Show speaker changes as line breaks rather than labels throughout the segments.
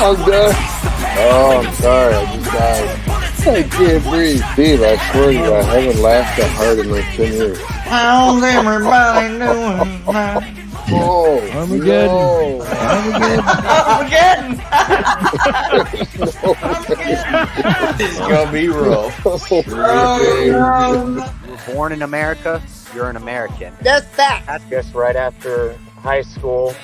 I'm done. Oh, I'm sorry. I just died. I can't breathe. Steve, I swear to you, I haven't laughed that hard in like 10 years.
How's everybody doing now?
Oh,
Armageddon.
no.
Armageddon. It's gonna be rough.
You're born in America, you're an American.
That's that.
Just right after high school,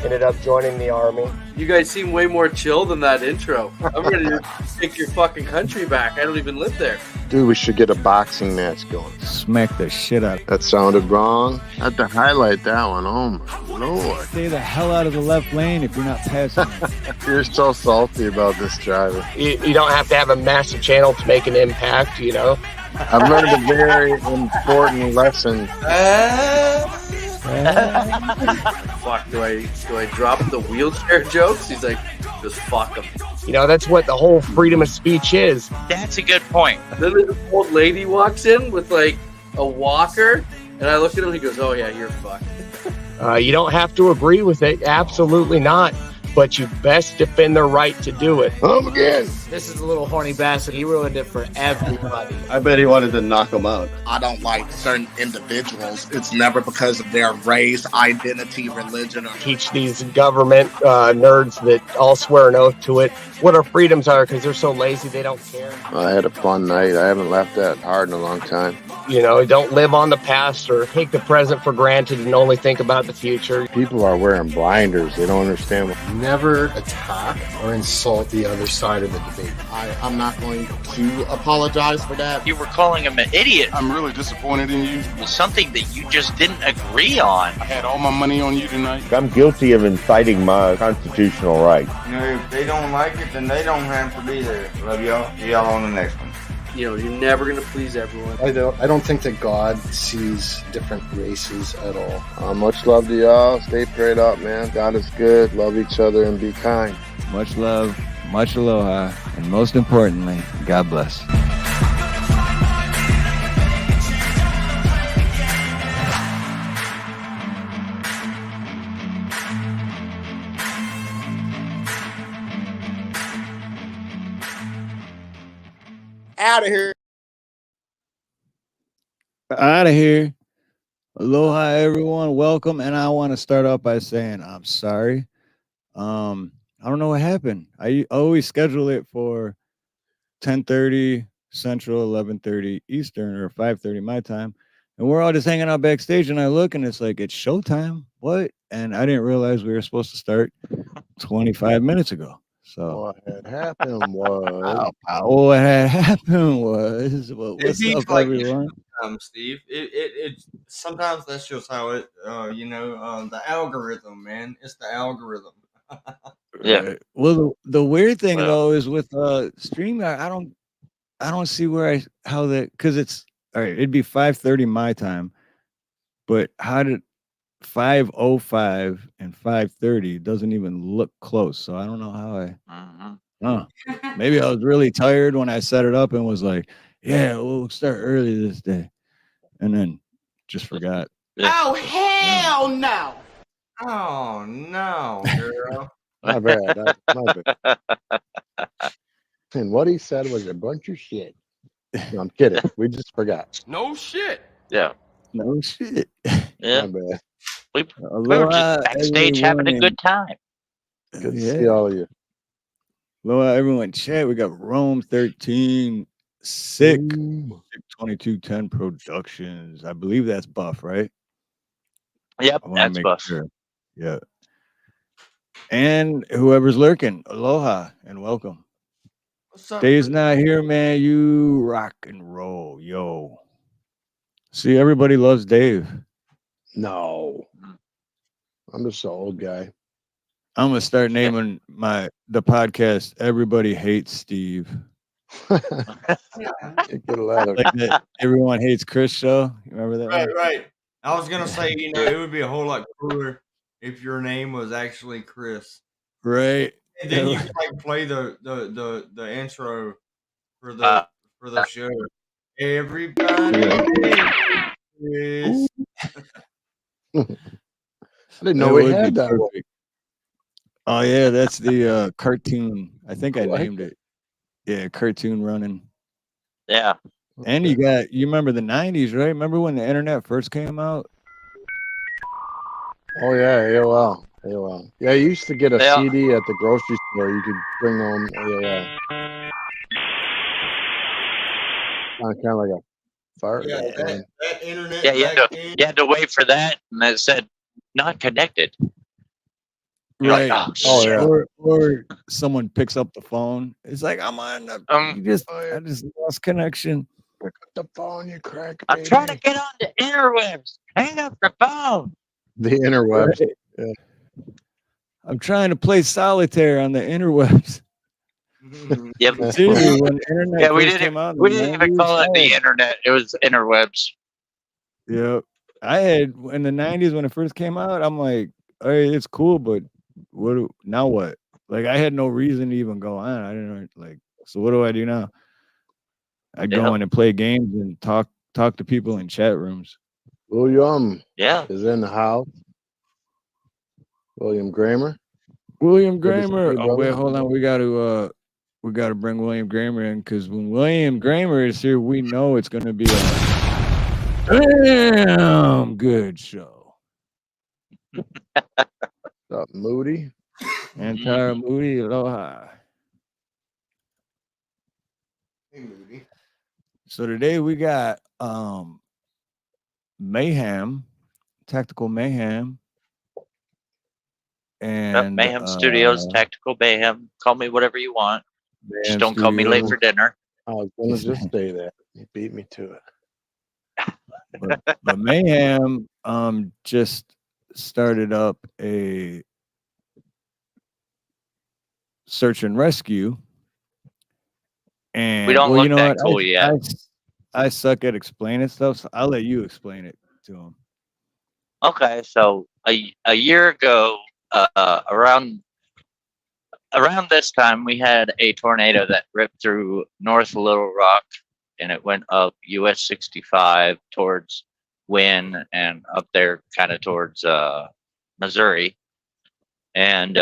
ended up joining the Army.
You guys seem way more chill than that intro. I'm ready to take your fucking country back. I don't even live there.
Dude, we should get a boxing match going.
Smack the shit out of it.
That sounded wrong. I have to highlight that one. Oh, my Lord.
Stay the hell out of the left lane if you're not passing it.
You're so salty about this driver.
You don't have to have a massive channel to make an impact, you know?
I've learned a very important lesson.
Fuck, do I drop the wheelchair jokes? He's like, just fuck them.
You know, that's what the whole freedom of speech is.
That's a good point.
Then this old lady walks in with like a walker, and I look at him and he goes, oh yeah, you're fucked.
You don't have to agree with it. Absolutely not. But you best defend their right to do it.
Again.
This is a little horny bastard. He ruined it for everybody.
I bet he wanted to knock him out.
I don't like certain individuals. It's never because of their race, identity, religion, or
Teach these government nerds that all swear an oath to it what our freedoms are because they're so lazy they don't care.
I had a fun night. I haven't laughed that hard in a long time.
You know, don't live on the past or take the present for granted and only think about the future.
People are wearing blinders. They don't understand what.
Never attack or insult the other side of the debate.
I'm not going to apologize for that.
You were calling him an idiot.
I'm really disappointed in you.
It was something that you just didn't agree on.
I had all my money on you tonight.
I'm guilty of inciting my constitutional right.
You know, if they don't like it, then they don't have to be there. Love y'all. See y'all on the next one.
You know, you're never gonna please everyone.
I don't think that God sees different races at all.
Much love to y'all. Stay prayed up, man. God is good. Love each other and be kind.
Much love, much aloha, and most importantly, God bless.
Out of here.
Out of here. Aloha, everyone. Welcome. And I want to start off by saying I'm sorry. I don't know what happened. I always schedule it for 10:30 Central, 11:30 Eastern, or 5:30 my time. And we're all just hanging out backstage, and I look, and it's like, it's showtime. What? And I didn't realize we were supposed to start 25 minutes ago. So
what had happened was
what had happened was what's up,
like
everyone?
Steve. It sometimes that's just how it the algorithm, man. It's the algorithm.
Yeah.
Right. Well, the weird thing though is with streaming, I don't see where how that, because it's all right. It'd be 5:30 my time, but how did 5:05 and 5:30 doesn't even look close? So I don't know how maybe I was really tired when I set it up and was like, yeah, we'll start early this day, and then just forgot.
Yeah.
Oh, hell no.
Oh no, girl.
my bad. My bad. And what he said was a bunch of shit. No, I'm kidding. We just forgot.
No shit.
Yeah.
No shit.
Yeah.
My bad.
We were just backstage having a good time.
Good to see all of you.
Aloha, everyone. Chat. We got Rome 13, Sick 2210 Productions. I believe that's Buff, right?
Yep, that's Buff.
Sure. Yeah. And whoever's lurking, aloha and welcome.
What's up?
Dave's not here, man. You rock and roll, yo. See, everybody loves Dave.
No. I'm just an old guy.
I'm gonna start naming the podcast "Everybody Hates Steve."
Get a lot of
Like that Everyone Hates Chris show. You remember that?
Right,
one?
right. I was gonna say, it would be a whole lot cooler if your name was actually Chris.
Right.
And then you could like play the intro for the show. Everybody hates Chris.
I didn't know we had that one.
Oh yeah, that's the cartoon. I think I
like
named it. Yeah, cartoon running.
Yeah.
And you remember the 90s, right? Remember when the internet first came out?
Oh yeah, AOL. AOL. Yeah, you used to get a
Yeah.
CD at the grocery store. You could bring home AOL. Kind of like a fart.
Yeah,
But,
that internet
Yeah,
back then.
you had to wait for that, and it said not connected. You're
Right.
like,
oh
shit.
yeah.
Or someone picks up the phone. It's like I'm on the I just lost connection.
Pick up the phone, you crack.
I'm trying to get on the interwebs. Hang up the phone.
The interwebs.
Right.
Yeah.
I'm trying to play solitaire on the interwebs.
Yep.
Seriously, when the internet
Yeah, we
first
didn't
came out, in
we
the
didn't even
90s,
call it the internet. It was interwebs.
Yeah, I had in the 90s when it first came out. I'm like, hey, it's cool, but now what? Like, I had no reason to even go on. I didn't know, like, so what do I do now? I'd go in and play games and talk to people in chat rooms.
William
Yeah.
is in the house. William Gramer.
William
Good to see
Gramer.
you,
Oh wait,
brother.
hold on. We got to bring William Gramer in because when William Gramer is here, we know it's going to be a damn good show.
What's up, Moody?
Antara Moody, aloha.
Hey, Moody.
So today we got Mayhem, Tactical Mayhem. And
Mayhem Studios, Tactical Mayhem. Call me whatever you want. Just don't call me late for dinner.
I was gonna just say that. You beat me to it.
But Mayhem just started up a search and rescue. And
we don't
well,
look that
what?
cool yet.
I suck at explaining stuff, so I'll let you explain it to him.
Okay, so a year ago, around this time, we had a tornado that ripped through North Little Rock, and it went up US 65 towards Wynn and up there kind of towards Missouri. And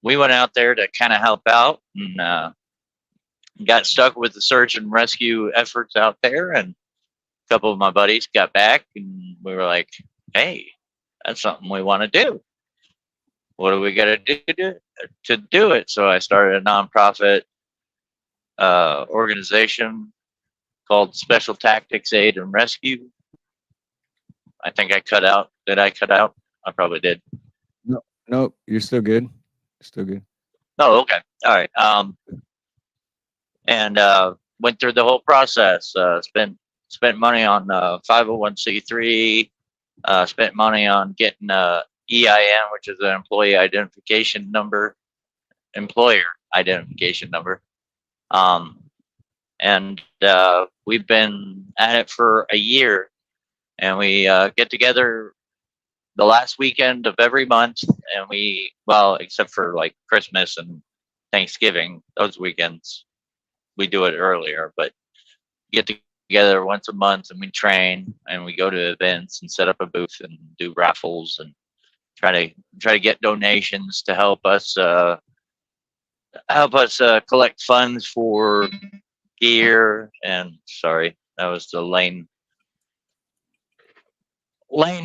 we went out there to kind of help out and got stuck with the search and rescue efforts out there. And a couple of my buddies got back, and we were like, hey, that's something we want to do. What do we got to do to do it? So I started a nonprofit organization called Special Tactics Aid and Rescue. I think I cut out. Did I cut out? I probably did.
No, you're still good. Still good.
Oh, okay. All right. And went through the whole process. Spent money on 501c3. Spent money on getting EIN, which is an employer identification number. And we've been at it for a year, and we get together the last weekend of every month, and except for like Christmas and Thanksgiving, those weekends we do it earlier, but get together once a month and we train and we go to events and set up a booth and do raffles and try to get donations to help us collect funds for gear. And sorry, that was the lane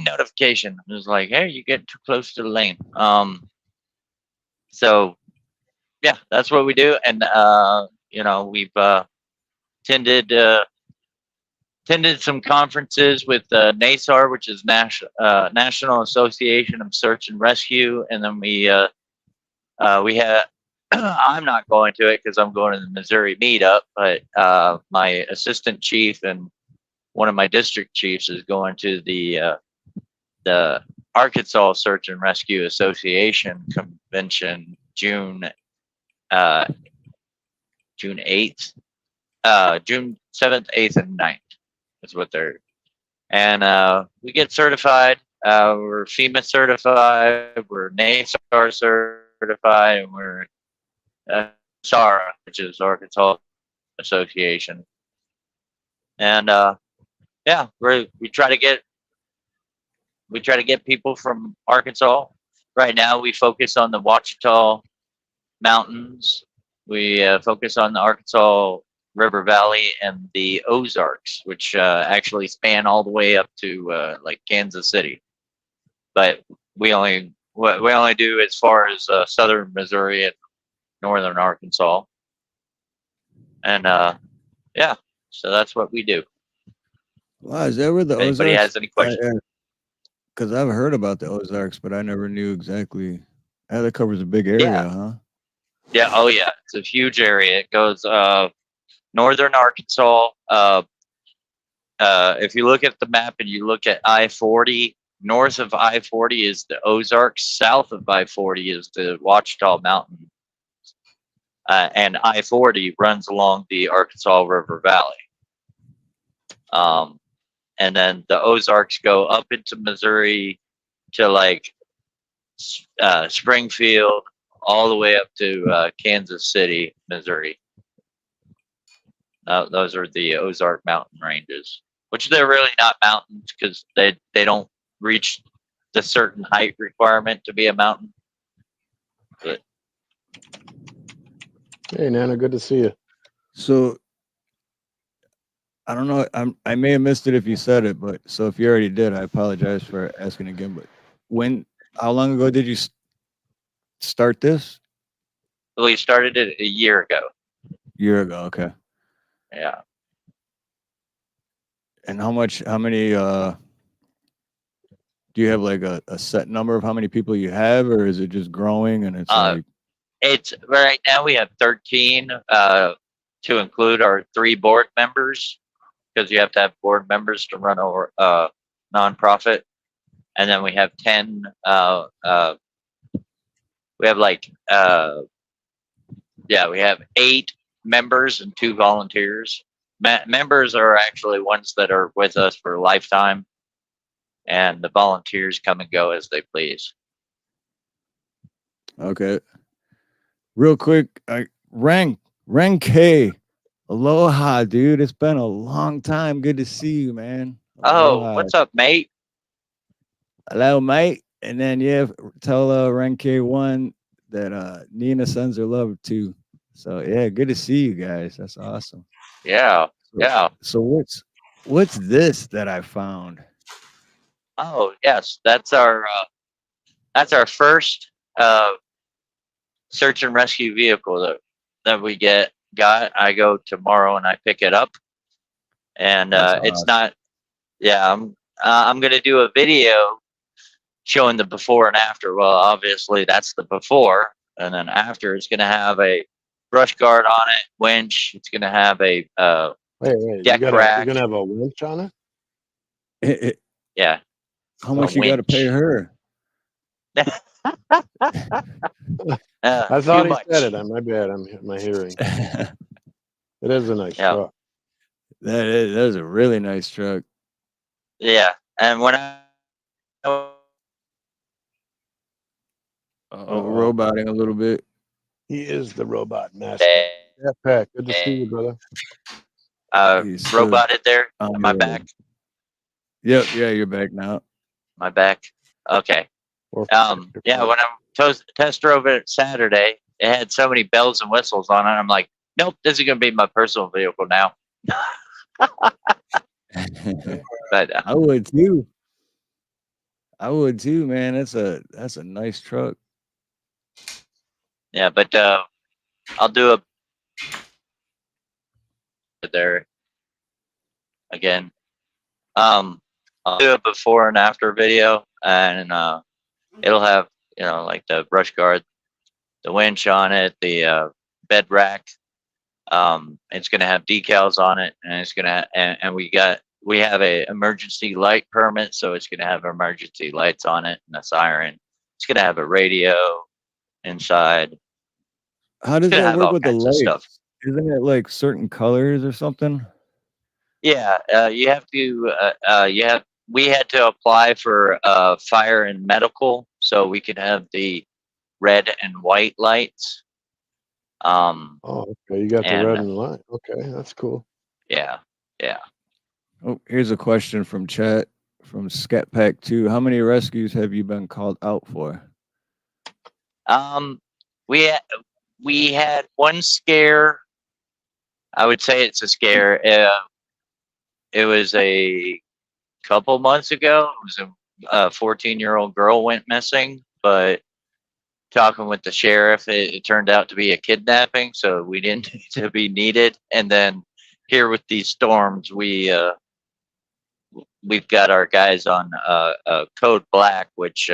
notification. It was like, hey, you get too close to the lane. So yeah, that's what we do. And we've attended some conferences with NASAR, which is National Association of Search and Rescue, and then we had I'm not going to it because I'm going to the Missouri meetup, but my assistant chief and one of my district chiefs is going to the Arkansas Search and Rescue Association convention June 8th, June 7th, 8th, and 9th is what they're. And we get certified. We're FEMA certified. We're NASAR certified, and we're SARA, which is Arkansas Association. And we try to get people from Arkansas right now we focus on the Ouachita Mountains. We focus on the Arkansas River Valley and the Ozarks, which actually span all the way up to like Kansas City. But we only do as far as southern Missouri and northern Arkansas. And yeah, so that's what we do.
Wow, is that where the
If anybody
Ozarks?
has any questions?
Because I've heard about the Ozarks, but I never knew exactly. That covers a big area, huh?
Yeah. Oh, yeah. It's a huge area. It goes northern Arkansas. If you look at the map and you look at I-40, north of I-40 is the Ozarks. South of I-40 is the Ouachita Mountain. And I-40 runs along the Arkansas River Valley. And then the Ozarks go up into Missouri to like Springfield, all the way up to Kansas City, Missouri. Those are the Ozark mountain ranges, which they're really not mountains because they don't reach the certain height requirement to be a mountain. But
Hey, Nana, good to see you.
So I don't know. I may have missed it if you said it, but so if you already did, I apologize for asking again. But how long ago did you start this?
we started it a year ago.
Year ago, okay.
Yeah.
And how many do you have like a set number of how many people you have, or is it just growing and it's like
It's right now we have 13 to include our 3 board members, because you have to have board members to run a nonprofit. And then we have 10 we have like we have 8 members and 2 volunteers. Members are actually ones that are with us for a lifetime, and the volunteers come and go as they please.
okay. Real quick, Ren K. Aloha, dude. It's been a long time. Good to see you, man. Aloha.
Oh, what's up, mate?
Hello, mate. And then tell Ren K1 that Nina sends her love too. So yeah, good to see you guys. That's awesome.
Yeah.
So what's this that I found?
Oh, yes, that's our first search and rescue vehicle that we got. I go tomorrow and I pick it up, and it's
awesome.
not. Yeah, I'm gonna do a video showing the before and after. Well, obviously that's the before, and then after it's gonna have a brush guard on it, winch. It's gonna have a
Wait,
deck
you're
rack.
gonna have a winch on it?
Yeah.
How much you got to pay her?
I thought he said it. My bad. My hearing. It is a nice truck.
That is a really nice truck.
Yeah, and when
roboting a little bit.
He is the robot master. Yeah, Pat. Good to see you, brother.
Roboted there. Am I back?
Yep. Yeah, you're back now.
My back. Okay. Yeah, when I test drove it Saturday, it had so many bells and whistles on it. I'm like, nope, this is gonna be my personal vehicle now. But
I would too. Man. That's a nice truck.
Yeah, but I'll do there again. I'll do a before and after video, and it'll have like the brush guard, the winch on it, the bed rack. It's gonna have decals on it, and it's gonna and we have a emergency light permit, so it's gonna have emergency lights on it and a siren. It's gonna have a radio inside.
How does that work with the lights? Isn't it like certain colors or something?
Yeah, you have to. We had to apply for fire and medical, so we could have the red and white lights.
Oh, okay. You got the red and white. Okay, that's cool.
Yeah.
Oh, here's a question from chat from Scat Pack 2. How many rescues have you been called out for?
We we had one scare. I would say it's a scare. It was a couple months ago. It was a 14-year-old girl went missing, but talking with the sheriff, it turned out to be a kidnapping, so we didn't need to be needed. And then here with these storms, we've got our guys on code black, which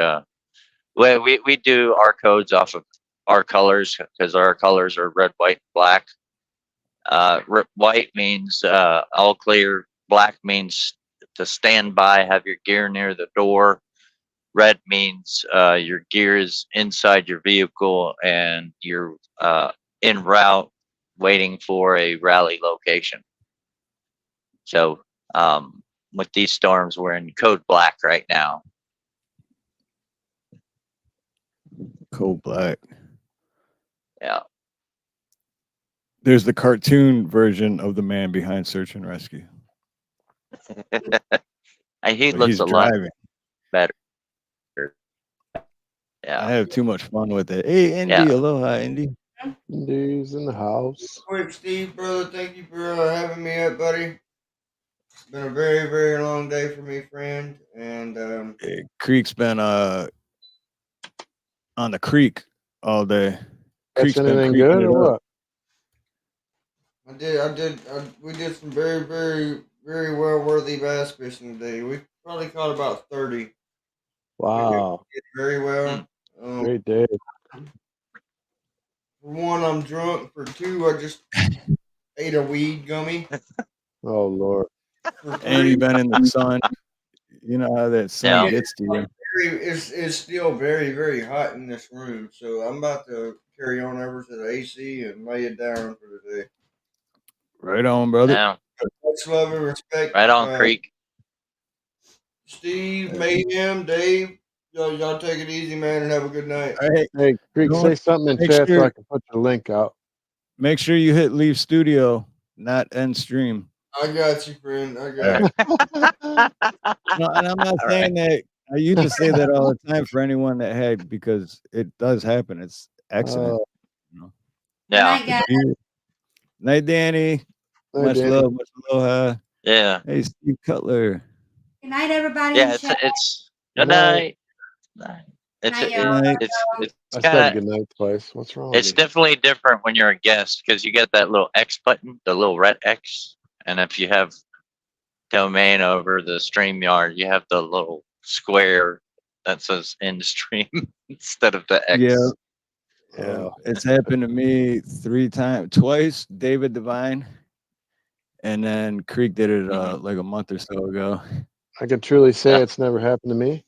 we do our codes off of our colors because our colors are red, white, and black. White means all clear. Black means to stand by, have your gear near the door. Red means your gear is inside your vehicle and you're en route waiting for a rally location. So with these storms, we're in code black right now.
Code black.
Yeah.
There's the cartoon version of the man behind search and rescue.
He
But
looks
he's
a lot
driving.
better. Yeah.
I have too much fun with it. Hey, Indy,
Yeah.
aloha, Indy.
Indy's in the house.
Quick, Steve, brother, thank you for having me up, buddy. It's been a very, very long day for me, friend. And
Creek's been on the creek all day.
Catch
Creek's been
anything
creeking
good
it
or
up.
what?
we did some very, very, very well worthy bass fishing today. We probably caught about 30.
Wow.
We did very well.
Great day.
For one, I'm drunk. For two, I just ate a weed gummy.
Oh, Lord.
For
And
three,
you've been in the sun. You know how that sun
Yeah.
gets to you.
it's still very, very hot in this room. So I'm about to carry on over to the AC and lay it down for the day.
Right on, brother.
Yeah.
Much love and respect.
Right on, Creek.
Steve, Mayhem, Dave, y'all take it easy, man, and have a good night.
All right.
Hey, Creek, say something in
Make
chat so
sure-
I can put your link out.
Make sure you hit leave studio, not end stream.
I got you, friend. I got you.
No, and I'm not saying that. I used to say that all the time for anyone that had, because it does happen. It's accident. You know?
Yeah.
Night, Danny.
Night,
Much
Danny.
love, much aloha.
Yeah.
Hey, Steve Cutler.
Good night, everybody.
Yeah.
in chat.
It's
Good
good night. It's
Night, y'all.
it's
I
kind
said
of
good night twice. What's wrong with
it's
me?
definitely different when you're a guest because you get that little X button, the little red X, and if you have domain over the StreamYard, you have the little square that says end stream instead of the X.
Yeah. It's happened to me twice. David Devine, and then Creek did it like a month or so ago.
I can truly say it's never happened to me.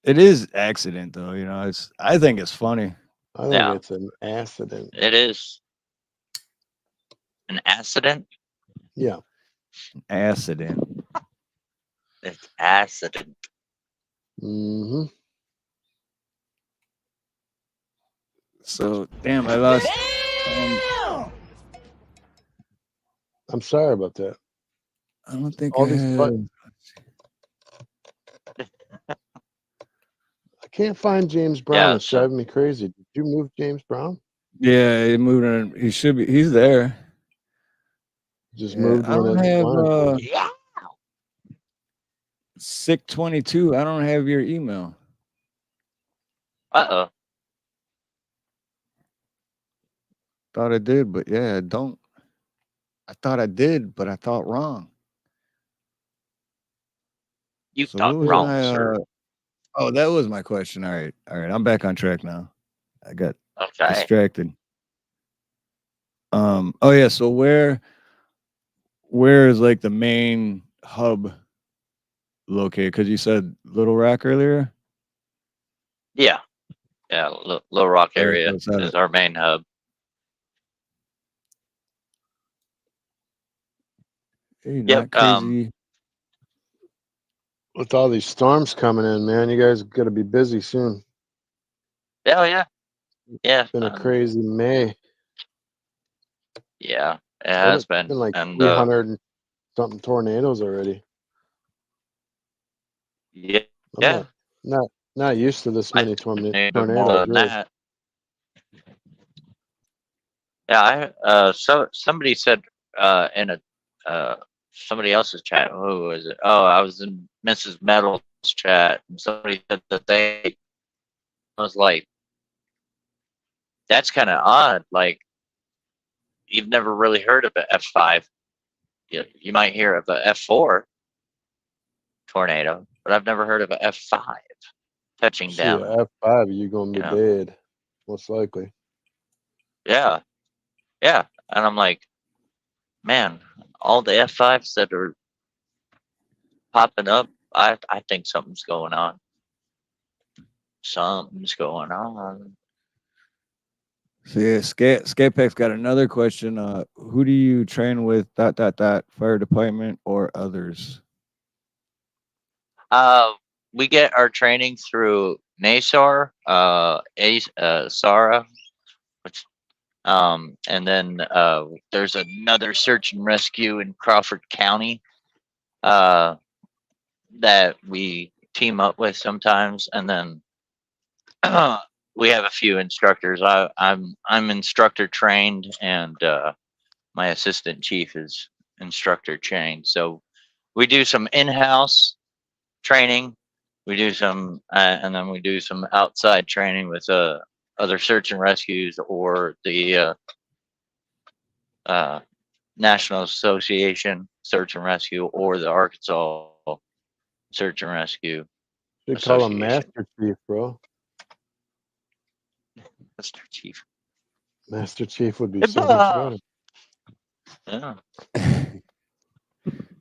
It is accident though, you know. I think it's funny.
I think it's an accident.
It is an accident.
Yeah.
Accident.
It's accident.
Mm-hmm.
So damn, I lost.
I'm sorry about that.
I don't think
All
I
these
have.
buttons. I can't find James Brown.
Yeah,
It's
so-
driving me crazy. Did you move James Brown?
Yeah, he moved on. He should be. He's there.
Just
Yeah,
moved
I
when
don't
it
have
wanted.
Sick 22. I don't have your email.
Uh-oh.
Thought I did, but yeah, I don't. I thought I did, but I thought wrong.
You
So
thought
what was
wrong,
my,
sir.
Oh, that was my question. All right. I'm back on track now. I got
Okay.
distracted. Oh yeah, so where is like the main hub located? Because you said Little Rock earlier.
Yeah. Yeah, Little Rock
Where
area
was that
is
at?
our main hub.
Hey,
Yep.
not crazy.
With all these storms coming in, man, you guys got to be busy soon.
Oh yeah. Yeah.
It's been a crazy May.
Yeah, it has been.
Been like
And
300 and something tornadoes already.
yeah.
I'm not Not used to this many tornadoes.
More than
Really.
that. Yeah, somebody said in a somebody else's chat. Who was it? Oh, I was in Mrs. Metal's chat, and somebody said that I was like, that's kind of odd. Like, you've never really heard of an F5. You might hear of a F4 tornado, but I've never heard of a F5 touching
See,
down.
F5, you're gonna be
You know?
dead, most likely.
Yeah, yeah, and I'm like, man, all the F5s that are popping up, I think something's going on. Something's going on.
So yeah, Skatepack's got another question. Who do you train with? ... Fire department or others?
We get our training through NASAR, SARA, which, and then there's another search and rescue in Crawford County that we team up with sometimes, and then we have a few instructors. I'm instructor trained, and my assistant chief is instructor trained. So we do some in-house training. We do some, and then we do some outside training with other search and rescues or the National Association Search and Rescue or the Arkansas Search and Rescue.
They call him
Association.
Master Chief, bro.
Mr. Chief.
Master Chief would be
Hey,
so much
Buff!
better.
Yeah.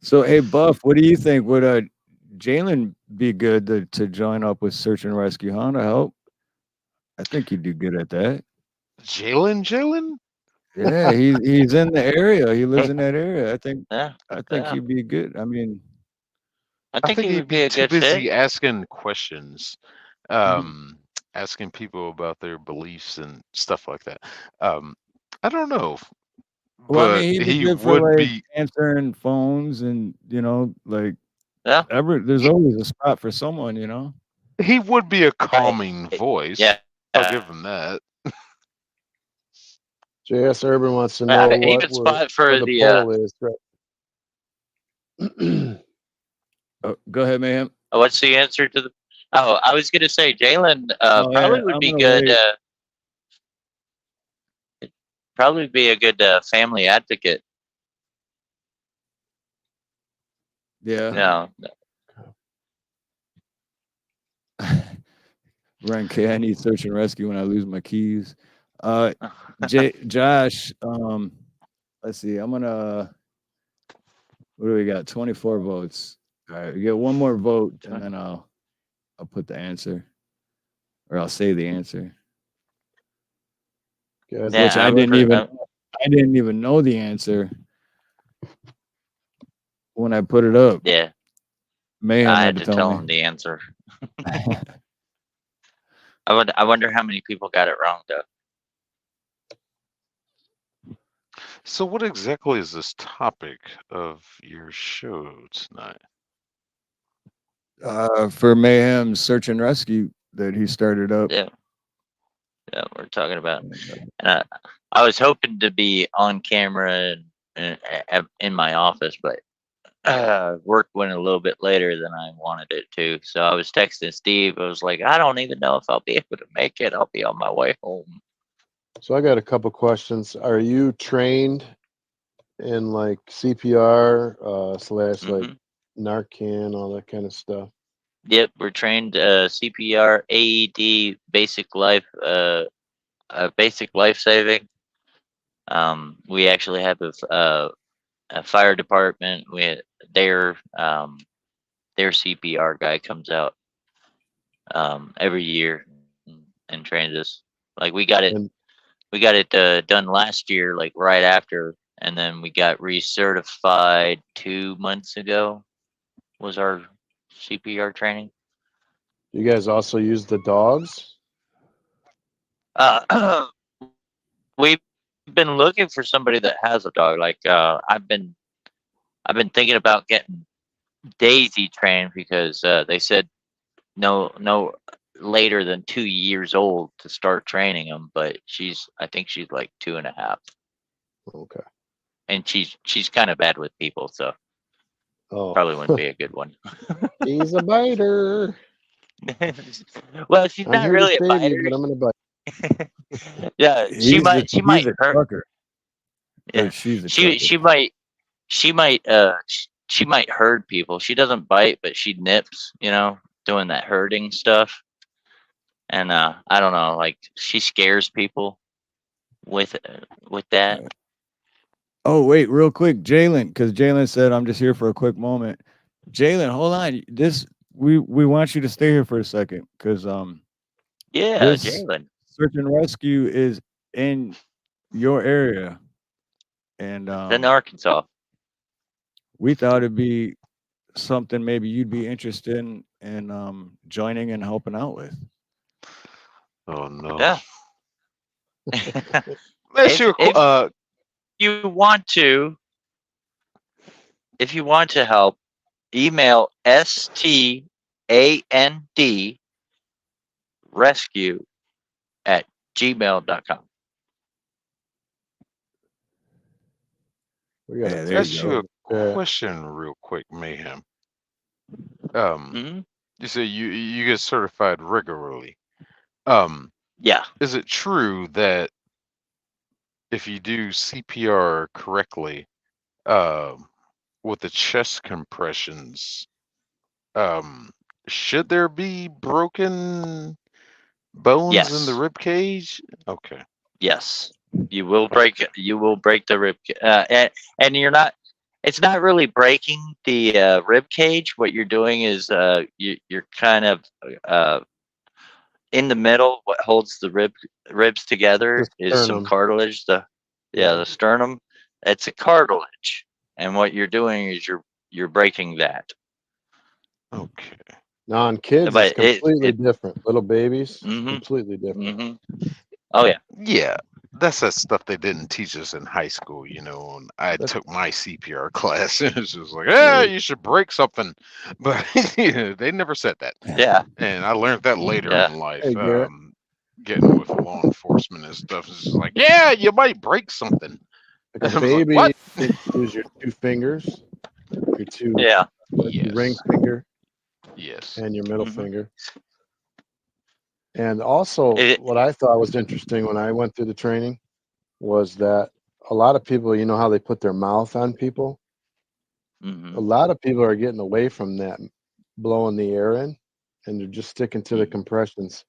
So hey, Buff, what do you think? Would Jalen be good to join up with search and rescue, huh? To help? I think he'd do good at that.
Jalen?
Yeah, he's in the area. He lives in that area. I think
Yeah.
he'd be good. I mean,
I
I think
he
he'd
would be
be
a
too
good
busy
fit.
asking questions, asking people about their beliefs and stuff like that. I don't know,
well, I
but
mean, he'd be
he
good for
would
like
be.
answering phones and like
Yeah.
there's always a spot for someone,
He would be a calming voice.
Yeah.
I'll give him that.
JS Urban wants to know
He
what
would spot for
where the
the
poll is.
Oh, go ahead, Mayhem.
what's the answer to the? Oh, I was gonna say Jalen probably would
I'm
be
gonna
good.
wait.
Probably be a good family advocate.
Yeah.
No.
Run K, I need search and rescue when I lose my keys. Josh, let's see. I'm gonna. What do we got? 24 votes. All right, we get one more vote, and then I'll put the answer, or I'll say the answer.
Which
I didn't even know the answer when I put it up.
Yeah.
Mayhem
I
had
had to
tell
tell
me.
him the answer. I wonder how many people got it wrong though.
So, what exactly is this topic of your show tonight?
For Mayhem's search and rescue that he started up.
Yeah, we're talking about. And I was hoping to be on camera and in my office, but work went a little bit later than I wanted it to. So I was texting Steve. I was like, I don't even know if I'll be able to make it. I'll be on my way home.
So I got a couple questions. Are you trained in like CPR / like Narcan, all that kind of stuff?
Yep, we're trained CPR, AED, basic life saving. We actually have a fire department. Their CPR guy comes out every year and trains us. Like we got it done last year, like right after, and then we got recertified 2 months ago. Was our CPR training?
You guys also use the dogs?
We've been looking for somebody that has a dog. Like I've been thinking about getting Daisy trained because they said no later than 2 years old to start training them, but I think she's like 2.5.
Okay.
And she's kind of bad with people, so
Oh,
probably wouldn't be a good one.
she's a biter.
Well, she's
I'm
not
here
really
to
a
save you,
biter.
but I'm gonna bite.
Yeah, she
He's
might
a
hurt.
trucker.
Yeah,
Or she's a
she
trucker.
she might hurt people. She doesn't bite, but she nips, doing that herding stuff. And I don't know, like she scares people with that.
Oh, wait, real quick, Jalen, because Jalen said I'm just here for a quick moment. Jalen, hold on. We want you to stay here for a second because
Yeah,
this
Jalen.
search and rescue is in your area, and
It's in Arkansas.
we thought it'd be something maybe you'd be interested in joining and helping out with.
Oh no.
Yeah.
If
you want to, help, email STAND rescue@gmail.com.
We got
there
ask
you
you
go.
a question real quick, Mayhem. You say you get certified regularly.
Yeah.
Is it true that if you do CPR correctly, with the chest compressions, should there be broken bones in the
Yes.
rib cage? Okay.
Yes. You will break the rib and you're not it's not really breaking the rib cage. What you're doing is you're kind of in the middle. What holds the ribs together is some
sternum.
cartilage. The sternum. It's a cartilage, and what you're doing is you're breaking that.
Okay.
Now on kids,
But
it's completely different. Little babies,
Mhm.
completely different.
Oh yeah.
Yeah, that's that stuff they didn't teach us in high school, and I took my CPR class and it's just like, you should break something. But they never said that.
Yeah.
And I learned that later in life.
Hey, Garrett.
Getting with law enforcement and stuff. It's just like, yeah, you might break something.
Like
I
a
was like,
baby,
what?
you use your 2 fingers, your two
Yeah.
your ring finger,
Yes.
and your middle finger. And also, what I thought was interesting when I went through the training was that a lot of people, you know how they put their mouth on people? A lot of people are getting away from that, blowing the air in, and they're just sticking to the compressions.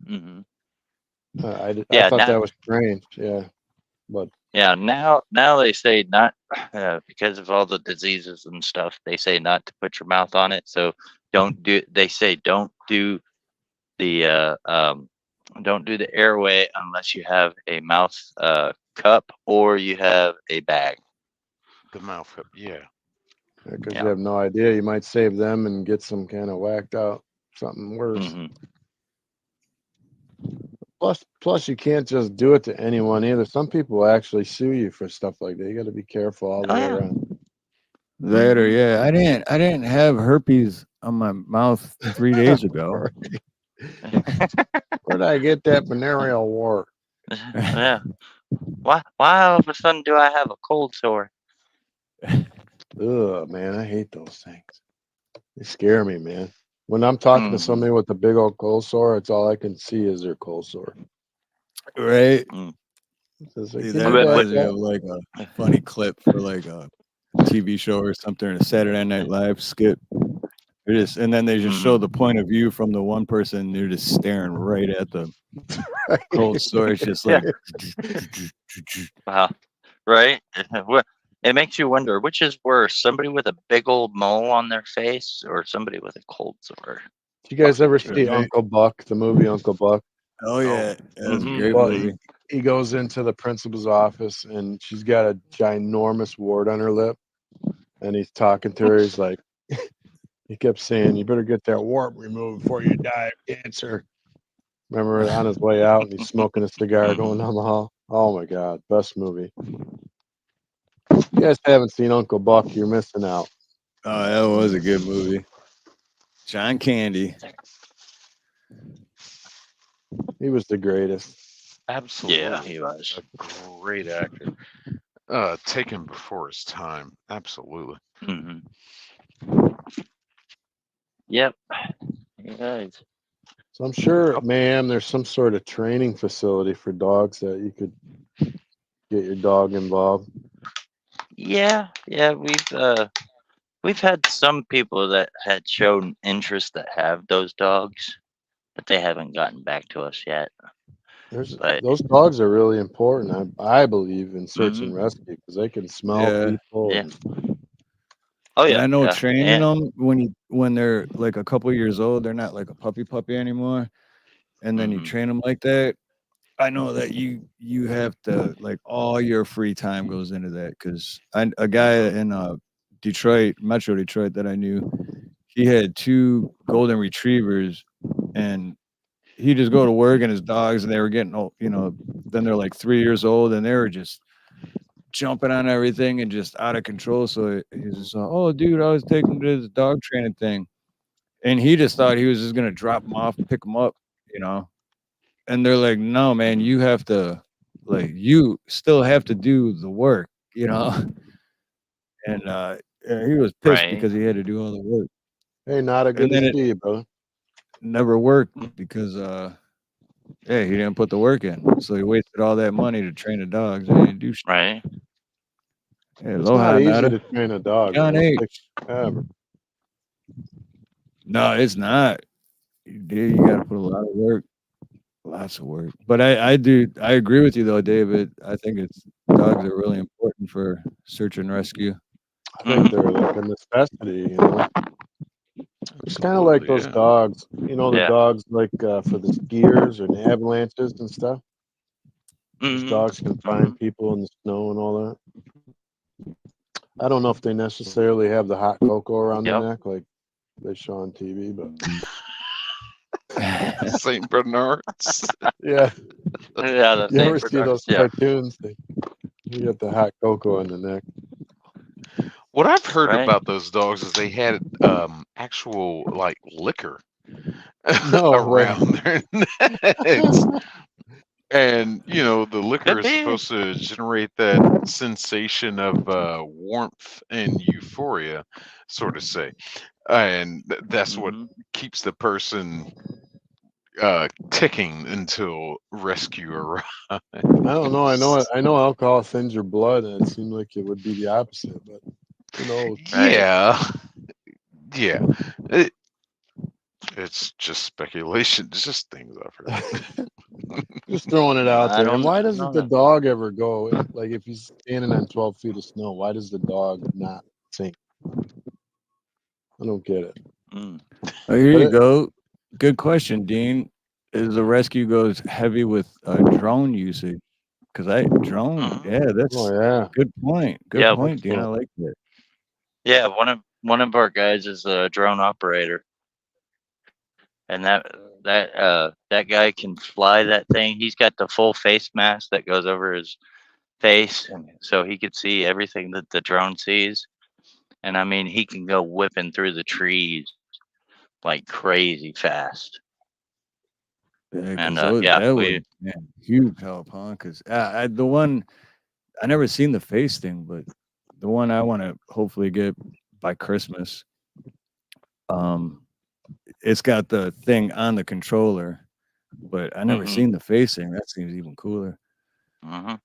I thought that was strange. Yeah. But
yeah, now they say not because of all the diseases and stuff. They say not to put your mouth on it. So they say don't do the airway unless you have a mouth cup or you have a bag.
The mouth cup, yeah.
Because you have no idea, you might save them and get some kind of whacked out something worse. Plus, you can't just do it to anyone either. Some people will actually sue you for stuff like that. You got to be careful all the way around.
That or yeah, I didn't have herpes on my mouth 3 days ago.
Where did I get that venereal wart?
Yeah. Why all of a sudden do I have a cold sore?
Ugh, man, I hate those things. They scare me, man. When I'm talking to somebody with a big old cold sore, it's all I can see is their cold sore.
Right.
Like,
That reminds me of like a funny clip for like a TV show or something, or a Saturday Night Live skit. And then they just show the point of view from the one person. They're just staring right at the cold sore. It's just like,
right? It makes you wonder which is worse: somebody with a big old mole on their face, or somebody with a cold sore.
Did you guys ever see Uncle Buck, the movie Uncle Buck?
Oh yeah, that's a great movie.
He goes into the principal's office and she's got a ginormous wart on her lip, and he's talking to her. He's like, he kept saying, "You better get that wart removed before you die of cancer." Remember, on his way out, and he's smoking a cigar going down the hall. Oh my God, best movie! If you guys haven't seen Uncle Buck, you're missing out.
Oh, that was a good movie. John Candy.
He was the greatest.
Absolutely.
Yeah, he was.
A great actor. Taken before his time. Absolutely.
Yep. He was.
So I'm sure, ma'am, there's some sort of training facility for dogs that you could get your dog involved.
Yeah, we've had some people that had shown interest that have those dogs, but they haven't gotten back to us yet. But
Those dogs are really important. I believe in search and rescue because they can smell people.
Yeah.
And,
Oh
And
yeah.
I know
yeah.
training
And,
them when they're like a couple years old, they're not like a puppy anymore. And then you train them like that. I know that you have to like all your free time goes into that because a guy in Detroit, Metro Detroit that I knew, he had 2 golden retrievers, and he just go to work and his dogs, and they were getting old, then they're like 3 years old and they were just jumping on everything and just out of control. So he's just like, oh dude, I was taking him to this dog training thing, and he just thought he was just gonna drop him off, pick him up, and they're like, no man, you have to, like, you still have to do the work. And he was pissed because he had to do all the work.
hey, not a good
And then
to
it
see you, brother.
never worked because he didn't put the work in, so he wasted all that money to train the dogs and he didn't do shit.
right.
Hey,
It's
aloha,
not easy
Nada.
to train a dog.
John
man.
H.
It's ever.
No, it's not. You got to put a lot of work, lots of work. But I agree with you though, David. I think dogs are really important for search and rescue.
I think they're like a necessity. It's kind of like those dogs. The dogs like for the skiers and avalanches and stuff. Those dogs can find people in the snow and all that. I don't know if they necessarily have the hot cocoa around their neck like they show on TV, but
Saint Bernards.
yeah.
Yeah,
You ever see those cartoons? You got the hot cocoa on the neck.
What I've heard about those dogs is they had actual like liquor around their necks. And the liquor is supposed to generate that sensation of warmth and euphoria, sort of say, and that's what keeps the person ticking until rescue arrives.
I don't know. I know alcohol thins your blood, and it seemed like it would be the opposite, but who knows?
Yeah. It's just speculation. It's just things I've heard.
Just throwing it out there. And why doesn't the dog ever go? Like if he's standing on 12 feet of snow, why does the dog not sink? I don't get it.
Oh, here you go. Good question, Dean. Is the rescue goes heavy with drone usage? Because that's good point. Good point, Dean. I like that.
Yeah, one of our guys is a drone operator, and that guy can fly that thing. He's got the full face mask that goes over his face, and so he could see everything that the drone sees. And I mean, he can go whipping through the trees like crazy fast. And
that would huge help, huh? Because the one I never seen the face thing, but the one I want to hopefully get by Christmas, it's got the thing on the controller, but I never seen the face thing. That seems even cooler.
One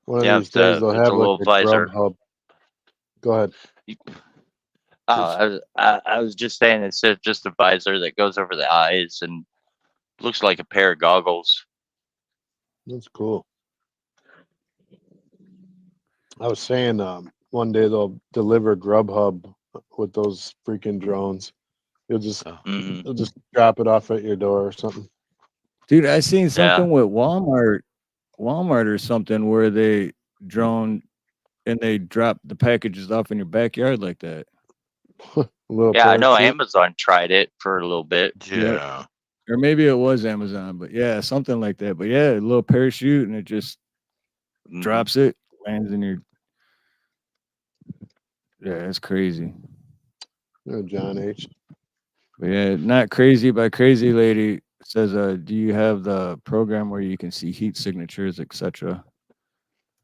of these days they'll have like a
visor.
Grubhub. Go ahead.
I was just saying it's just a visor that goes over the eyes and looks like a pair of goggles.
That's cool. I was saying one day they'll deliver Grubhub with those freaking drones. You'll just drop it off at your door or something.
Dude, I seen something with Walmart or something where they drone and they drop the packages off in your backyard like that.
I know Amazon tried it for a little bit.
Yeah.
Or maybe it was Amazon, but yeah, something like that. But yeah, a little parachute and it just drops it, lands in your. Yeah, that's crazy.
John H.
But yeah, not crazy by crazy lady. It says, do you have the program where you can see heat signatures, etc.?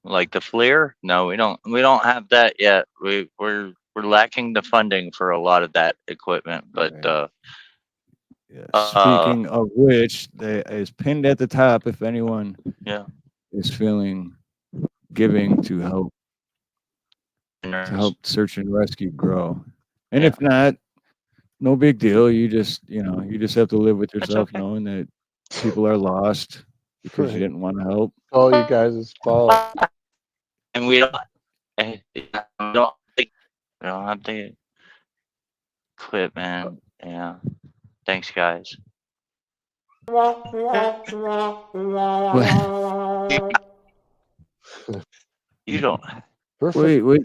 Like the FLIR? No, we don't. We don't have that yet. We're lacking the funding for a lot of that equipment. But
Speaking of which, is pinned at the top if anyone is feeling giving to help search and rescue grow. And if not, no big deal. You just have to live with yourself knowing that people are lost because you didn't want to help.
All you guys' fault.
And we don't have the equipment. Yeah. Thanks, guys. You don't.
Wait.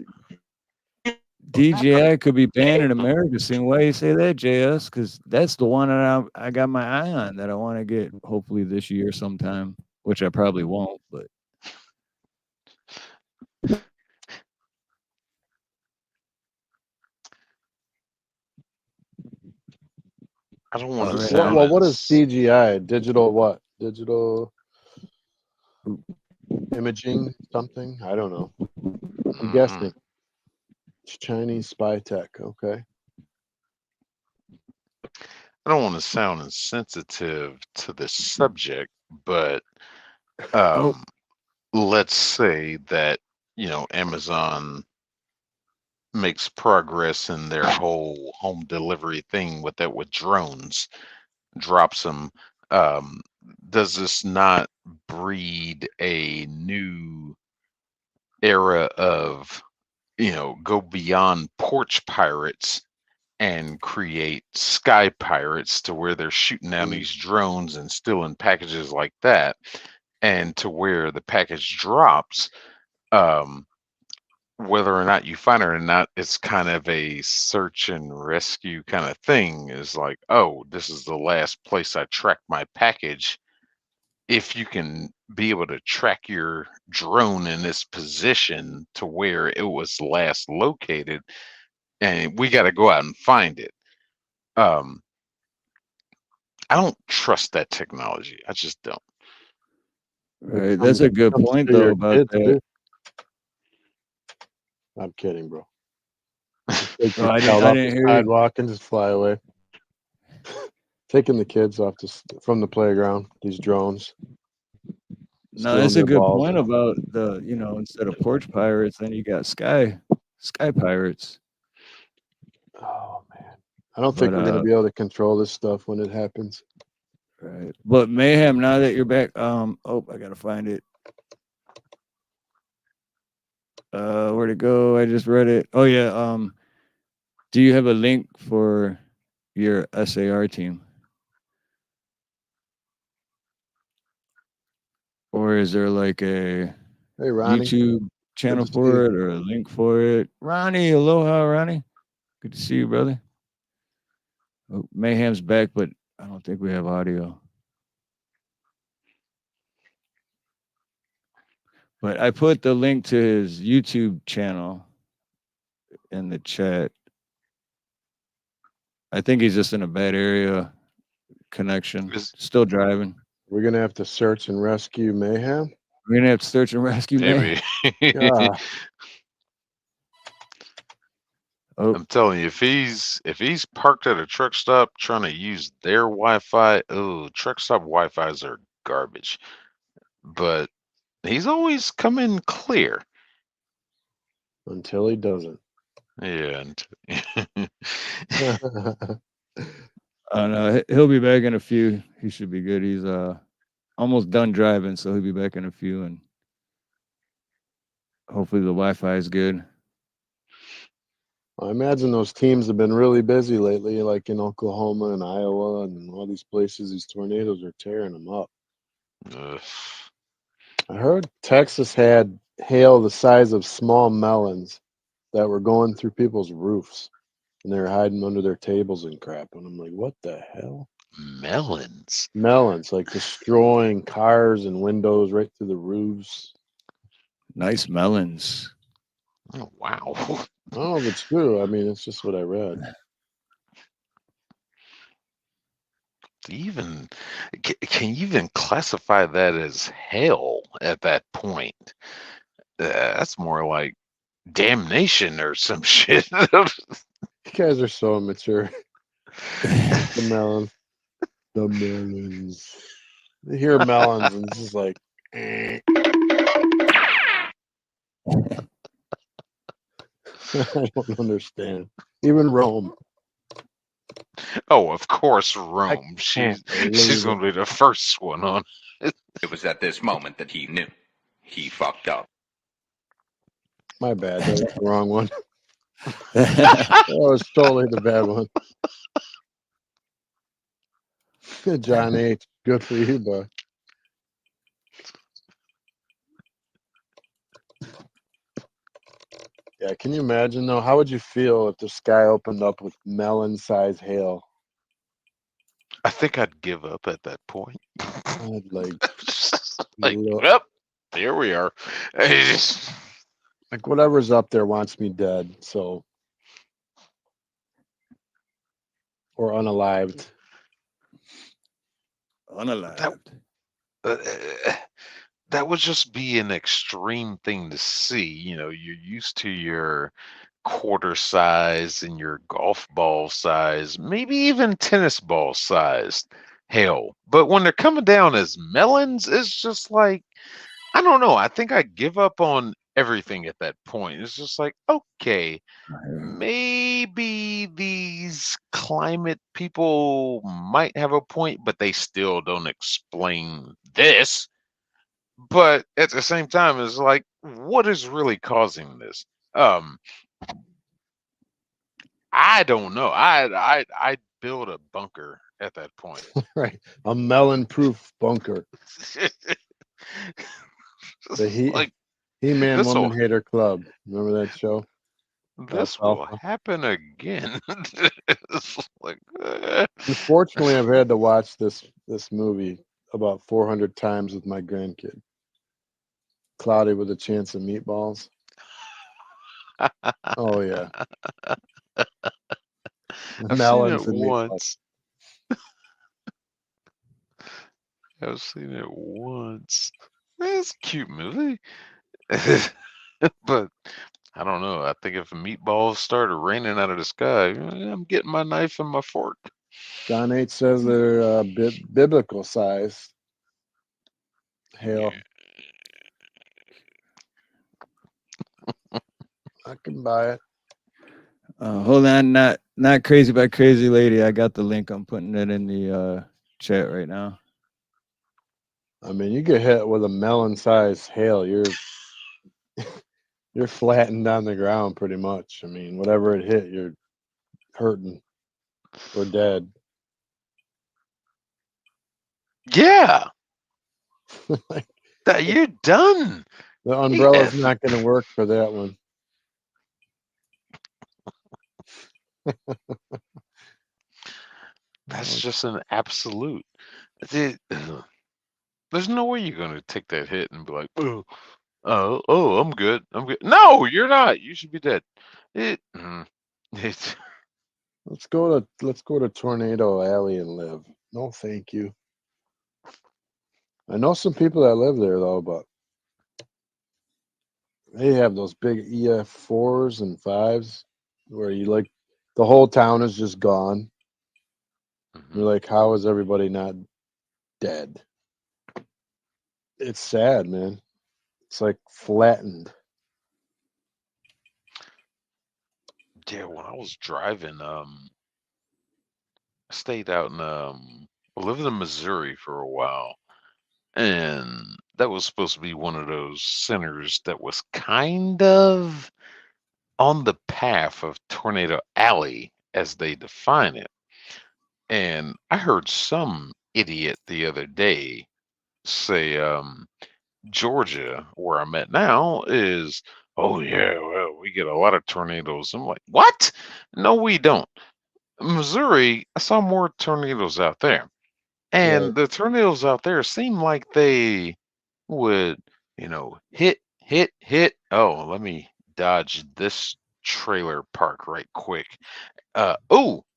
DJI could be banned in America soon. Why you say that, JS? Because that's the one that I got my eye on that I want to get hopefully this year sometime, which I probably won't, but.
I don't want to
Well,
sound.
what is CGI? Digital what? Digital imaging something? I don't know. I'm guessing. It's Chinese spy tech. Okay.
I don't want to sound insensitive to this subject, but let's say that Amazon makes progress in their whole home delivery thing with drones, drops them. Does this not breed a new era of go beyond porch pirates and create sky pirates to where they're shooting down these drones and stealing packages like that, and to where the package drops, whether or not you find it or not, it's kind of a search and rescue kind of thing. Is like, oh, this is the last place I tracked my package. If you can be able to track your drone in this position to where it was last located, and we got to go out and find it. I don't trust that technology. I just don't.
Right, that's a good point though about that.
I'm kidding, bro.
No, I didn't hear you.
Sidewalk and just fly away. Taking the kids off from the playground. These drones.
No, that's a good point about the instead of porch pirates, then you got sky pirates.
Oh man, I don't think we're gonna be able to control this stuff when it happens.
Right, but Mayhem. Now that you're back, I gotta find it. Where'd it go? I just read it. Oh yeah. Do you have a link for your SAR team? Or is there like a YouTube channel for it or a link for it? Ronnie, aloha, Ronnie. Good to see you, brother. Oh, Mayhem's back, but I don't think we have audio. But I put the link to his YouTube channel in the chat. I think he's just in a bad area connection. Still driving.
We're gonna have to search and rescue Mayhem.
We're gonna have to search and rescue Mayhem.
I'm telling you, if he's parked at a truck stop trying to use their Wi-Fi, truck stop Wi-Fi's are garbage. But he's always coming clear
until he doesn't.
Yeah.
No, he'll be back in a few. He should be good. He's almost done driving, so he'll be back in a few, and hopefully the Wi-Fi is good.
I imagine those teams have been really busy lately, like in Oklahoma and Iowa and all these places. These tornadoes are tearing them up. I heard Texas had hail the size of small melons that were going through people's roofs, and they were hiding under their tables and crap. And I'm like, what the hell?
Melons,
like destroying cars and windows right through the roofs.
Nice melons.
Oh, wow.
I don't know if it's true. I mean, it's just what I read.
can you even classify that as hell at that point? That's more like damnation or some shit.
You guys are so immature. The melons. The melons. You hear melons and it's just like, I don't understand. Even Rome.
Oh, of course, Rome. She's
believe
gonna be the first one on.
It was at this moment that he knew he fucked up.
My bad. That was the wrong one. That was totally the bad one. John H. Good for you, bud. Yeah, can you imagine though? How would you feel if the sky opened up with melon-sized hail?
I think I'd give up at that point.
I'd like,
Yep, here we are.
Like whatever's up there wants me dead, so or unalived.
Unalived.
That would just be an extreme thing to see. You know, you're used to your quarter size and your golf ball size, maybe even tennis ball sized hail. But when they're coming down as melons, it's just like, I don't know. I think I give up on everything at that point. It's just like, okay, maybe these climate people might have a point, but they still don't explain this. But at the same time, it's like, what is really causing this? I don't know. I'd build a bunker at that point.
Right, a melon-proof bunker. The He-Man Woman Hater Club. Remember that show?
This will happen again. Like,
Unfortunately, I've had to watch this movie about 400 times with my grandkid. Cloudy with a Chance of Meatballs. Oh yeah.
I've seen it once. I've seen it once. It's a cute movie. But I don't know. I think if meatballs started raining out of the sky, I'm getting my knife and my fork.
John H. says they're biblical size. Hail. I can buy it.
Hold on, not crazy by crazy lady. I got the link. I'm putting it in the chat right now.
I mean, you get hit with a melon-sized hail, you're flattened on the ground pretty much. I mean, whatever it hit, you're hurting or dead.
Yeah. That you're done.
The umbrella's not going to work for that one.
That's just an absolute. There's no way you're going to take that hit and be like, oh, I'm good. I'm good. No, you're not. You should be dead.
Let's go to Tornado Alley and live. No, thank you. I know some people that live there though, but they have those big EF4s and 5s where you like the whole town is just gone. You're like, how is everybody not dead? It's sad, man. It's like flattened.
Yeah, when I was driving, I stayed out in I lived in Missouri for a while, and that was supposed to be one of those centers that was kind of on the path of Tornado Alley as they define it. And I heard some idiot the other day say, Georgia, where I'm at now, is, oh yeah, well, we get a lot of tornadoes. I'm like, what? No, we don't. Missouri, I saw more tornadoes out there. And the tornadoes out there seem like they would, hit. Oh, let me dodge this trailer park right quick.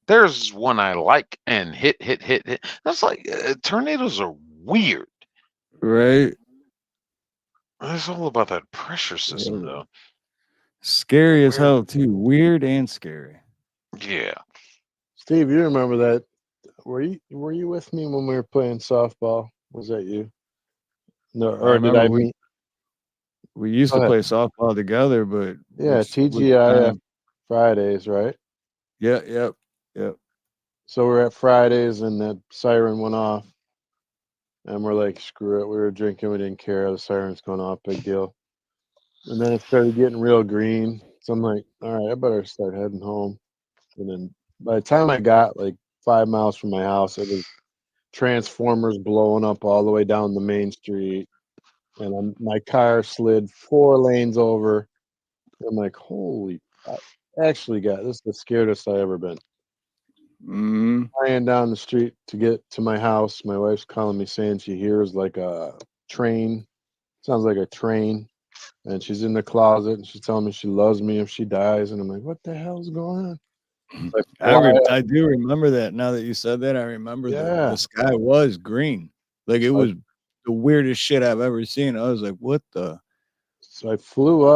There's one I like and hit. That's like tornadoes are weird.
Right.
It's all about that pressure system, though.
Scary as hell too. Weird and scary.
Yeah.
Steve, you remember that? Were you with me when we were playing softball? Was that you? No, or did I meet?
We used to play softball together, but
yeah, TGIF Fridays, right?
Yep.
So we're at Fridays, and that siren went off, and we're like, "Screw it!" We were drinking, we didn't care. The siren's going off, big deal. And then it started getting real green, so I'm like, "All right, I better start heading home." And then by the time I got like 5 miles from my house, it was transformers blowing up all the way down the main street, and my car slid 4 lanes over. I'm like, holy! I actually got this is the scaredest I ever been. Flying down the street to get to my house. My wife's calling me saying she hears like a train. Sounds like a train, and she's in the closet and she's telling me she loves me if she dies. And I'm like, what the hell's going on?
I do remember that. Now that you said that, I remember the sky was green. Like it was the weirdest shit I've ever seen. I was like, what the?
So I flew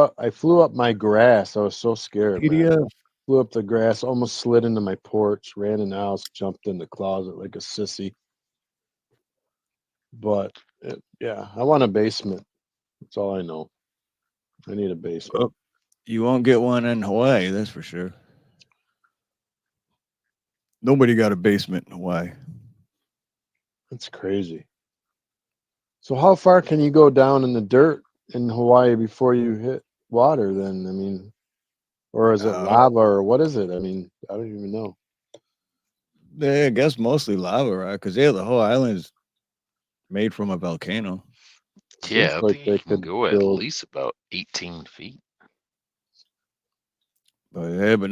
up my grass. I was so scared, man.
PDF.
Flew up the grass, almost slid into my porch, ran in the house, jumped in the closet like a sissy. But yeah, I want a basement. That's all I know. I need a basement.
Well, you won't get one in Hawaii, that's for sure. Nobody got a basement in Hawaii.
That's crazy. So how far can you go down in the dirt in Hawaii before you hit water then? I mean, or is it lava or what is it? I mean, I don't even know.
Yeah, I guess mostly lava, right? Because the whole island is made from a volcano.
Yeah, I think they could go at least about 18 feet.
But yeah, but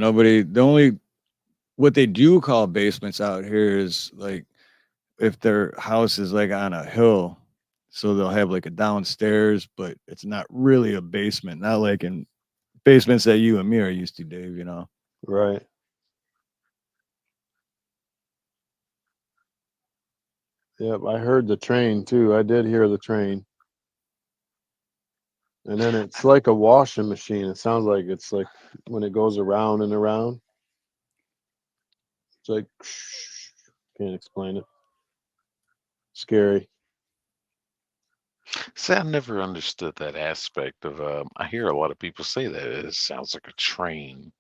what they do call basements out here is like if their house is like on a hill, so they'll have like a downstairs, but it's not really a basement, not like in basements that you and me are used to, Dave, you know.
Right. Yep, I heard the train too. I did hear the train. And then it's like a washing machine. It sounds like it's like when it goes around and around. It's like, can't explain it. Scary.
See, I never understood that aspect of. I hear a lot of people say that it sounds like a train.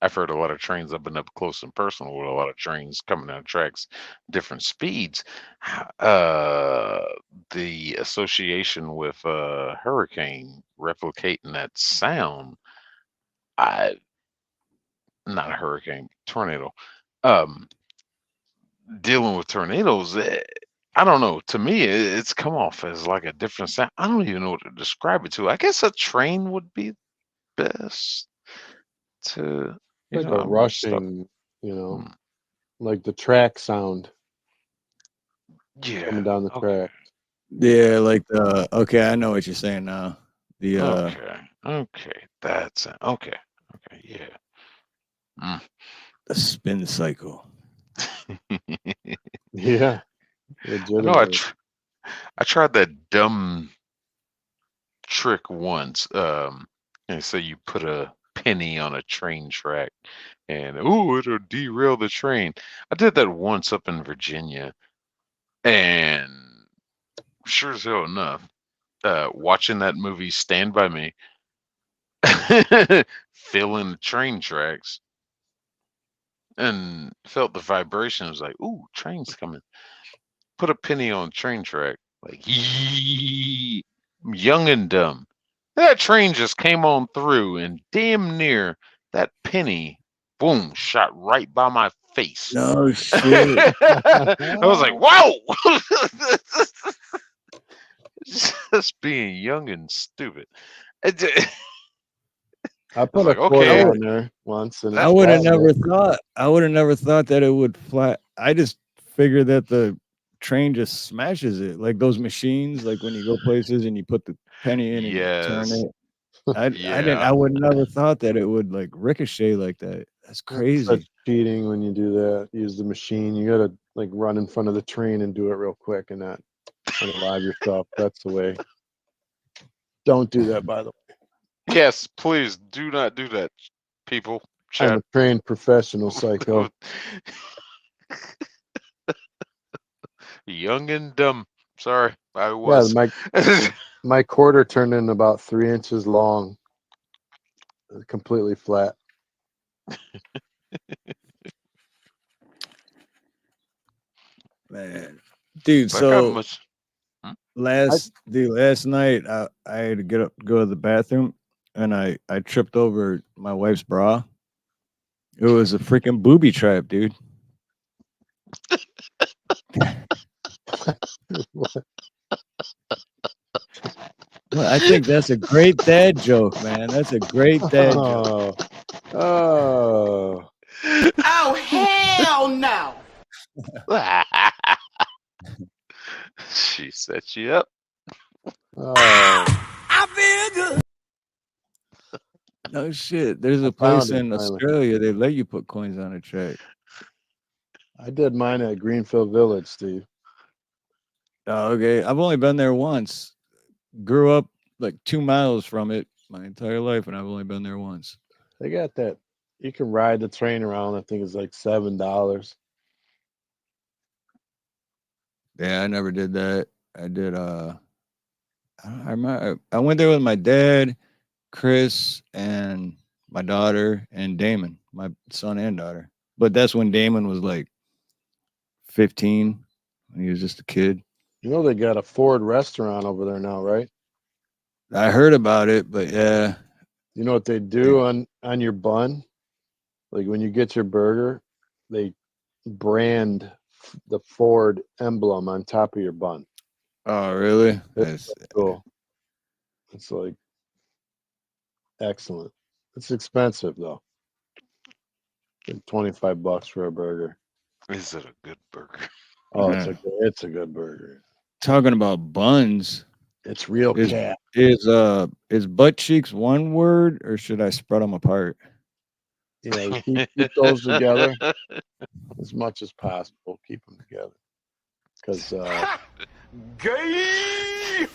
I've heard a lot of trains. I've been up close and personal with a lot of trains coming down tracks, different speeds. The association with hurricane replicating that sound. Not a hurricane, tornado. Dealing with tornadoes, I don't know. To me, it's come off as like a different sound. I don't even know what to describe it to. I guess a train would be best to,
Like a rushing, like the track sound.
Yeah.
Coming down the track.
Yeah, like okay, I know what you're saying now.
Okay, that's okay, yeah.
The spin cycle.
Yeah.
I tried that dumb trick once. And so you put a penny on a train track and it'll derail the train. I did that once up in Virginia, and sure as hell enough, watching that movie Stand By Me, filling the train tracks and felt the vibration. It was like, ooh, train's coming. Put a penny on train track, like young and dumb. That train just came on through, and damn near that penny, boom, shot right by my face.
No shit.
I was like, whoa! Just being young and stupid.
I put a quarter on there once, and
I would have never thought that it would fly. I just figured that the train just smashes it, like those machines, like when you go places and you put the penny in and you turn it. I would never thought that it would like ricochet like that. That's crazy.
cheating when you do that. Use the machine. You gotta like run in front of the train and do it real quick and not unalive yourself. That's the way. Don't do that, by the way.
Yes, please do not do that, people.
I'm a trained professional psycho.
Young and dumb. Sorry, I was.
Yeah, my quarter turned in about 3 inches long, completely flat.
Man, dude. So last night I had to get up, go to the bathroom, and I tripped over my wife's bra. It was a freaking booby trap, dude. Well, I think that's a great dad joke, man. That's a great dad joke.
Oh,
hell no!
She set you up.
I feel good.
No shit. There's a place in Australia they let you put coins on a track.
I did mine at Greenfield Village, Steve.
Oh, okay. I've only been there once. Grew up like 2 miles from it my entire life, and I've only been there once.
They got that. You can ride the train around. I think it's like $7.
Yeah, I never did that. I did. I remember I went there with my dad, Chris, and my daughter, and Damon, my son and daughter. But that's when Damon was like 15. When he was just a kid.
You know they got a Ford restaurant over there now, right?
I heard about it, but yeah.
You know what they do on your bun? Like when you get your burger, they brand the Ford emblem on top of your bun.
Oh, really?
That's cool. It's like excellent. It's expensive though. Like $25 for a burger.
Is it a good burger?
Oh, it's a good burger.
Talking about buns.
It's real cat.
Is butt cheeks one word, or should I spread them apart?
Yeah, keep those together as much as possible. Keep them together. Because
Gay.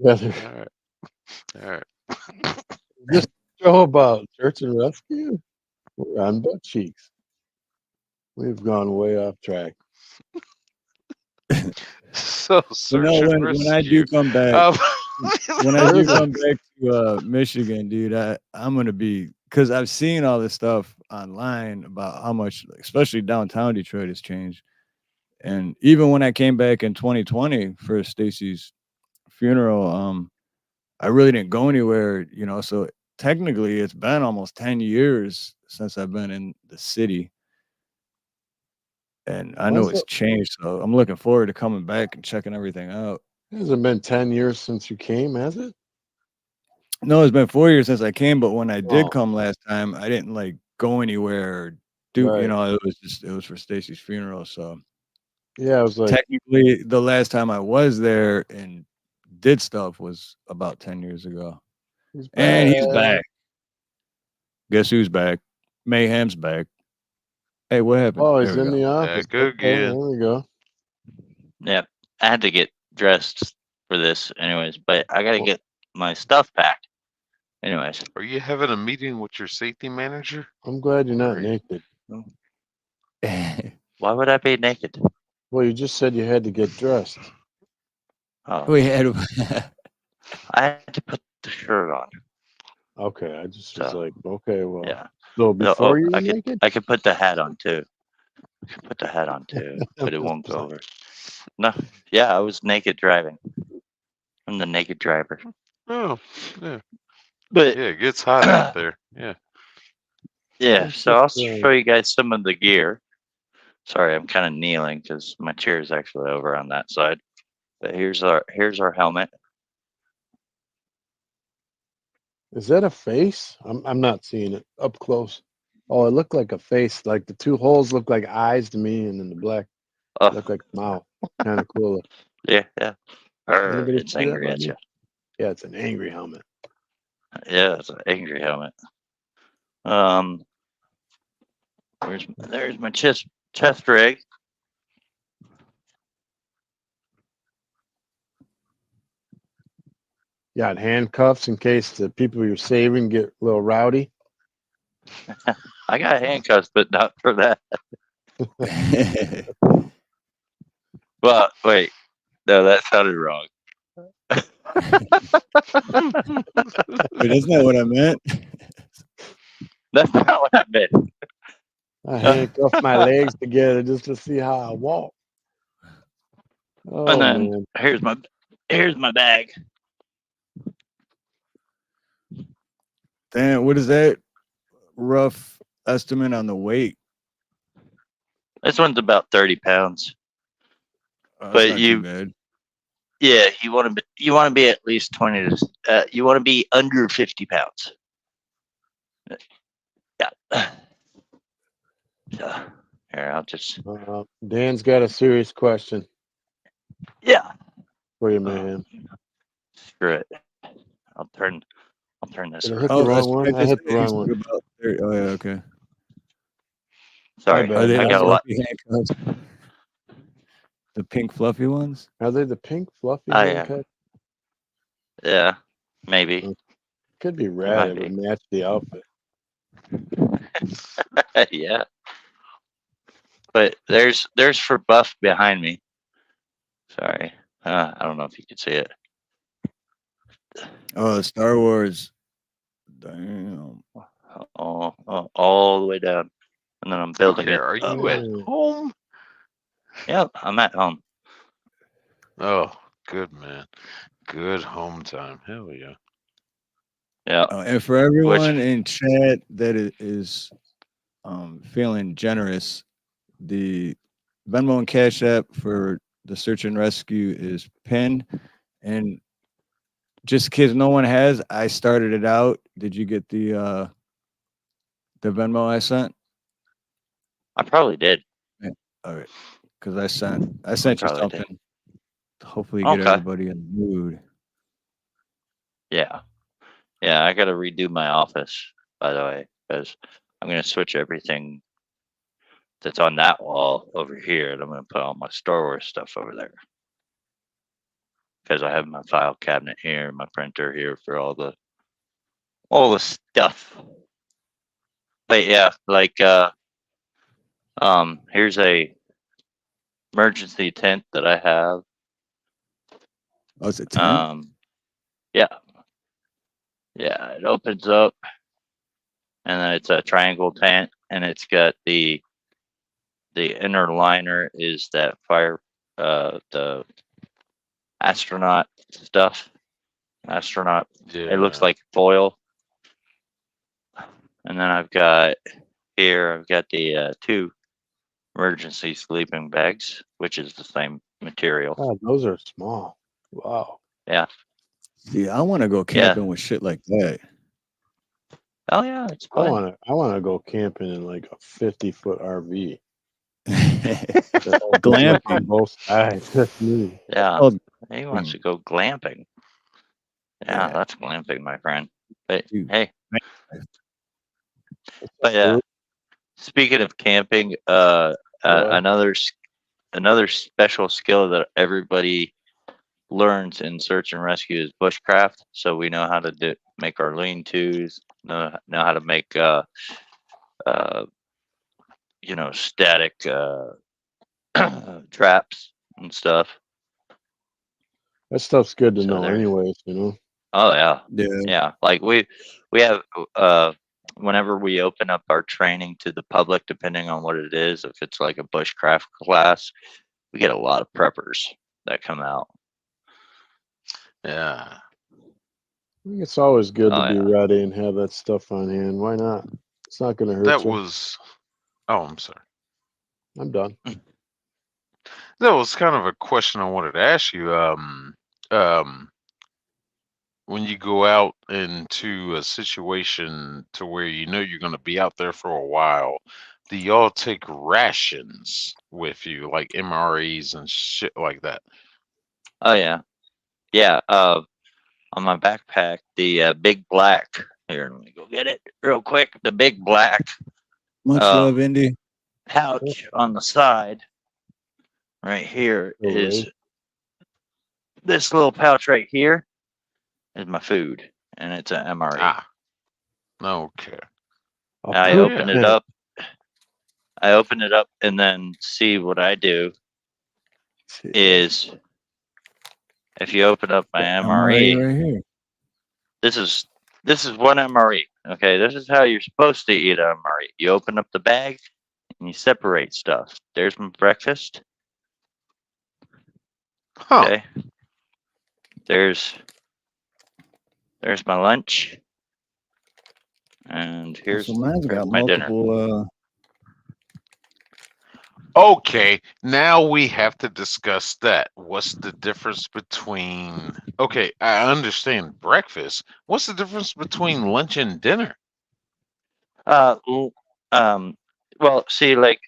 together.
All right.
This show about search and rescue. We're on butt cheeks. We've gone way off track.
So
when I do come back, when I do come back to Michigan, dude, I'm gonna be, because I've seen all this stuff online about how much, especially downtown Detroit, has changed. And even when I came back in 2020 for Stacy's funeral, I really didn't go anywhere, so technically it's been almost 10 years since I've been in the city. And I know it's changed, so I'm looking forward to coming back and checking everything out.
It hasn't been 10 years since you came, has it?
No, it's been 4 years since I came, but when I did come last time, I didn't like go anywhere or do,
Right.
it was for Stacy's funeral. So
yeah, it was like
technically the last time I was there and did stuff was about 10 years ago. And he's back. Guess who's back? Mayhem's back. Hey, what happened?
Oh, he's in the office.
There
we go.
Yep. I had to get dressed for this anyways, but I got to get my stuff packed. Anyways.
Are you having a meeting with your safety manager?
I'm glad you're not naked.
Why would I be naked?
Well, you just said you had to get dressed.
Oh.
We had.
I had to put the shirt on.
Okay, I just was like, okay, well,
yeah.
So before you
naked, I could put the hat on too. But it won't go over. No, yeah, I was naked driving. I'm the naked driver.
Oh, yeah.
But
yeah, it gets hot out there. Yeah.
Yeah, so I'll show you guys some of the gear. Sorry, I'm kind of kneeling because my chair is actually over on that side. But here's our helmet.
Is that a face? I'm not seeing it up close. Oh, it looked like a face. Like the two holes look like eyes to me, and then the black look like mouth. Kind of cool.
Yeah. It's angry at you.
Yeah, it's an angry helmet.
Yeah, it's an angry helmet. There's my chest rig.
You got handcuffs in case the people you're saving get a little rowdy.
I got handcuffs, but not for that. Well, wait. No, that sounded wrong.
Wait, isn't that what I meant?
That's not what I meant.
I handcuffed my legs together just to see how I walk. Oh,
And then
man.
here's my bag.
Damn, what is that rough estimate on the weight?
This one's about 30 pounds.
Oh, that's
But
not too bad.
yeah, you want to be at least 20 to you want to be under 50 pounds. Yeah. So, here, I'll just.
Dan's got a serious question.
Yeah.
For you, man.
Screw it. I'll turn this
Did I
around.
hit the wrong one? I hit the wrong one.
Oh yeah, okay.
Sorry,
Are they
I
the
got a lot.
fluffy handcuffs? The pink fluffy ones?
Are they the pink fluffy
Oh, yeah.
handcuffs?
Yeah, maybe.
Could be
might
red. It
be.
would match the outfit.
Yeah. But there's for buff behind me. Sorry. I don't know if you can see it.
Oh, Star Wars. Damn.
All the way down. And then I'm building
Okay,
it.
are you
up.
at home?
Yeah, I'm at home.
Oh, good man. Good home time. Hell yeah.
Yeah.
And for everyone in chat that is feeling generous, the Venmo and Cash App for the search and rescue is pinned. And just in case no one has, I started it out. Did you get the Venmo I sent?
I probably did.
Yeah. All right. Because I sent you
probably
something.
did.
Hopefully get
Okay.
everybody in the mood.
Yeah. Yeah, I got to redo my office, by the way, because I'm going to switch everything that's on that wall over here, and I'm going to put all my Star Wars stuff over there. Because I have my file cabinet here, my printer here for all the stuff. But yeah, like here's a emergency tent that I have.
Oh, it's a tent?
Yeah. Yeah, it opens up, and then it's a triangle tent, and it's got the inner liner is that fire, the astronaut stuff. Astronaut.
Yeah.
It looks like foil. And then I've got the 2 emergency sleeping bags, which is the same material.
Oh, those are small. Wow.
Yeah.
See, I want to go camping with shit like that.
Oh yeah, it's
I
fun.
want to go camping in like a 50-foot RV.
Glamping.
On both sides. That's me.
Yeah. He wants to go glamping. Yeah, that's glamping, my friend. But hey. But yeah. Speaking of camping, another special skill that everybody learns in search and rescue is bushcraft. So we know how to make our lean-tos, know how to make static traps and stuff.
That stuff's good to know anyways,
Oh yeah. Yeah. Like we have whenever we open up our training to the public, depending on what it is, if it's like a bushcraft class, we get a lot of preppers that come out.
Yeah.
I think it's always good to be ready and have that stuff on hand. Why not? It's not going to hurt you.
Oh, I'm sorry.
I'm done.
That was kind of a question I wanted to ask you. When you go out into a situation to where you know you're going to be out there for a while, do y'all take rations with you, like MREs and shit like that?
Oh yeah, yeah. on my backpack the big black. Here, let me go get it real quick. The big black
Much love, Indy.
pouch on the side right here is this little pouch right here is my food, and it's an MRE.
Ah, okay.
I open it up. I open it up, and then see what I do is if you open up my MRE,
right here.
this is one MRE. Okay, this is how you're supposed to eat an MRE. You open up the bag and you separate stuff. There's my breakfast. Okay. There's my lunch. And here's
mine's got
my dinner.
multiple.
Okay, now we have to discuss that. What's the difference between? Okay, I understand breakfast. What's the difference between lunch and dinner?
Well, see, like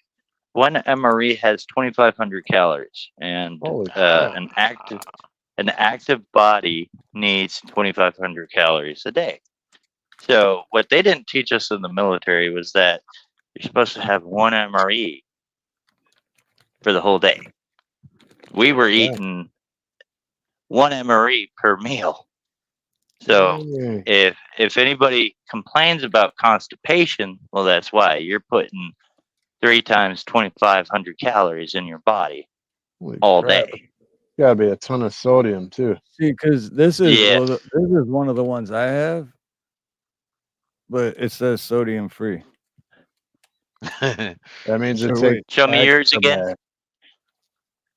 one MRE has 2,500 calories, and an active body needs 2,500 calories a day. So what they didn't teach us in the military was that you're supposed to have one MRE for the whole day. We were eating one MRE per meal. So if anybody complains about constipation, well, that's why you're putting 3 times 2,500 calories in your body all day.
Gotta be a ton of sodium too.
See, because this is this is one of the ones I have, but it says sodium free.
That means it
So
takes.
Show me yours again.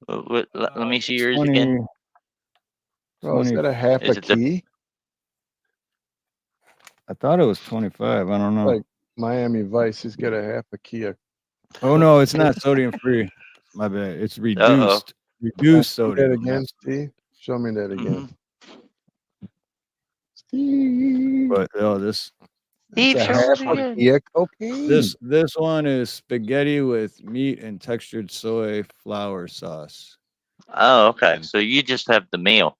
Let me see yours again.
Oh, is that a half a key?
I thought it was 25. I don't know.
Like Miami Vice, he's got a half a key.
Oh no, it's not sodium free. My bad. It's reduced. Reduced sodium.
That again, Steve. Show me that again. Steve.
But this.
Steve,
half a key of cocaine.
This one is spaghetti with meat and textured soy flour sauce.
Oh, okay. So you just have the meal.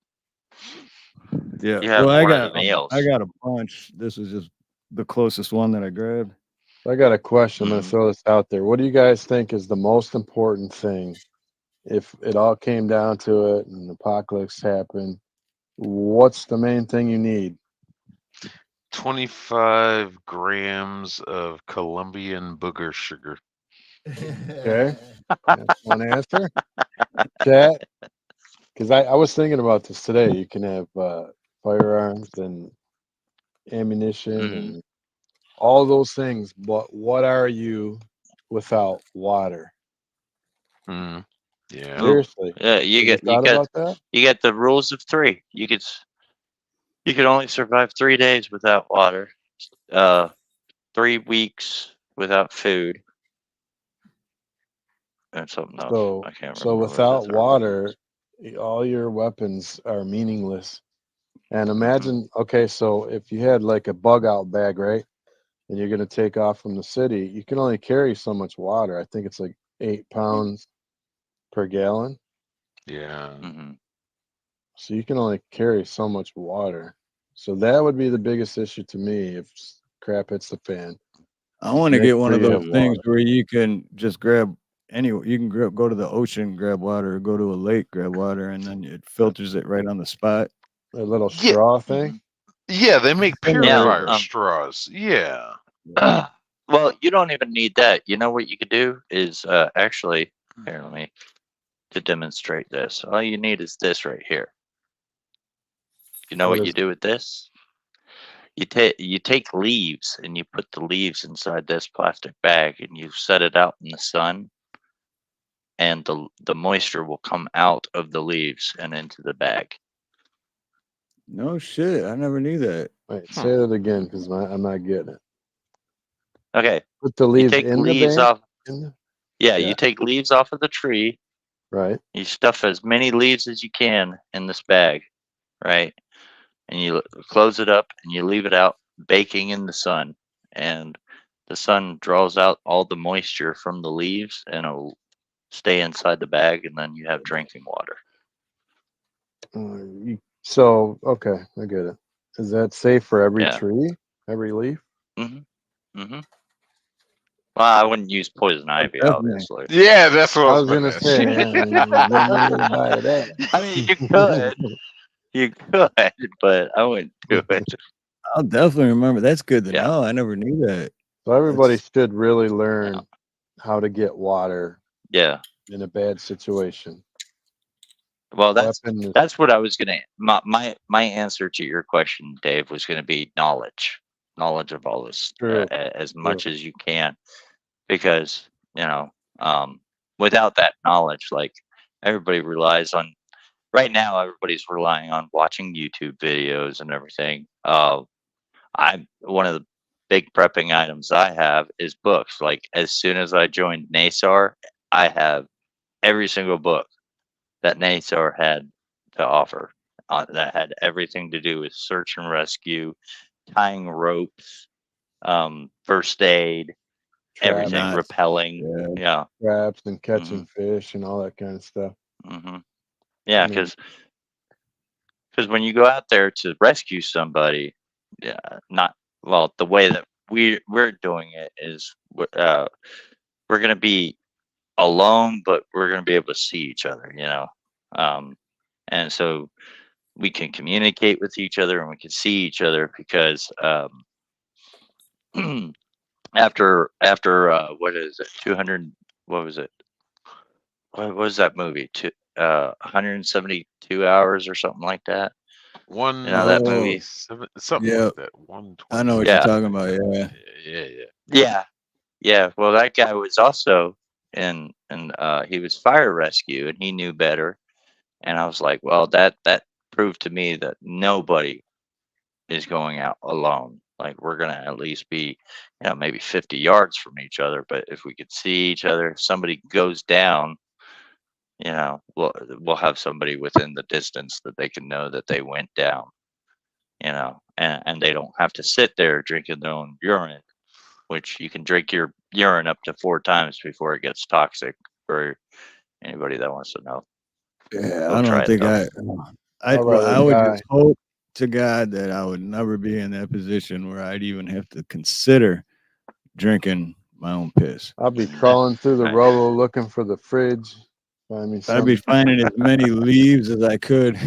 Yeah.
You have
I
the meals.
got a bunch. This is just the closest one that I grabbed.
I got a question. I'm gonna throw this out there. What do you guys think is the most important thing? If it all came down to it and the apocalypse happened, what's the main thing you need?
25 grams of Colombian booger sugar.
Okay, that's one answer. Chat, because I was thinking about this today. You can have firearms and ammunition and all those things, but what are you without water?
Yeah.
Seriously.
Yeah, you get the rules of 3. You could only survive 3 days without water. 3 weeks without food. And something else. I can't remember.
So without water, all your weapons are meaningless. And imagine, okay, so if you had like a bug out bag, right? And you're gonna take off from the city, you can only carry so much water. I think it's like 8 pounds per gallon.
Yeah.
So you can only carry so much water. So that would be the biggest issue to me if crap hits the fan.
I want to get one of those things where you can just grab you can go to the ocean, grab water, or go to a lake, grab water, and then it filters it right on the spot.
A little straw thing.
Yeah, they make purifier straws. Yeah.
Well, you don't even need that. You know what you could do is actually here. Let me to demonstrate this. All you need is this right here. You know what you do with this? You take leaves and you put the leaves inside this plastic bag and you set it out in the sun, and the moisture will come out of the leaves and into the bag.
No shit, I never knew that.
Wait, say that again because I'm not getting it.
Okay.
Put the leaves
in the bag? Off. Yeah, you take leaves off of the tree.
Right.
You stuff as many leaves as you can in this bag, right? And you close it up and you leave it out baking in the sun, and the sun draws out all the moisture from the leaves and it'll stay inside the bag, and then you have drinking water.
So okay, I get it. Is that safe for every
Yeah.
tree, every leaf?
Mm-hmm. Mm-hmm. Well, I wouldn't use poison ivy,
Definitely.
obviously.
Yeah, that's what
I
I was
was
about
gonna
to ask
say,
you.
don't bring anybody that.
I mean, you could, but I wouldn't do it.
I'll definitely remember. That's good to
Yeah.
know. I never knew that.
So everybody
That's
should really learn how to get water
Yeah.
in a bad situation.
Well, that's
Weapon is
that's what I was gonna. My answer to your question, Dave, was gonna be knowledge of all this
true.
as
True.
much as you can, because without that knowledge, like everybody relies on right now, everybody's relying on watching YouTube videos and everything. I'm one of the big prepping items I have is books. Like as soon as I joined NASAR, I have every single book that NASAR had to offer that had everything to do with search and rescue, tying ropes, first aid, everything,
traps,
rappelling. Yeah.
traps and
hmm
catching fish and all that kind of stuff.
hmm Yeah,
I mean,
because when you go out there to rescue somebody, yeah, not well, the way that we're doing it is we're going to be alone, but we're going to be able to see each other, and so we can communicate with each other and we can see each other because after what is it 200 what was it what was that movie 172 hours or something like that, that movie.
Something
yeah.
like that.
I know
120.
what you're talking about. Yeah.
Yeah. Well, that guy was also he was fire rescue and he knew better. And I was like, well, that proved to me that nobody is going out alone. Like we're gonna at least be, maybe 50 yards from each other. But if we could see each other, if somebody goes down, we'll have somebody within the distance that they can know that they went down. And they don't have to sit there drinking their own urine, which you can drink your urine up to 4 times before it gets toxic. For anybody that wants to know,
Yeah,
go
I
try
don't
it
think
though.
I
I'd rather
would
die.
just hope to God that I would never be in that position where I'd even have to consider drinking my own piss.
I'll be crawling through the
Right.
rubble looking for the fridge. Find me
I'd be
something.
finding as many leaves as I could.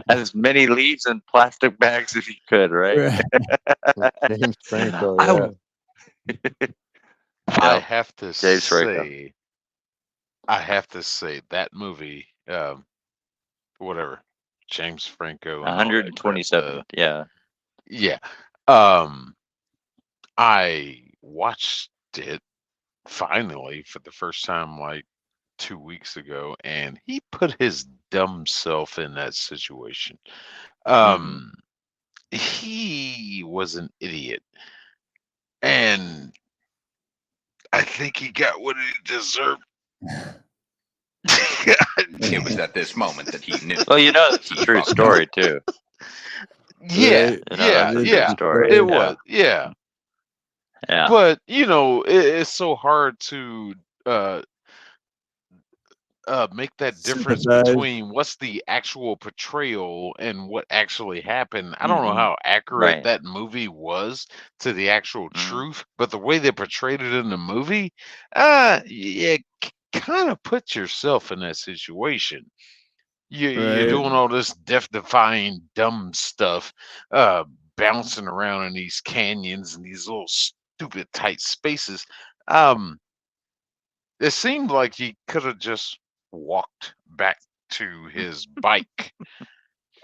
As many leaves and plastic bags as you could, right?
James Franco,
I
yeah.
w-
I
Yep,
have to
James Franco.
say, that movie, whatever, James Franco and all that crap.
127. Yeah.
Yeah. I watched it finally for the first time like 2 weeks ago, and he put his dumb self in that situation. He was an idiot, and I think he got what he deserved.
It was at this moment that he knew.
Well, it's a true story too.
Yeah,
That's a true story.
It was, yeah.
Yeah.
But it's so hard to make that difference between what's the actual portrayal and what actually happened. I don't know how accurate
Right.
that movie was to the actual truth, but the way they portrayed it in the movie, you kind of put yourself in that situation. You're doing all this death-defying dumb stuff, bouncing around in these canyons and these little stupid tight spaces. It seemed like he could have just walked back to his bike.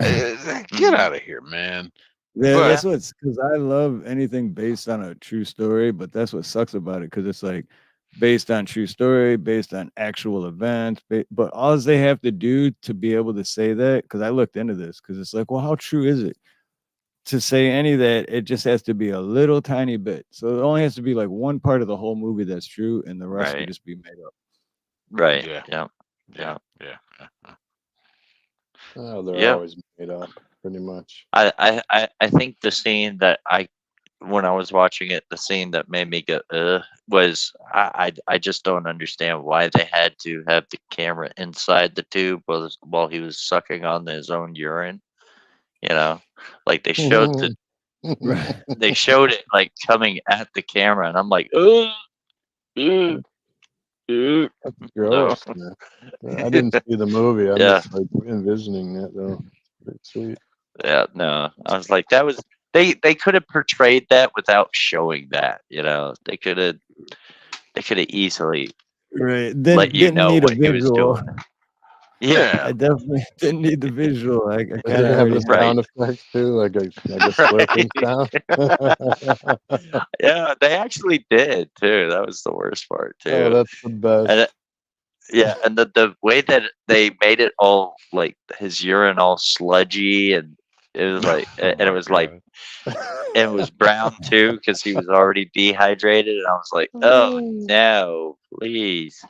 Get out of here, man.
Yeah, that's what's because I love anything based on a true story, but that's what sucks about it because it's like based on true story, based on actual events. But all they have to do to be able to say that, because I looked into this, because it's like, well, how true is it? To say any of that, it just has to be a little tiny bit. So it only has to be like one part of the whole movie that's true, and the rest can just be made up.
Right.
Yeah.
Oh, they're always made up, pretty much.
I think the scene that I when I was watching it, the scene that made me go was I just don't understand why they had to have the camera inside the tube while he was sucking on his own urine. You know, like they showed it like coming at the camera, and I'm like,
That's gross. Man. I didn't see the movie. I'm
Yeah.
just like envisioning that though. Pretty sweet.
Yeah, no, I was like, that was they could have portrayed that without showing that. You know, they could have easily
Right.
let you
Didn't
know
need a
what he was
visual.
doing. Yeah,
I definitely didn't need the visual. I
Did
kind
they
of
have
already
the
had
sound effects too, like a slurping sound?
yeah, they actually did too. That was the worst part too.
Oh, that's the best.
And yeah, and the way that they made it all like his urine all sludgy, and it was like, and it was like, it was brown too because he was already dehydrated, and I was like, oh no, please.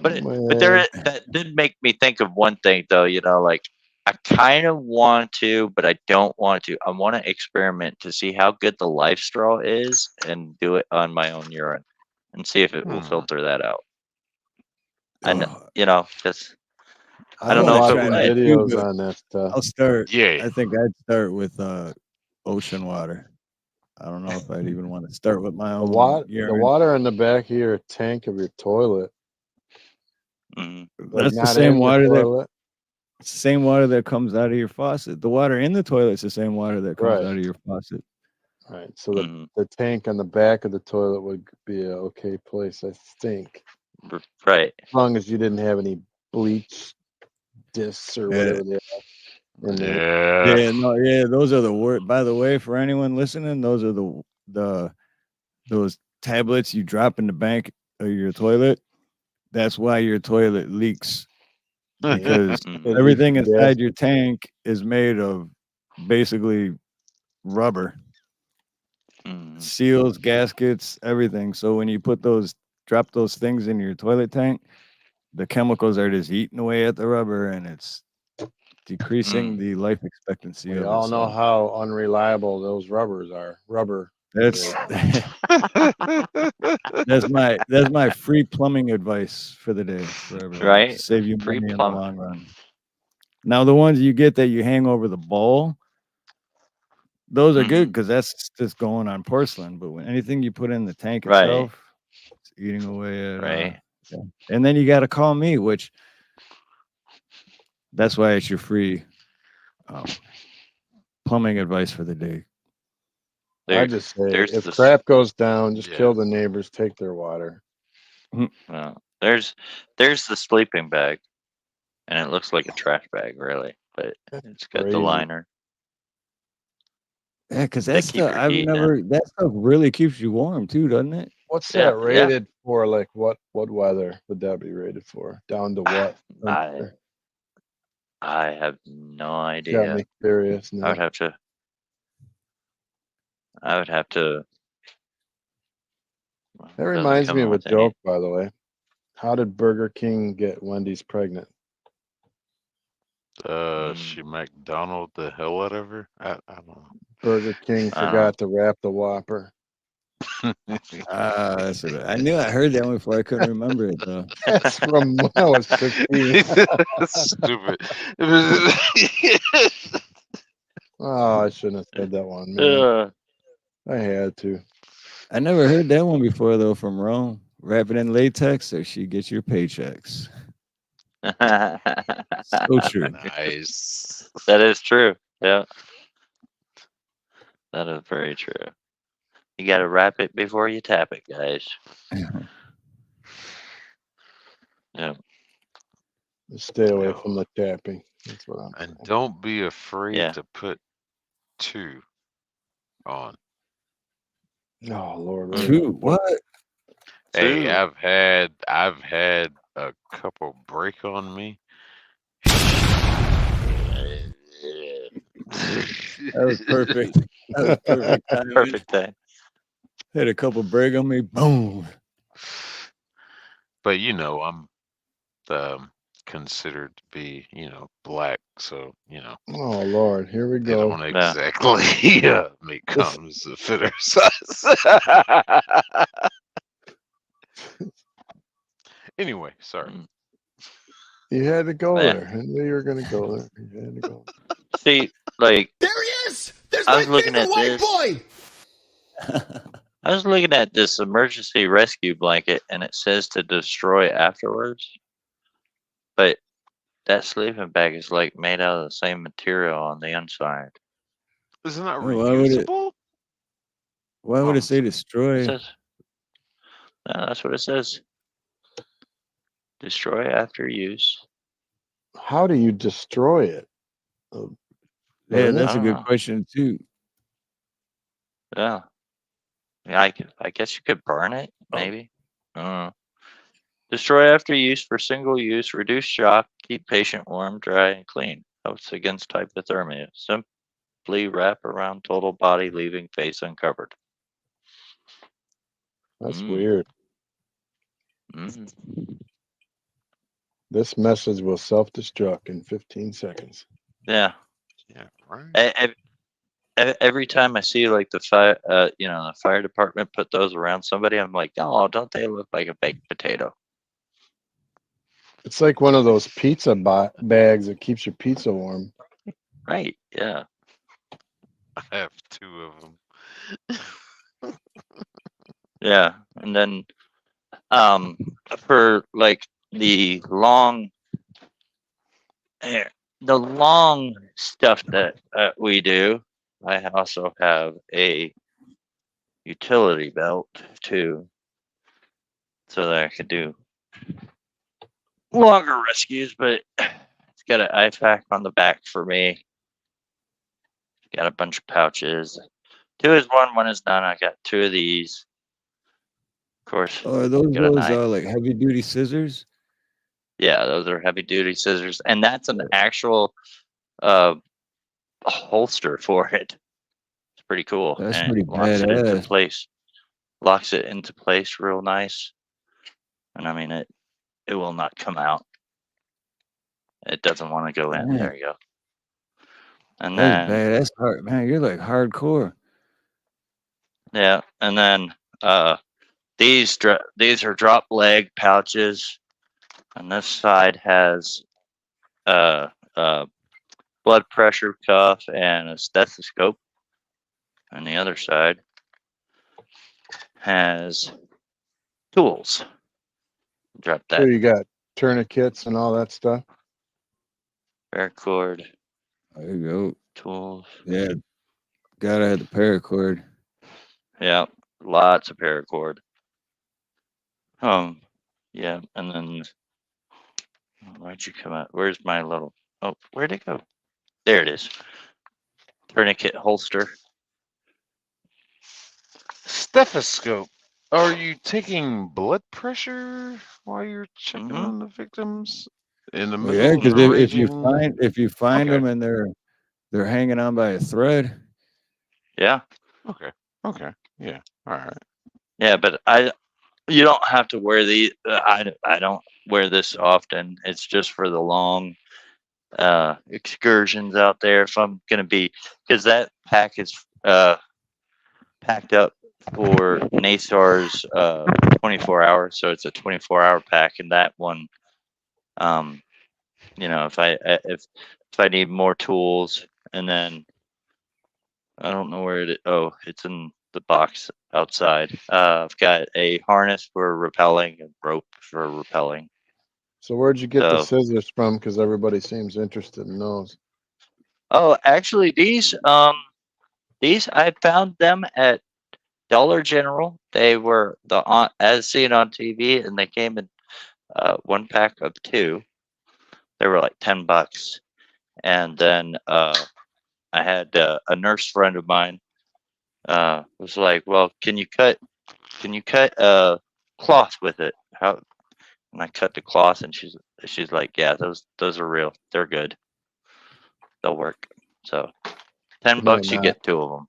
But that did make me think of one thing though. You know, like I kind of want to, but I don't want to. I want to experiment to see how good the life straw is, and do it on my own urine, and see if it will filter that out. And you know, just I don't know if it
watching
would.
videos on that stuff.
I'll start.
Yeah.
I think I'd start with ocean water. I don't know if I'd even want to start with my own
The
urine.
water in the back of your tank of your toilet.
That's the same water that comes out of your faucet. The water in the toilet is the same water that comes out of your faucet.
Right. So the tank on the back of the toilet would be a okay place, I think.
Right.
As long as you didn't have any bleach discs or whatever they are. In there.
Yeah, those are the word. By the way, for anyone listening, those are those tablets you drop in the bank of your toilet. That's why your toilet leaks, because everything inside your tank is made of basically rubber. Seals, gaskets, everything. So when you drop those things in your toilet tank, the chemicals are just eating away at the rubber, and it's decreasing the life expectancy
We
of
all
it.
know how unreliable those rubbers are. Rubber.
That's that's my free plumbing advice for the day for everyone.
Right.
Save you
Free
money in the
plumbing.
long run. Now the ones you get that you hang over the bowl, those are good because that's just going on porcelain. But when anything you put in the tank itself, it's eating away at And then you got to call me, which that's why it's your free plumbing advice for the day.
I just say if crap goes down, just kill the neighbors, take their water.
Well, there's the sleeping bag, and it looks like a trash bag, really, but it's got the
crazy.
liner.
Yeah, because
They
that's
keep your heat in it.
that stuff really keeps you warm too, doesn't it?
What's that rated for? Like what weather would that be rated for? Down to what?
I have no idea.
Got me curious now.
I would have to.
That reminds me of a joke, by the way. How did Burger King get Wendy's pregnant?
She McDonald the hell out of her. I don't know.
Burger King forgot to wrap the Whopper.
That's what I knew. I heard that one before. I couldn't remember it though.
That's from when I was 16.
Stupid.
Oh, I shouldn't have said that one, man. I had to.
I never heard that one before though. From Rome, wrap it in latex so she gets your paychecks. So true.
Nice.
That is true. Yeah. That is very true. You got to wrap it before you tap it, guys. Yeah.
Stay away from the tapping. That's what I'm
And don't be afraid to put 2 on.
Oh Lord.
Two? What?
Hey, I've had a couple break on me.
That was perfect. That was perfect.
Perfect day.
Had a couple break on me. Boom.
But you know, I'm considered to be, black. So,
Oh Lord, here we
they
go.
don't exactly make condoms that fit our size. Anyway, sorry.
You had to go
Yeah.
there. I knew you were going to go there. You had to go.
See, like
There he is! There's
I
my
was looking
favorite
at
white
this.
boy!
I was looking at this emergency rescue blanket, and it says to destroy afterwards. But that sleeping bag is like made out of the same material on the inside.
Isn't that
Why would it?
reusable?
Why would it say
It
destroy?
says, no, that's what it says. Destroy after use.
How do you destroy it?
Yeah,
Burn
that's
it?
a good question too.
Yeah. Yeah, I guess you could burn it, maybe. Destroy after use for single use, reduce shock, keep patient warm, dry, and clean. Helps against hypothermia. Simply wrap around total body, leaving face uncovered.
That's weird.
Mm.
This message will self-destruct in 15 seconds.
Yeah.
Yeah, right.
Every time I see like the fire department put those around somebody, I'm like, oh, don't they look like a baked potato?
It's like one of those pizza bags that keeps your pizza warm.
Right. Yeah.
I have 2 of them.
Yeah. And then for like the long stuff that we do, I also have a utility belt too, so that I could do longer rescues. But it's got an IFAC on the back for me. Got a bunch of pouches. 2 is one is none. I got 2 of these. Of course.
Are those
got a knife.
like heavy duty scissors?
Yeah, those are heavy duty scissors, and that's an actual holster for it. It's pretty cool.
That's
and
pretty
it locks it into
badass.
place. Locks it into place real nice. And I mean it will not come out. It doesn't want to go in.
Man.
There you go. And
That's
then
bad. That's hard, man. You're like hardcore.
yeah, and then these are drop leg pouches, and this side has blood pressure cuff and a stethoscope, and the other side has tools. Drop that.
So you got tourniquets and all that stuff?
Paracord.
There you go.
Tools.
Yeah. Gotta have the paracord.
Yeah. Lots of paracord. Yeah, and then why'd you come out? Where's my little where'd it go? There it is. Tourniquet holster.
Stethoscope. Are you taking blood pressure while you're checking on the victims in the
Well,
middle
yeah,
of
because
the
if you find
Okay.
them and they're hanging on by a thread.
Yeah.
Okay. Yeah. All right.
Yeah, but you don't have to wear these. I don't wear this often. It's just for the long excursions out there. If I'm gonna be, because that pack is packed up for NASAR's 24 hours, so it's a 24-hour pack, and that one, if I need more tools, and then I don't know where it is. Oh, it's in the box outside. I've got a harness for rappelling and rope for rappelling.
So where'd you get the
So-
scissors from? Because everybody seems interested in those.
Oh, actually, these I found them at Dollar General. They were as seen on TV, and they came in one pack of 2. They were like $10, and then I had a nurse friend of mine was like, "Well, can you cut cloth with it?" And I cut the cloth, and she's like, "Yeah, those are real. They're good. They'll work." So $10, you get 2 of them.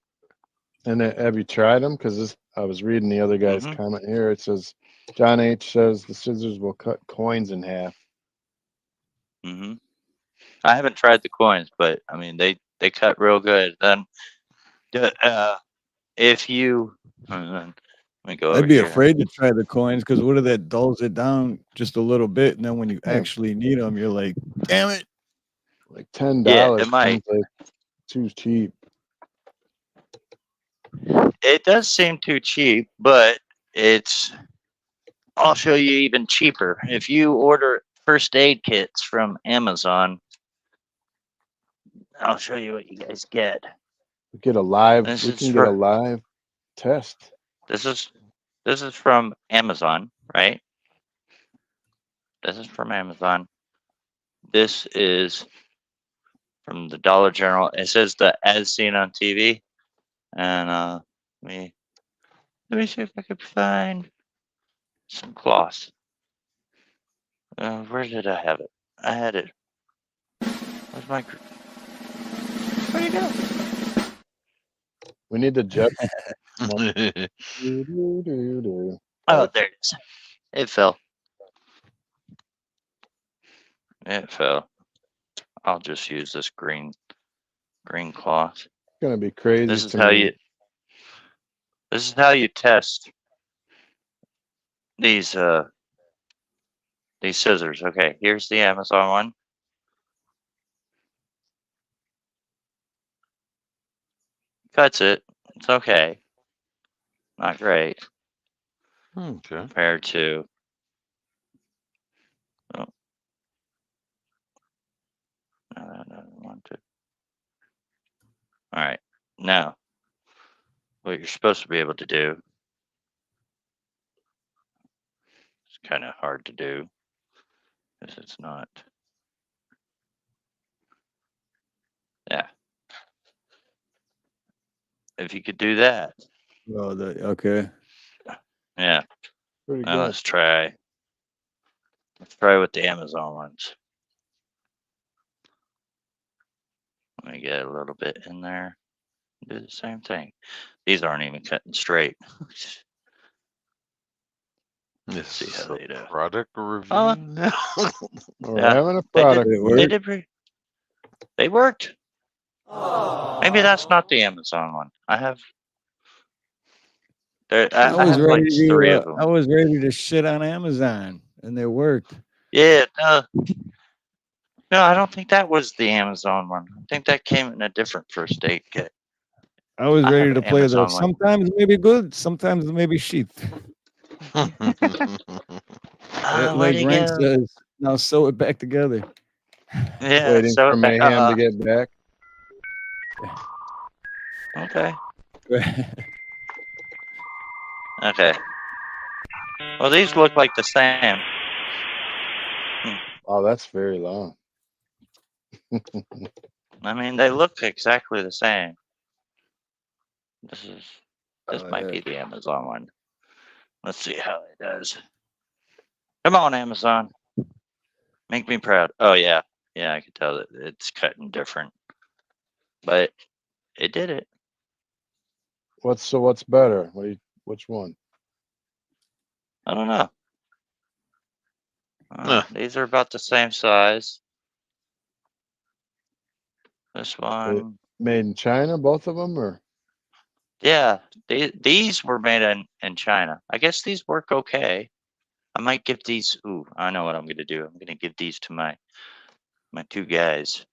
And have you tried them? Because I was reading the other guy's
Mhm.
comment here. It says, John H. says the scissors will cut coins in half.
Mm-hmm. I haven't tried the coins, but I mean they cut real good. Then if you let me go over
I'd be
here.
afraid to try the coins because what if that dulls it down just a little bit, and then when you
Yeah.
actually need them, you're like, damn it.
Like $10
Yeah, it might.
seems like too cheap.
It does seem too cheap, but it's. I'll show you even cheaper. If you order first aid kits from Amazon, I'll show you what you guys get.
We get a live.
This
We
is
can get a
for
live test.
this is from Amazon, right? This is from Amazon. This is from the Dollar General. It says the as seen on TV. And let me see if I could find some cloths. Where did I have it? I had it. Where's my? Where'd you go?
We need the jet.
Oh, there it is. It fell. It fell. I'll just use this green cloth.
It's gonna be crazy.
This is how you test these scissors. Okay, here's the Amazon one. Cuts it. It's okay. Not great.
Okay.
Compared to. Oh. No, I don't want to. All right. Now, what you're supposed to be able to do. It's kind of hard to do because it's not. Yeah. If you could do that.
Oh, okay.
Yeah.
Pretty
Now
good.
let's try. Let's try with the Amazon ones. Let me get a little bit in there. Do the same thing. These aren't even cutting straight.
This
See
is
how
a
they do.
product review now.
We're having a product.
They worked. Maybe that's not the Amazon one. I have. I
was
have
ready
like
to
3 of them.
I was ready to shit on Amazon, and they worked.
Yeah. No, I don't think that was the Amazon one. I think that came in a different first aid kit.
I was ready
have
to
an
play the
Amazon one.
sometimes it may be good, sometimes it may be shit.
Where'd
Like
he
Rank
go?
says, now sew it back together.
Yeah.
Waiting
So
for Mayhem to get back.
Okay. Okay. Well, these look like the same.
Oh, that's very long.
I mean, they look exactly the same. This might be the Amazon one. Let's see how it does. Come on, Amazon. Make me proud. Oh yeah. Yeah, I can tell that it's cutting different. But it did it.
What's better? Which one?
I don't know. These are about the same size. This one.
Made in China, both of them, or?
Yeah, these were made in China. I guess these work okay. I might give these. Ooh, I know what I'm gonna do. I'm gonna give these to my 2 guys,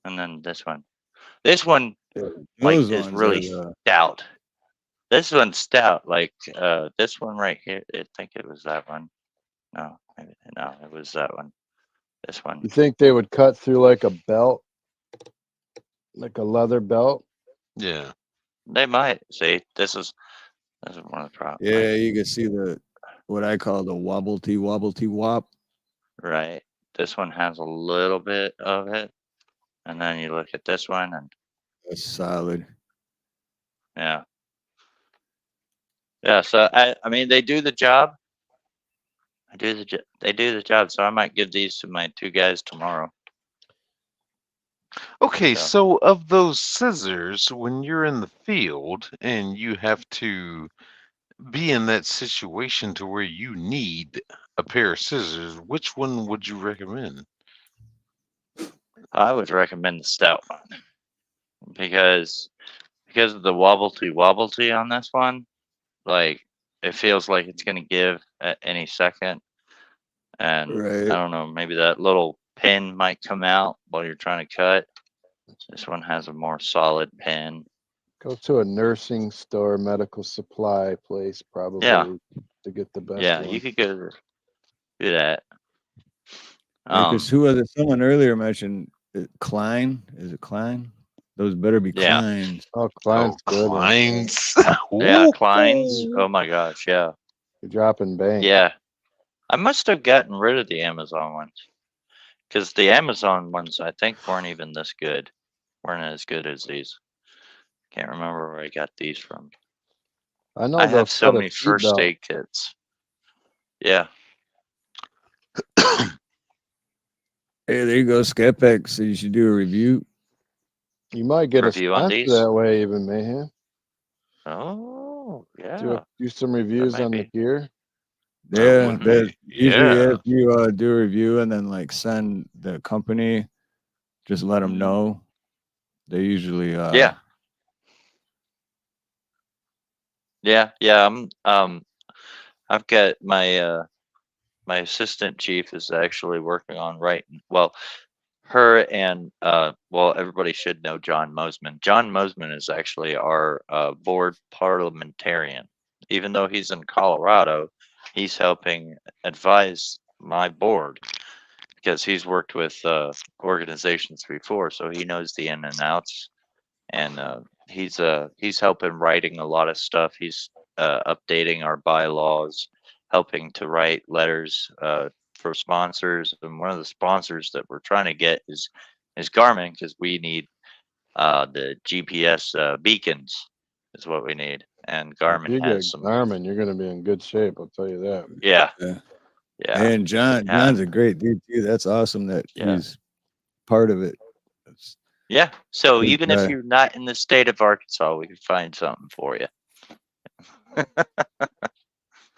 and then this one. This one, like,
Those
is
ones
really
are
stout. This one's stout. Like this one right here. I think it was that one. No, it was that one. This one.
You think they would cut through like a belt, like a leather belt?
Yeah.
They might. See, this is one of the problems.
Yeah, you can see what I call the wobblety wop.
Right. This one has a little bit of it. And then you look at this one and
it's solid.
Yeah. Yeah, so I mean they do the job. They do the job, so I might give these to my 2 guys tomorrow.
Okay, so of those scissors, when you're in the field and you have to be in that situation to where you need a pair of scissors, which one would you recommend?
I would recommend the stout one because of the wobbly on this one. Like it feels like it's gonna give at any second, and
Right.
I don't know, maybe that little pin might come out while you're trying to cut. This one has a more solid pin.
Go to a nursing store, medical supply place, probably to get the best
Yeah,
one.
you could go do that.
Because who was it? Someone earlier mentioned Klein. Is it Klein? Those better be
Yeah.
Kleins.
Oh, Klein's good.
Klein's.
Yeah, Klein's. Oh my gosh, yeah.
You're dropping bank.
Yeah. I must have gotten rid of the Amazon ones. Because the Amazon ones, I think, weren't even this good. Weren't as good as these. Can't remember where I got these from.
I know
I
they'll
have so
cut a
many first
seatbelt.
aid kits. Yeah.
Hey, there you go, Scapex. So you should do a review.
You might get
Review
a
on
sponsor
these?
that way, even Mayhem.
Oh, yeah.
Do some reviews
might
on the
be.
gear.
Yeah, usually
Yeah.
if you do a review and then like send the company, just let them know. They usually
Yeah. I've got my my assistant chief is actually working on writing. Well, her and everybody should know John Mosman. John Mosman is actually our board parliamentarian. Even though he's in Colorado, he's helping advise my board because he's worked with organizations before, so he knows the in and outs. And he's helping writing a lot of stuff. He's updating our bylaws, helping to write letters for sponsors. And one of the sponsors that we're trying to get is Garmin, because we need the GPS beacons is what we need. And
If
Garmin
you get
has some.
Garmin, you're going to be in good shape. I'll tell you that.
Yeah.
And John's a great dude too. That's awesome that he's part of it.
Yeah. So
Good
even
guy.
if you're not in the state of Arkansas, we can find something for you.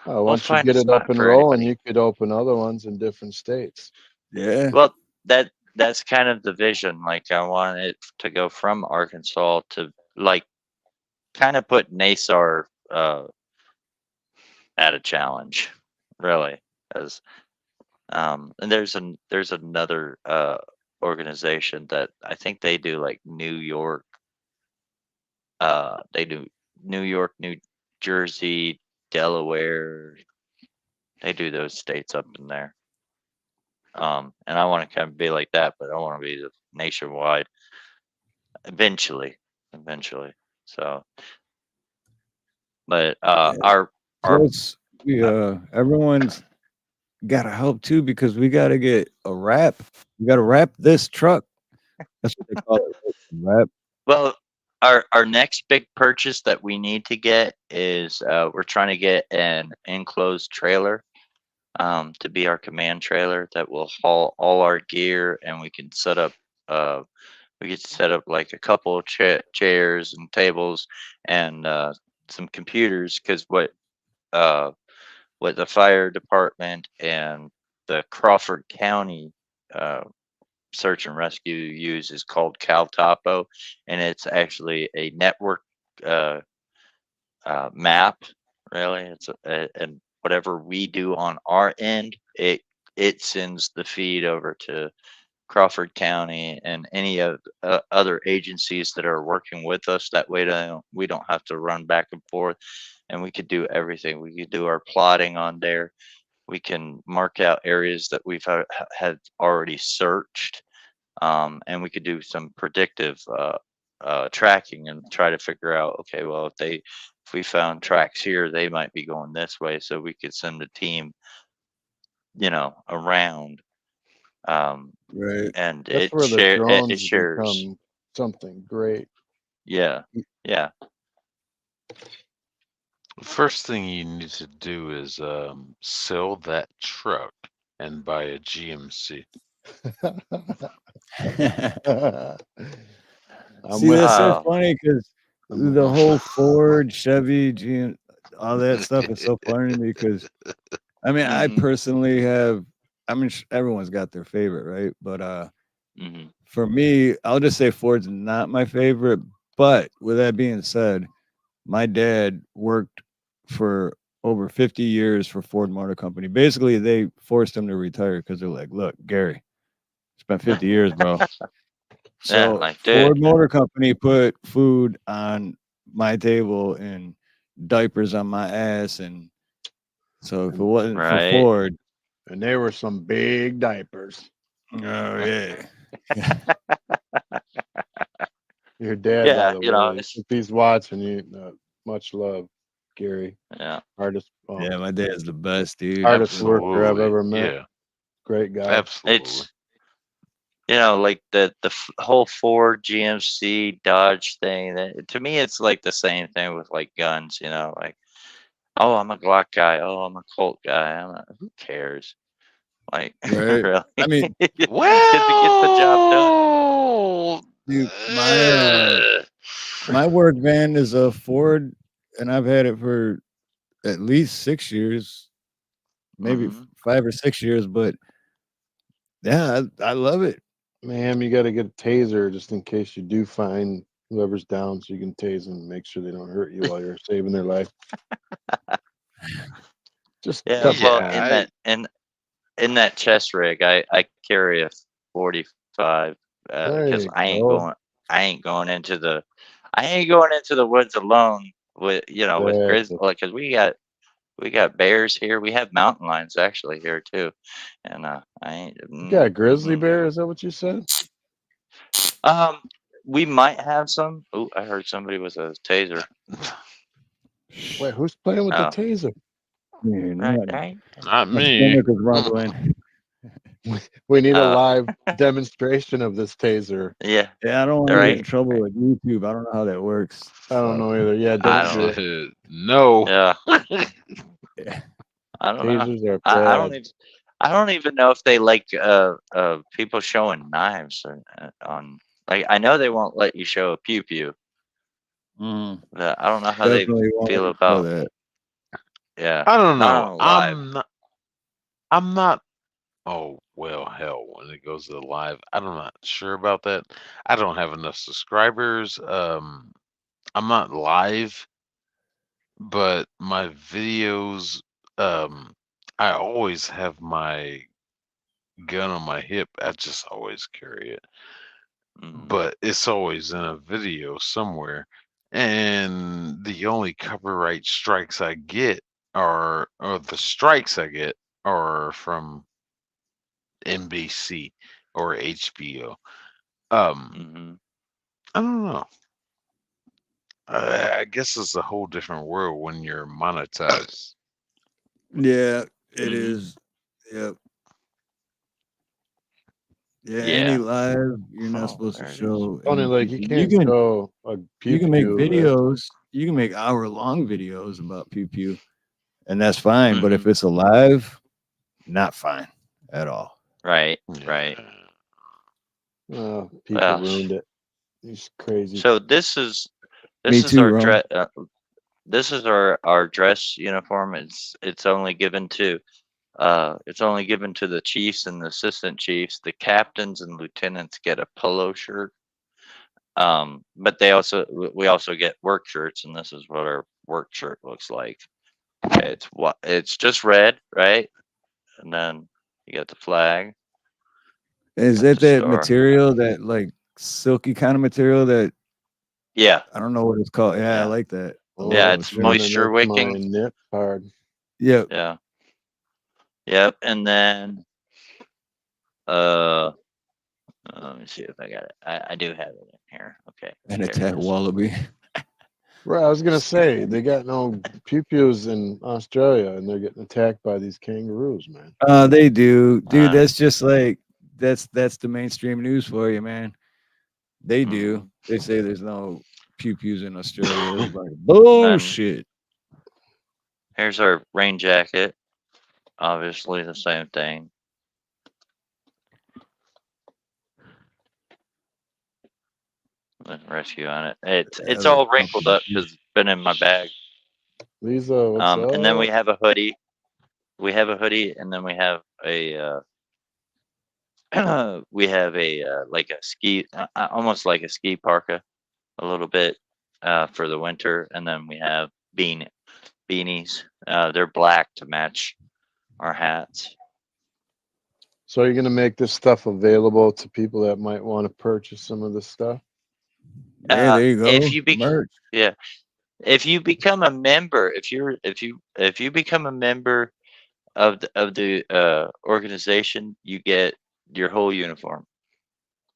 Once you
find
get
a
it up
spot
and
for
rolling,
anybody.
you could open other ones in different states.
Yeah.
Well, that's kind of the vision. Like I want it to go from Arkansas to like kind of put NASAR at a challenge, really. As and there's another organization that I think they do like New York. They do New York, New Jersey, Delaware. They do those states up in there. And I want to kind of be like that, but I want to be nationwide eventually. So, but our
Plus, everyone's got to help too because we got to get a wrap. We got to wrap this truck. That's what they call it. Wrap.
Well, our next big purchase that we need to get is we're trying to get an enclosed trailer to be our command trailer that will haul all our gear, and we can set up like a couple of chairs and tables and some computers, because what the fire department and the Crawford County search and rescue use is called CalTopo, and it's actually a network map. Really, and whatever we do on our end, it sends the feed over to Crawford County and any of other agencies that are working with us. That way, we don't have to run back and forth, and we could do everything. We could do our plotting on there. We can mark out areas that we've had already searched, and we could do some predictive tracking and try to figure out, okay, well, if we found tracks here, they might be going this way, so we could send a team, around.
Right.
And
That's
it
where the drones
it shares.
become something great.
Yeah.
The first thing you need to do is sell that truck and buy a GMC.
See, that's so funny because the whole Ford, Chevy, GM, all that stuff is so funny to me because, I mean, I personally have, I mean, everyone's got their favorite, right? But
Mhm.
For me, I'll just say Ford's not my favorite. But with that being said, my dad worked for over 50 years for Ford Motor Company. Basically, they forced him to retire because they're like, look, Gary, spent 50 years, bro.
Yeah,
So
like,
Ford
dude.
Motor Company put food on my table and diapers on my ass. And so if it wasn't for
Right.
Ford,
And they were some big diapers.
oh, yeah.
Your dad, by
Yeah,
the
you know,
way,
it's
if he's watching you, much love, Gary.
yeah.
Hardest,
Yeah, my dad's the best, dude.
hardest worker I've
Absolutely.
ever met.
Yeah.
Great guy.
Absolutely.
It's you know, like the whole Ford, GMC, Dodge thing. That to me, it's like the same thing with like guns. You know, like oh, I'm a Glock guy. Oh, I'm a Colt guy. Who cares? Like
Right.
really?
I mean,
Because it gets the job done.
Well,
dude, my work van is a Ford, and I've had it for at least 6 years, maybe
Mhm.
5 or 6 years. But yeah, I love it.
Ma'am, you got to get a taser just in case you do find whoever's down, so you can tase them and make sure they don't hurt you while you're saving their life. Just
Yeah,
couple
well,
times.
in that chest rig, I carry a 45
There
because
you go.
I ain't going into the woods alone with with grizzly,
Exactly.
like, because we got bears here. We have mountain lions actually here too, and I ain't.
You got a grizzly bear? Is that what you said?
We might have some. Oh, I heard somebody with a taser.
Wait, who's playing with the
Oh,
taser?
Yeah,
right.
Not
my
me.
stomach is rumbling.
We need a
Oh.
live demonstration of this taser.
Yeah.
Yeah, I don't want to get in
Right.
trouble with YouTube. I don't know how that works.
I don't know either. Yeah,
I
don't do it.
No.
Yeah.
Yeah.
I don't know.
Tasers are
I don't
bad.
even. I don't even know if they like people showing knives on. Like, I know they won't let you show a pew pew.
Mm,
But I don't know how they
definitely won't let
feel
you show
about.
that.
Yeah.
I don't
Not
know.
on live.
I'm not. Oh well, hell. When it goes to the live, I'm not sure about that. I don't have enough subscribers. I'm not live, but my videos. I always have my gun on my hip. I just always carry it, but it's always in a video somewhere. And the only copyright strikes I get or the strikes I get are from NBC or HBO. I don't know. I guess it's a whole different world when you're monetized.
Yeah, it is. Yep. Yeah, any
Yeah.
live, you're not
Oh,
supposed to
there it is.
show
Only
any
like you
pew.
can't show a pew
You can make
pew.
videos. You can make hour-long videos about pew pew, and that's fine. But if
Mhm.
it's a live, not fine at all.
Right. Right.
Oh, people
Well,
ruined it. These crazy.
so this is
Me too,
our
Ron.
this is our dress uniform. It's only given to the chiefs and the assistant chiefs. The captains and lieutenants get a polo shirt. But we also get work shirts, and this is what our work shirt looks like. It's just red, right? And then you got the flag.
Is
got
that
the
that
star.
material, that like silky kind of material that
Yeah.
I don't know what it's called? Yeah, I
Yeah.
like that.
Yeah,
Oh,
it's
sure.
moisture
Underneath my
wicking.
nip hard.
Yep.
Yeah. Yep. And then let me see if I got it. I do have it in here. Okay.
And
There
attack
it is.
wallaby.
Right, I was gonna say they got no pew pews in Australia, and they're getting attacked by these kangaroos, man.
They do, dude. That's just like that's the mainstream news for you, man. They do. They say there's no pew pews in Australia. It's like
And then
bullshit.
here's our rain jacket. Obviously the same thing. With rescue on it. It's all wrinkled up because it's been in my bag.
Lisa, what's up?
And then we have a hoodie. We have a hoodie, and then we have a we have a like a ski, almost like a ski parka, a little bit for the winter, and then we have beanies. They're black to match our hats.
So are you going to make this stuff available to people that might want to purchase some of this stuff?
Yeah, there you go.
If you
Merch.
yeah, if you become a member, if you become a member of the organization, you get your whole uniform.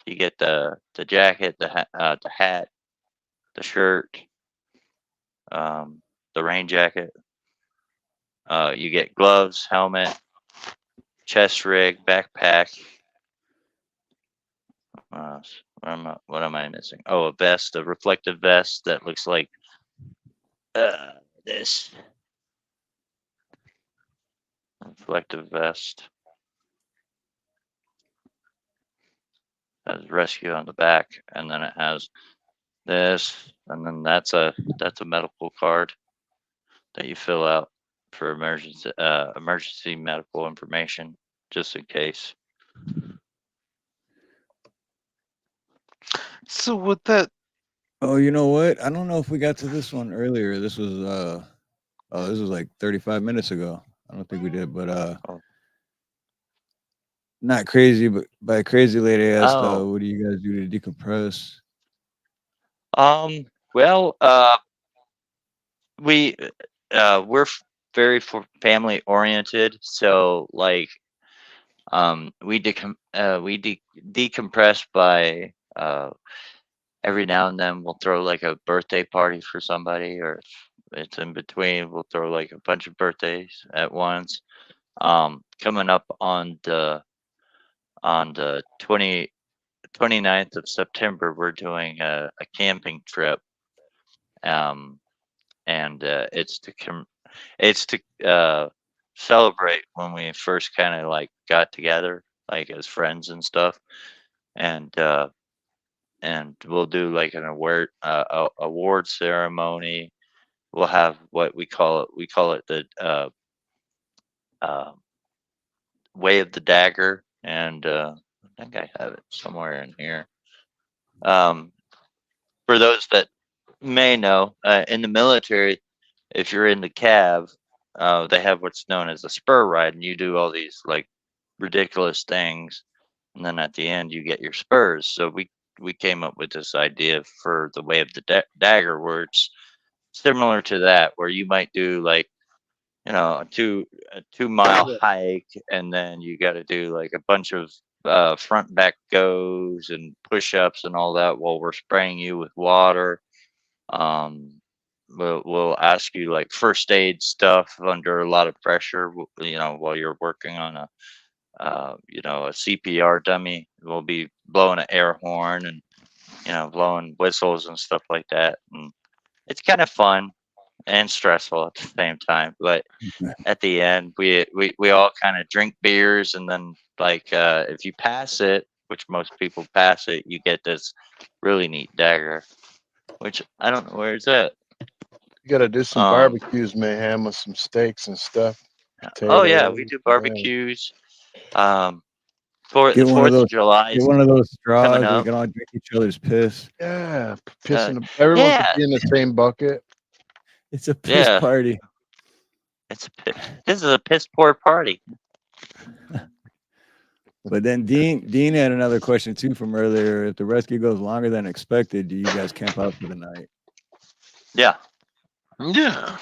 You get the jacket, the hat, the shirt, the rain jacket. You get gloves, helmet, chest rig, backpack. What am I missing? Oh, a vest, a reflective vest that looks like this reflective vest. Has rescue on the back, and then it has this, and then that's a medical card that you fill out for emergency medical information, just in case.
So with that,
Oh, you know what? I don't know if we got to this one earlier. This was this was like 35 minutes ago. I don't think we did, but not crazy, but by crazy lady asked, what do you guys do to decompress?
Well, we're very family oriented, so like we decompress by every now and then we'll throw like a birthday party for somebody, or if it's in between, we'll throw like a bunch of birthdays at once. Coming up on the 29th of September, we're doing a camping trip. And it's to celebrate when we first kind of like got together, like as friends and stuff. And we'll do like an award ceremony. We'll have what we call it the way of the dagger, and I think I have it somewhere in here. For those that may know, in the military, if you're in the cav, they have what's known as a spur ride, and you do all these like ridiculous things, and then at the end you get your spurs. So we came up with this idea for the way of the dagger, where it's similar to that, where you might do like, you know, a 2 mile hike, and then you got to do like a bunch of front and back goes and push-ups and all that while we're spraying you with water. We'll ask you like first aid stuff under a lot of pressure, you know, while you're working on a CPR dummy. We'll be blowing an air horn and, you know, blowing whistles and stuff like that. And it's kind of fun and stressful at the same time. But at the end, we all kind of drink beers, and then like if you pass it, which most people pass it, you get this really neat dagger, which I don't know where it's at.
You got to do some barbecues, Mayhem, with some steaks and stuff.
Oh yeah, we do barbecues. For the 4th of July.
Get one of those straws.
Coming
We
up.
can all drink each other's piss.
Yeah, everyone could be in the same bucket.
It's a piss party.
This is a piss poor party.
But then Dean had another question too from earlier. If the rescue goes longer than expected, do you guys camp out for the night?
Yeah. Yep.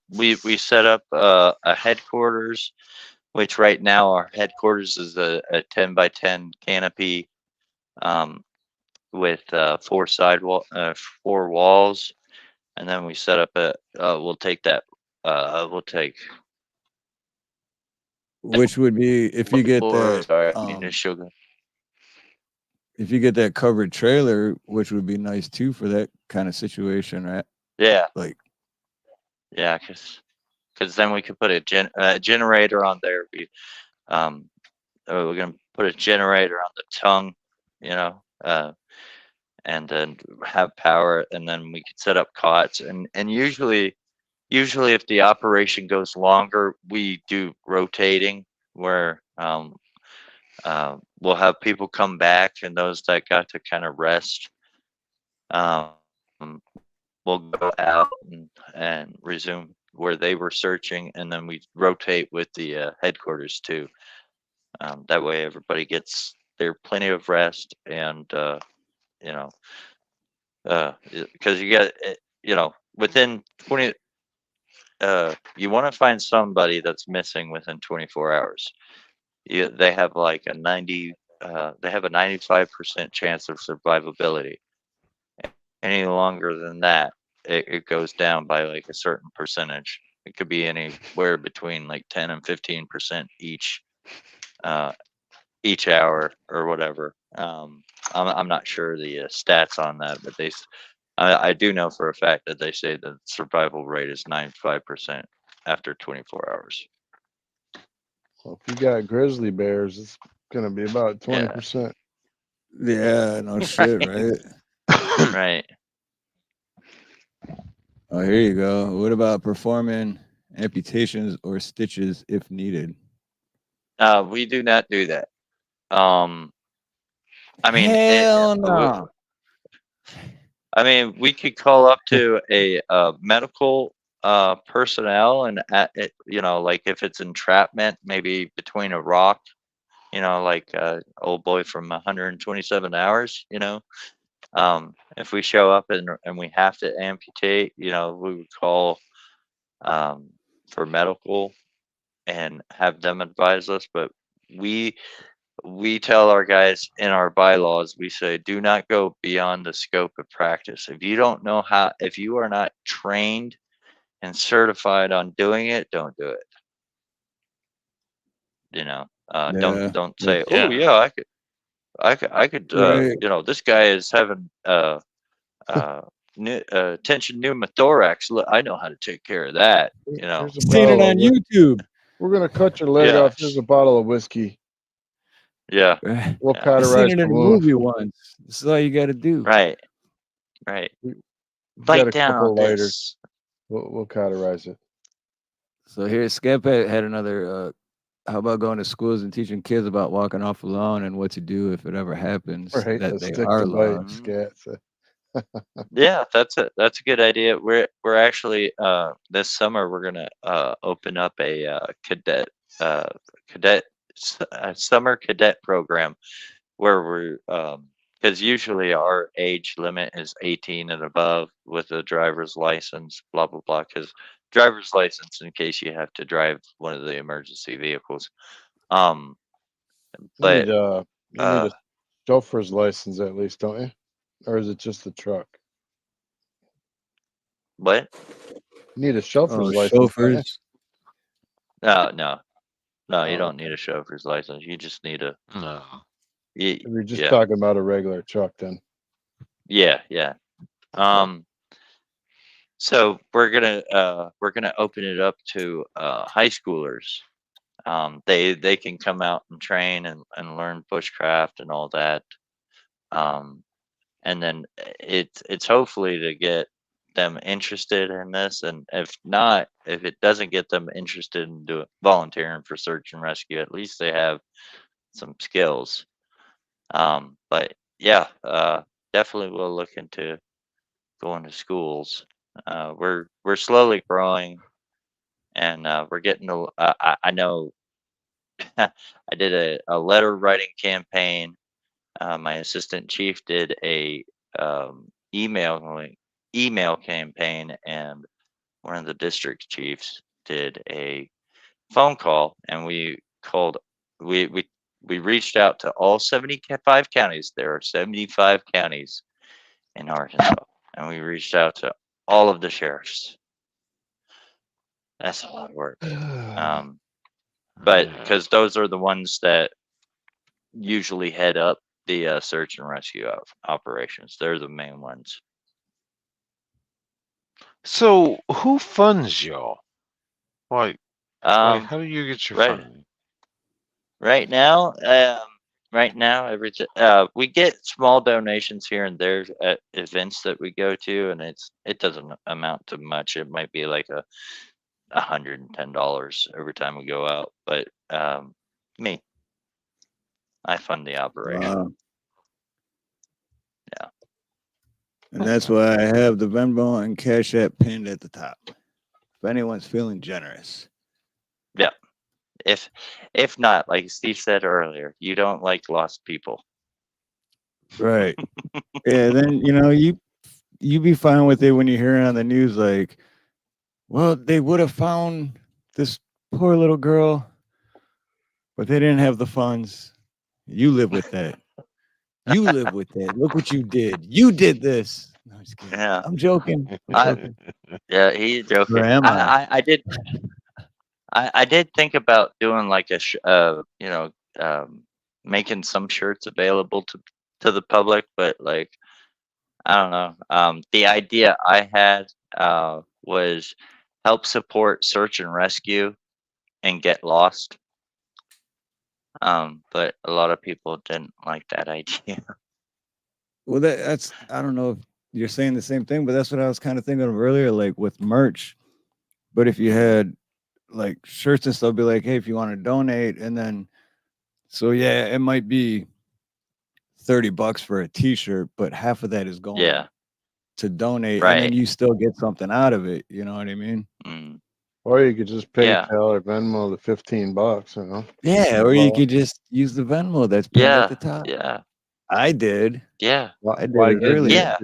We set up a headquarters, which right now our headquarters is a 10x10 canopy with 4 walls, and then we set up we'll take
which would be if you get that if you get that covered trailer, which would be nice too for that kind of situation, right?
Yeah,
like
because then we could put a generator on there. We're gonna put a generator on the tongue, you know, and then have power, and then we could set up cots, and usually if the operation goes longer, we do rotating, where we'll have people come back, and those that got to kind of rest, um, will go out and resume where they were searching, and then we rotate with the headquarters too. That way, everybody gets their plenty of rest, and you know, because you got within 20. You want to find somebody that's missing within 24 hours. They have like a 90. They have a 95% chance of survivability. Any longer than that, it goes down by like a certain percentage. It could be anywhere between like 10 and 15% each hour or whatever. I'm not sure the stats on that, but I do know for a fact that they say the survival rate is 95% after 24 hours.
So if you got grizzly bears, it's gonna be about 20%.
Yeah, no shit, right?
Right.
Oh, here you go. What about performing amputations or stitches if needed?
We do not do that. I mean,
hell no.
I mean, we could call up to a medical personnel, and like if it's entrapment, maybe between a rock, like old boy from 127 hours, if we show up and we have to amputate, we would call for medical and have them advise us. But we tell our guys in our bylaws, we say, do not go beyond the scope of practice. If you don't know if you are not trained and certified on doing it, don't do it. Don't say, oh yeah, I could,
Right.
this guy is having tension pneumothorax. Look, I know how to take care of that.
Here's a
Seen it
bottle
on
of
YouTube.
We're gonna cut your leg off. Here's a bottle of whiskey.
Yeah.
We'll
I've
cauterize
seen it
the
in a
wound.
movie once. This is all you got to do.
Right.
We've got
Bite
a
down
couple
on
lighters.
this.
We'll cauterize it.
So here, Scamp had another. How about going to schools and teaching kids about walking off alone and what to do if it ever happens
Right,
that
the
they
stick
are
to bite,
alone?
scat.
Yeah, that's a good idea. We're actually this summer we're gonna open up a summer cadet program where we're because usually our age limit is 18 and above with a driver's license, blah blah blah. Because driver's license in case you have to drive one of the emergency vehicles.
You
But
need a chauffeur's license at least, don't you? Or is it just the truck?
what?
You need a chauffeur's license.
Chauffeurs.
No, you
Oh,
don't need a chauffeur's license. You just need a.
No.
You're just
Yeah.
talking about a regular truck then.
Yeah. So we're gonna open it up to high schoolers. They can come out and train and learn bushcraft and all that. And then it's hopefully to get them interested in this, and if it doesn't get them interested in volunteering for search and rescue, at least they have some skills. But yeah, definitely we'll look into going to schools. We're slowly growing, and we're getting I know I did a letter writing campaign. My assistant chief did a email campaign, and one of the district chiefs did a phone call, and we reached out to all 75 counties. There are 75 counties in Arkansas, and we reached out to all of the sheriffs. That's a lot of work. But because those are the ones that usually head up the search and rescue operations. They're the main ones.
So who funds y'all? Like how do you get your funding?
Right now, everything we get small donations here and there at events that we go to, and it doesn't amount to much. It might be like $110 every time we go out. But me, I fund the operation. Yeah.
And that's why I have the Venmo and Cash App pinned at the top. If anyone's feeling generous.
Yeah. If not, like Steve said earlier, you don't like lost people.
Right. Yeah, then you be fine with it when you hear it on the news like, well, they would have found this poor little girl, but they didn't have the funds. You live with that. You live with that. Look what you did. You did this. No, I'm just kidding.
Yeah.
I'm joking.
Yeah, he's joking.
Or am I?
I did. I did think about doing like making some shirts available to the public, but like I don't know. The idea I had was help support search and rescue and get lost. But a lot of people didn't like that idea.
Well, that's I don't know if you're saying the same thing, but that's what I was kind of thinking of earlier, like with merch. But if you had like shirts and stuff, be like, hey, if you want to donate, and then so yeah, it might be $30 for a t-shirt, but half of that is going to donate, and then you still get something out of it. You know what I mean?
Or you could just PayPal or Venmo the $15, you know?
Yeah, or you could just use the Venmo that's pinned at the top.
Yeah.
I did.
Yeah.
I did it earlier.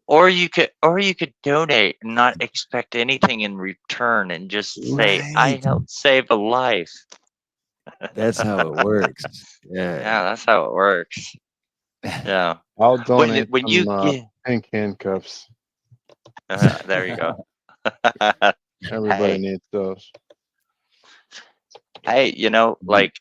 Or you could donate and not expect anything in return and just say, I helped save a life.
That's how it works. Yeah.
Yeah, that's how it works. Yeah.
I'll donate
when you get
pink handcuffs.
there you go.
Everybody needs those.
Hey, like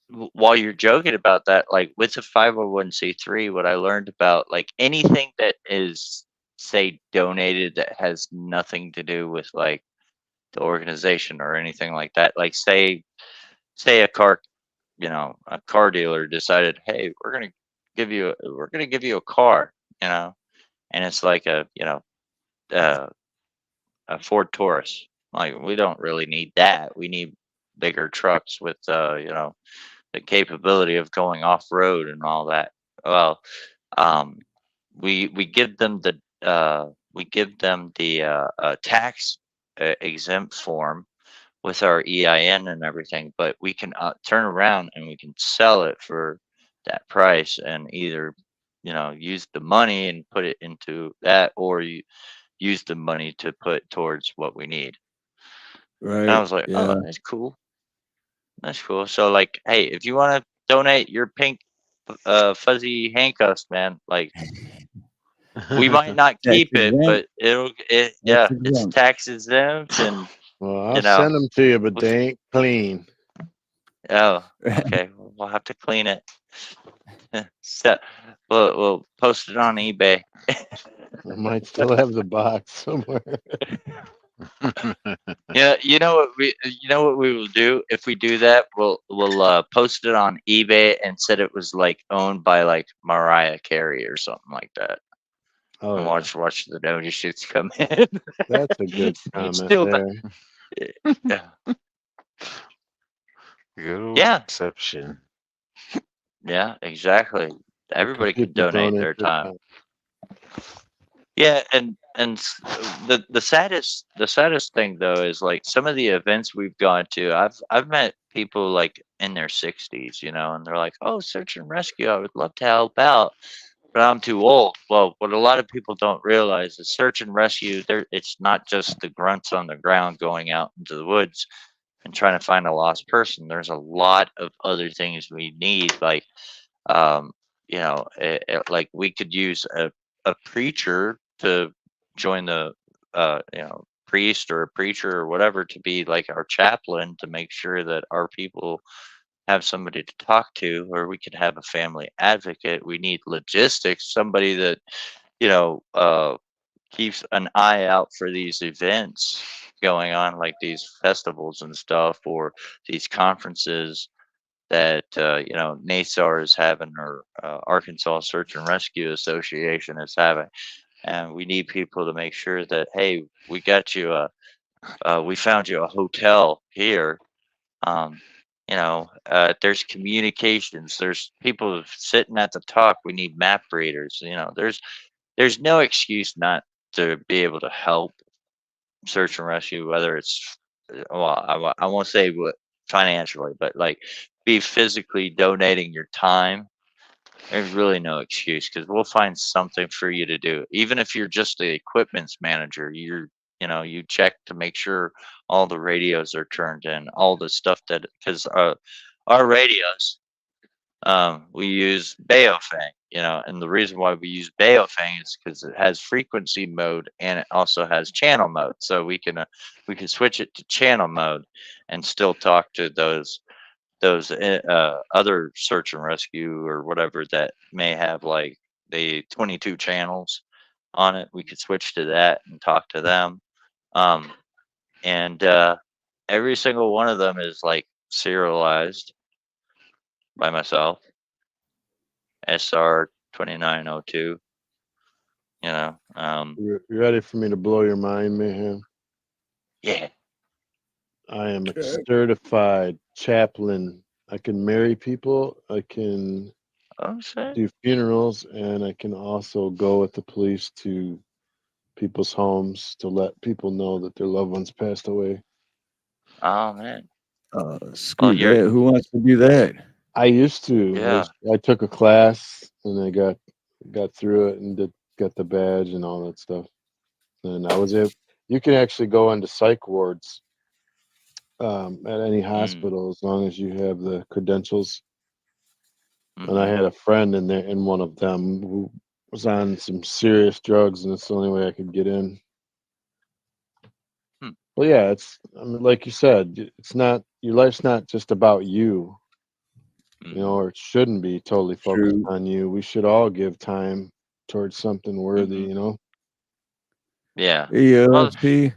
while you're joking about that, like with the 501c3, what I learned about like anything that is say donated that has nothing to do with like the organization or anything like that, like say a car dealer decided, hey, we're gonna give you a car, and it's like a Ford Taurus. Like we don't really need that. We need bigger trucks with the capability of going off road and all that. Well, we give them the tax exempt form with our EIN and everything, but we can turn around and we can sell it for that price and either use the money and put it into that, or you use the money to put towards what we need.
Right.
And I was like, oh, that's cool. That's cool. So like, hey, if you want to donate your pink fuzzy handcuffs, man, like we might not keep it, but it's tax exempt, and
well, I'll send them to you, but they ain't clean.
Oh, okay. We'll have to clean it. So we'll post it on eBay.
I might still have the box somewhere.
Yeah, you know what we will do if we do that? We'll post it on eBay and said it was like owned by like Mariah Carey or something like that.
Oh,
and watch the donations come in.
That's a good comment there.
Yeah.
Good old exception.
Yeah, exactly. Everybody could donate their time. Yeah, and the saddest thing though is like some of the events we've gone to. I've met people like in their 60s, and they're like, "Oh, search and rescue, I would love to help out, but I'm too old." Well, what a lot of people don't realize is search and rescue. It's not just the grunts on the ground going out into the woods and trying to find a lost person. There's a lot of other things we need, like like we could use a preacher to join the priest or a preacher or whatever to be like our chaplain to make sure that our people have somebody to talk to, or we could have a family advocate. We need logistics, somebody that keeps an eye out for these events going on, like these festivals and stuff, or these conferences that NASAR is having, or Arkansas Search and Rescue Association is having, and we need people to make sure that, hey, we got you we found you a hotel here, There's communications. There's people sitting at the top. We need map readers. There's no excuse not to be able to help search and rescue, whether it's I won't say financially, but like be physically donating your time. There's really no excuse because we'll find something for you to do. Even if you're just the equipment's manager, you check to make sure all the radios are turned in, all the stuff that because our radios, we use Baofeng, and the reason why we use Baofeng is because it has frequency mode and it also has channel mode. So we can switch it to channel mode and still talk to those other search and rescue or whatever that may have like the 22 channels on it. We could switch to that and talk to them. And every single one of them is like serialized by myself. SR 2902.
You ready for me to blow your mind, Mayhem?
Yeah.
I am a certified chaplain. I can marry people. I can do funerals, and I can also go with the police to people's homes to let people know that their loved ones passed away.
Oh man.
Screw that. Who wants to do that?
I used to.
Yeah.
I took a class and I got through it and got the badge and all that stuff. And I was able. You can actually go into psych wards at any hospital as long as you have the credentials. And I had a friend in there, in one of them, who was on some serious drugs, and it's the only way I could get in. Well, yeah, like you said, it's not, your life's not just about you, or it shouldn't be totally focused on you. We should all give time towards something worthy,
Yeah.
ELP.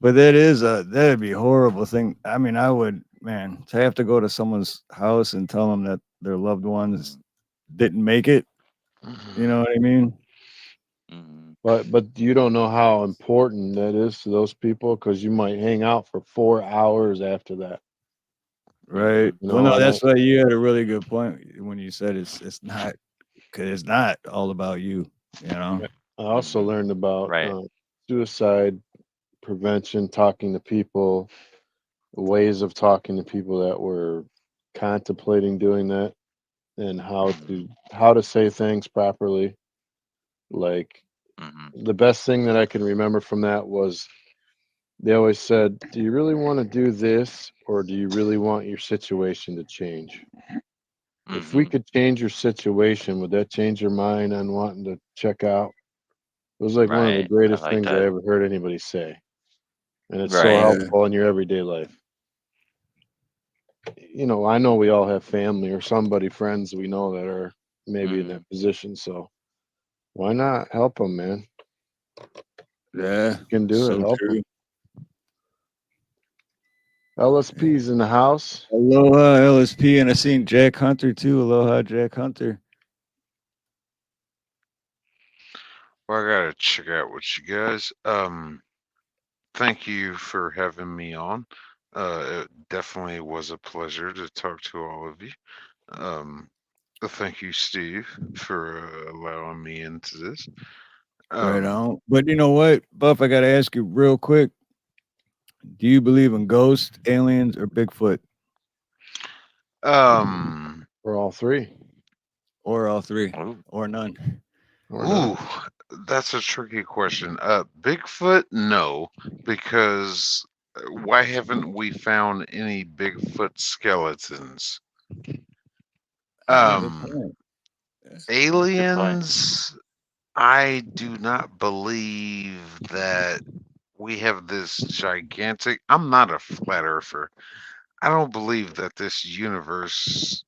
But that'd be a horrible thing. I mean, I would, man, to have to go to someone's house and tell them that their loved ones didn't make it. You know what I mean?
But you don't know how important that is to those people because you might hang out for 4 hours after that.
Right. Well, no, that's why you had a really good point when you said it's not, because it's not all about you.
I also learned about suicide prevention, talking to people, ways of talking to people that were contemplating doing that, and how to say things properly. Like the best thing that I can remember from that was they always said, do you really want to do this, or do you really want your situation to change? If we could change your situation, would that change your mind on wanting to check out? It was like one of the greatest things I ever heard anybody say. And it's so helpful in your everyday life. I know we all have family or friends we know that are maybe in that position. So why not help them, man?
Yeah.
You can do it. Help them. LSP's in the house.
Aloha, LSP. And I seen Jack Hunter too. Aloha, Jack Hunter.
Well, I gotta check out what you guys. Thank you for having me on. It definitely was a pleasure to talk to all of you. Thank you, Steve, for allowing me into this.
Right on. But you know what, Buff, I gotta ask you real quick. Do you believe in ghosts, aliens, or Bigfoot?
Or all three.
Or all three. Or none.
Ooh, that's a tricky question. Bigfoot, no, because why haven't we found any Bigfoot skeletons? Aliens, I do not believe that we have this gigantic. I'm not a flat earther. I don't believe that this universe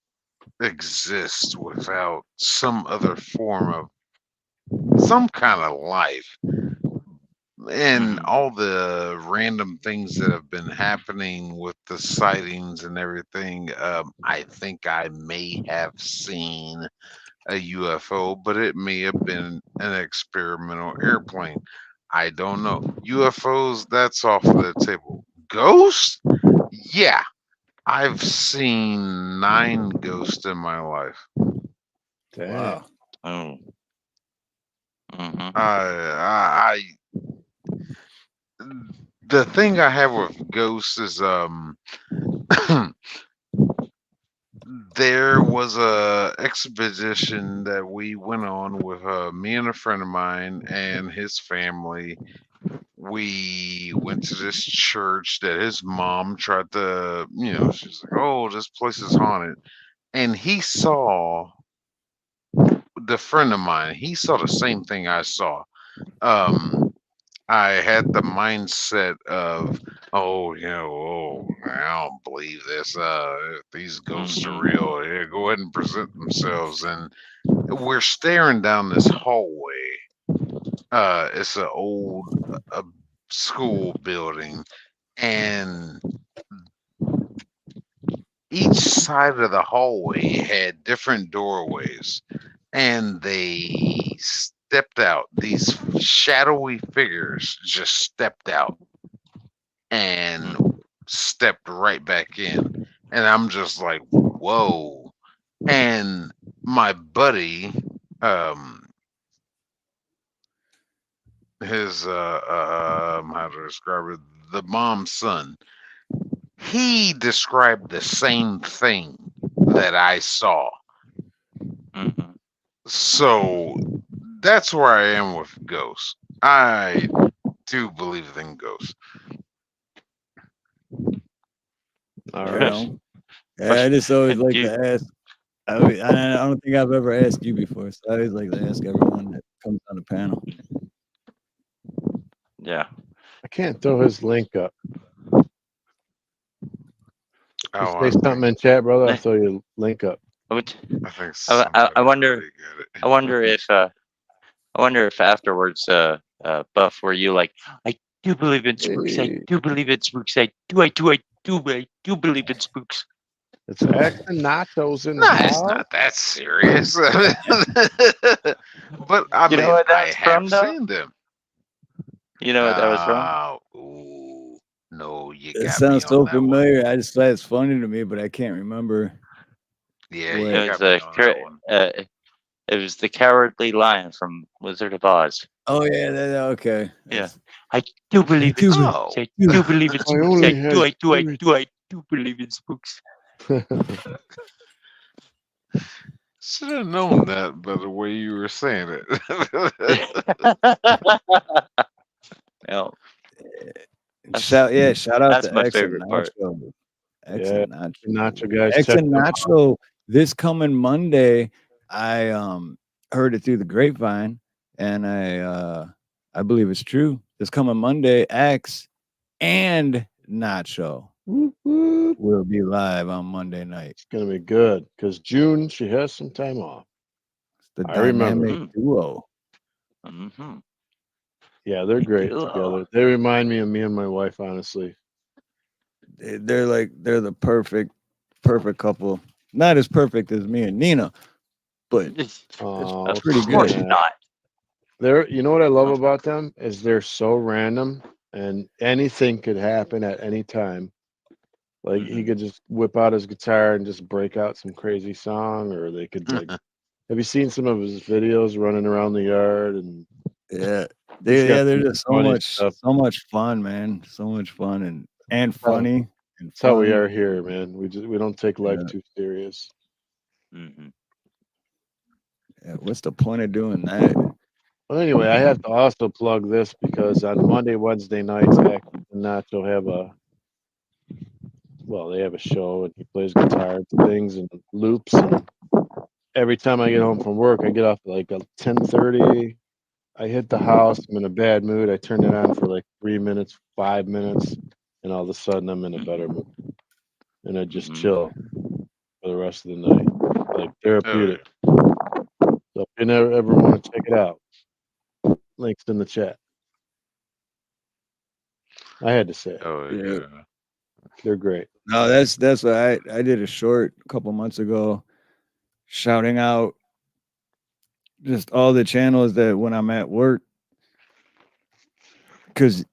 exists without some other form of some kind of life. And all the random things that have been happening with the sightings and everything, I think I may have seen a UFO, but it may have been an experimental airplane. I don't know. UFOs, that's off the table. Ghosts? Yeah. I've seen 9 ghosts in my life.
Wow.
Oh. Mm-hmm.
The thing I have with ghosts is there was a expedition that we went on with me and a friend of mine and his family. We went to this church that his mom tried to, she's like, oh, this place is haunted. And he saw, the friend of mine, he saw the same thing I saw. I had the mindset of, oh, I don't believe this. If these ghosts are real, yeah, go ahead and present themselves. And we're staring down this hallway. It's an old school building, and each side of the hallway had different doorways, and they stepped out. These shadowy figures just stepped out and stepped right back in. And I'm just like, whoa. And my buddy, his how to describe it, the mom's son, he described the same thing that I saw. So that's where I am with ghosts. I do believe in ghosts.
All
You
right.
know? Yeah, I just always like to ask. I don't think I've ever asked you before, so I always like to ask everyone that comes on the panel.
Yeah.
I can't throw his link up.
Oh,
Say something in chat, brother. I'll throw your link up.
I
think
I wonder. I wonder if afterwards, Buff, were you like, I do believe in spooks. I do believe in spooks. I do believe in spooks.
It's X and nachos in the
Nah, it's
house.
not that serious. But I
You know
mean,
what
I
that's
have
from, though?
seen them.
You know what that was from?
Ooh, no, you
It
got me
sounds
on
so
that one.
familiar. I just thought it's funny to me, but I can't remember.
Yeah,
what-
you
It was
got me on that one.
it was the Cowardly Lion from Wizard of Oz.
Oh yeah, okay.
Yeah, I do believe in spooks. I do believe in spooks. I do believe in spooks.
Should have known that by the way you were saying it.
Shout out
that's
to
my
X and
favorite part.
Nacho. X
Yeah,
and Nacho.
Nacho guys.
X
check
and
them out.
Nacho this coming Monday. I heard it through the grapevine, and I believe it's true. This coming Monday, X and Nacho will be live on Monday night.
It's gonna be good because June she has some time off.
The
I remember.
dynamic duo.
Mm-hmm.
Yeah, they're great together. They remind me of me and my wife, honestly.
They're the perfect couple. Not as perfect as me and Nina, but
Oh,
pretty
Of course
good.
not.
They're, you know what I love about them is they're so random and anything could happen at any time. Like he could just whip out his guitar and just break out some crazy song, or they could like. Have you seen some of his videos running around the yard? And
Yeah,
he's got
they're
some
just
funny stuff.
so much fun, man. So much fun and funny. And
That's how we
fun.
are here, man. We don't take life too serious.
Mm-hmm.
Yeah, what's the point of doing that?
Well, anyway, I have to also plug this because on Monday, Wednesday nights, X and Nacho have they have a show and he plays guitar and things and loops. And every time I get home from work, I get off at like 10:30. I hit the house. I'm in a bad mood. I turn it on for like 3 minutes, 5 minutes, and all of a sudden I'm in a better mood. And I just chill for the rest of the night, like therapeutic. So if you never ever want to check it out, links in the chat. I had to say it.
Oh yeah.
They're great.
No, that's what I did a short a couple months ago, shouting out just all the channels that when I'm at work, because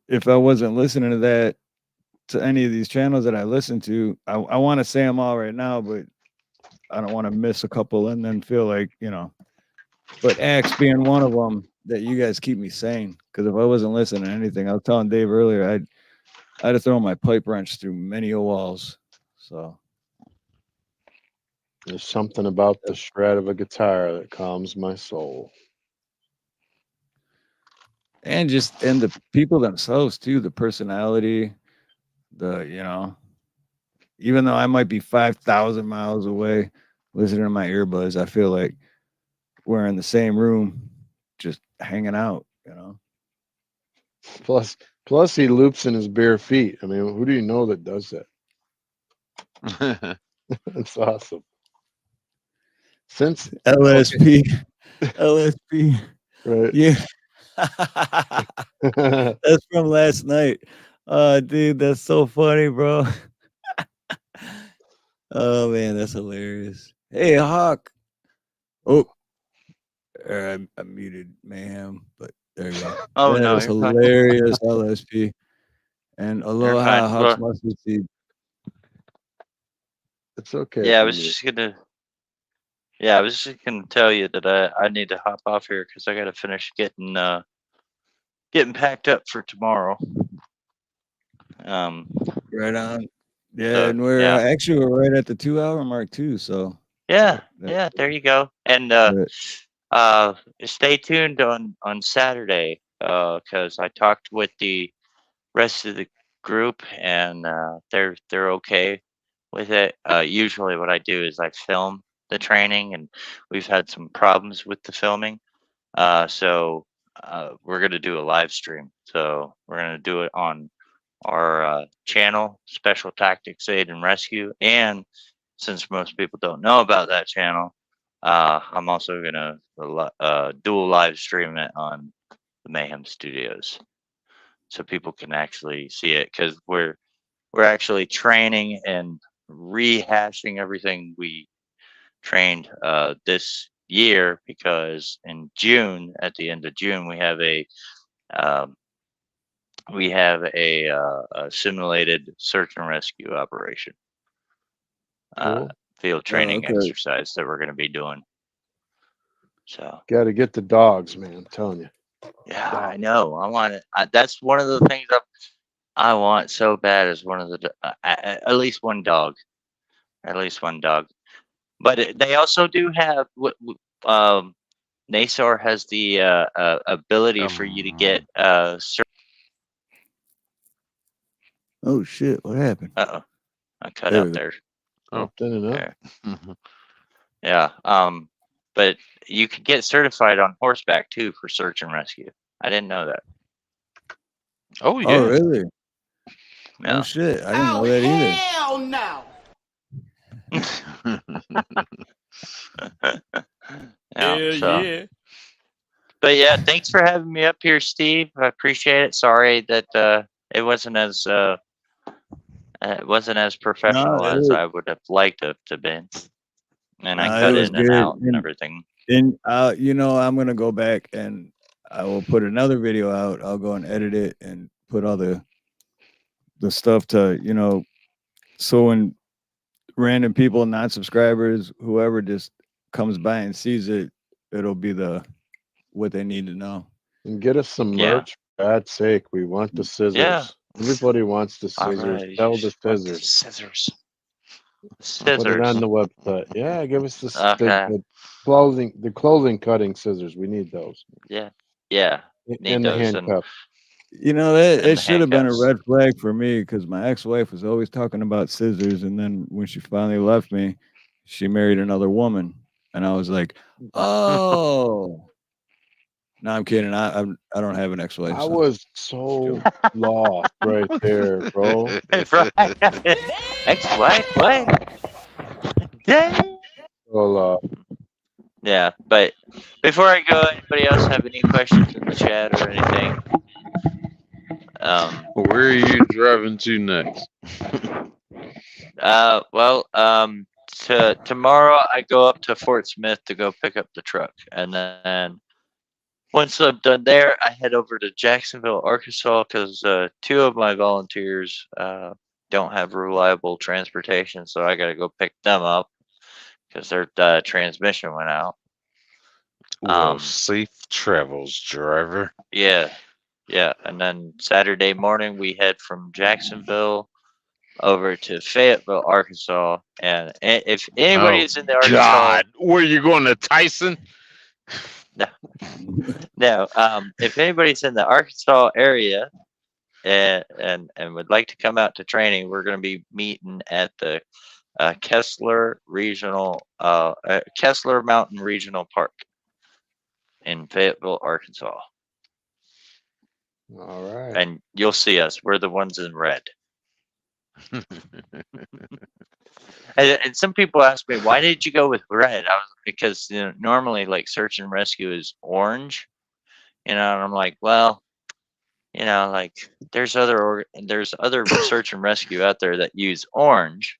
if I wasn't listening to that to any of these channels that I listen to. I want to say them all right now, but I don't want to miss a couple and then feel like, but X being one of them that you guys keep me sane. Because if I wasn't listening to anything, I was telling Dave earlier, I'd have thrown my pipe wrench through many walls. So
there's something about the shred of a guitar that calms my soul.
And the people themselves too, the personality, even though I might be 5,000 miles away listening to my earbuds, I feel like we're in the same room just hanging out,
Plus he loops in his bare feet. I mean, who do you know that does that? That's awesome. Since
LSP, LSP,
right?
Yeah, that's from last night. Dude, that's so funny, bro. Oh man, that's hilarious. Hey, Hawk. Oh, I muted Mayhem, but there you go.
Oh,
That
no,
is
you're fine.
hilarious, LSP. And aloha,
fine.
Hawk's
Well-
mustard seed.
It's okay.
Yeah, I
if
was
you
just gonna. Yeah, I was just gonna tell you that I need to hop off here because I gotta finish getting packed up for tomorrow.
Right on. Yeah,
So,
and we're
yeah.
actually we're right at the 2 hour mark too. So
Yeah, there you go. And stay tuned on Saturday because I talked with the rest of the group and they're okay with it. Usually, what I do is I film the training, and we've had some problems with the filming. So we're gonna do a live stream. So we're gonna do it on our channel, Special Tactics Aid and Rescue, and since most people don't know about that channel, I'm also gonna dual live stream it on the Mayhem Studios, so people can actually see it because we're actually training and rehashing everything we trained this year because in June, at the end of June, we have a simulated search and rescue operation.
Cool.
Field training
okay.
exercise that we're going to be doing. So
got to get the dogs, man. I'm telling you.
yeah, I know. I want it. That's one of the things I want so bad is one of the at least one dog, at least one dog. But they also do have NASAR has the ability for you to get
oh shit, what happened?
I cut
There
out
we go.
there.
Oh,
There. Yeah. But you could get certified on horseback too for search and rescue. I didn't know that.
Oh yeah.
Oh really?
Yeah.
Oh shit, I didn't know that either.
Hell no.
Yeah. But yeah, thanks for having me up here, Steve. I appreciate it. Sorry that it wasn't as professional as I would have liked it to been. And I cut in and out and everything.
And I'm gonna go back and I will put another video out. I'll go and edit it and put all the stuff to, so when random people, non-subscribers, whoever just comes by and sees it, it'll be what they need to know.
And get us some merch. For God's sake, we want the scissors.
Yeah.
Everybody wants the
All
scissors.
right,
Tell
you
the scissors.
Scissors.
Put it on the website. Yeah, give us
Okay.
the clothing cutting scissors. We need those.
Yeah. Need
And the
those
handcuff.
It
the
should have been a
handcuffs.
red flag for me because my ex-wife was always talking about scissors, and then when she finally left me, she married another woman, and I was like, "Oh, no, I'm kidding. I don't have an ex-wife."
I was so lost right there, bro.
Ex-wife? What? Dang.
So
Yeah, but before I go, anybody else have any questions in the chat or anything?
Where are you driving to next?
Tomorrow I go up to Fort Smith to go pick up the truck, and then Once I'm done there, I head over to Jacksonville, Arkansas, because 2 of my volunteers don't have reliable transportation, so I got to go pick them up because their transmission went out.
Well, safe travels, driver.
Yeah, and then Saturday morning we head from Jacksonville over to Fayetteville, Arkansas, and if anybody is in the Arkansas,
God, where you going to Tyson?
No, if anybody's in the Arkansas area and would like to come out to training, we're going to be meeting at the Kessler Mountain Regional Park in Fayetteville, Arkansas.
All right.
And you'll see us. We're the ones in red. And some people ask me, why did you go with red? Because normally like search and rescue is orange, and I'm like, well, like there's other search and rescue out there that use orange,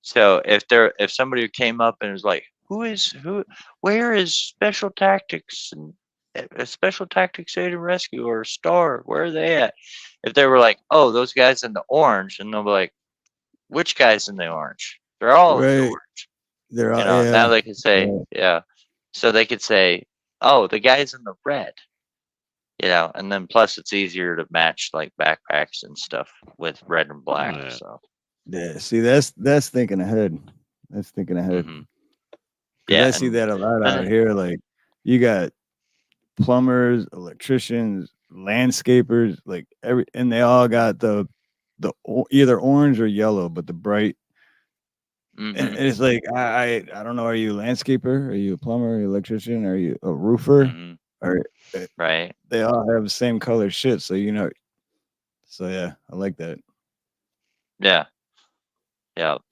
So if somebody came up and was like, where is Special Tactics and Special Tactics Aid and Rescue or STAR, where are they at? If they were like, oh, those guys in the orange, and they'll be like, which guys in the orange? They're all in the orange.
They're all,
Now they could say, so they could say, oh, the guys in the red. And then plus it's easier to match like backpacks and stuff with red and black.
Yeah.
So
yeah, see, that's thinking ahead. That's thinking ahead.
Mhm.
Yeah, I see that a lot out here. Like you got plumbers, electricians, landscapers, like and they all got the either orange or yellow, but the bright. And it's like I don't know. Are you a landscaper? Are you a plumber? Are you an electrician? Are you a roofer? Or
right?
They all have the same color shit, so So yeah, I like that.
Yeah,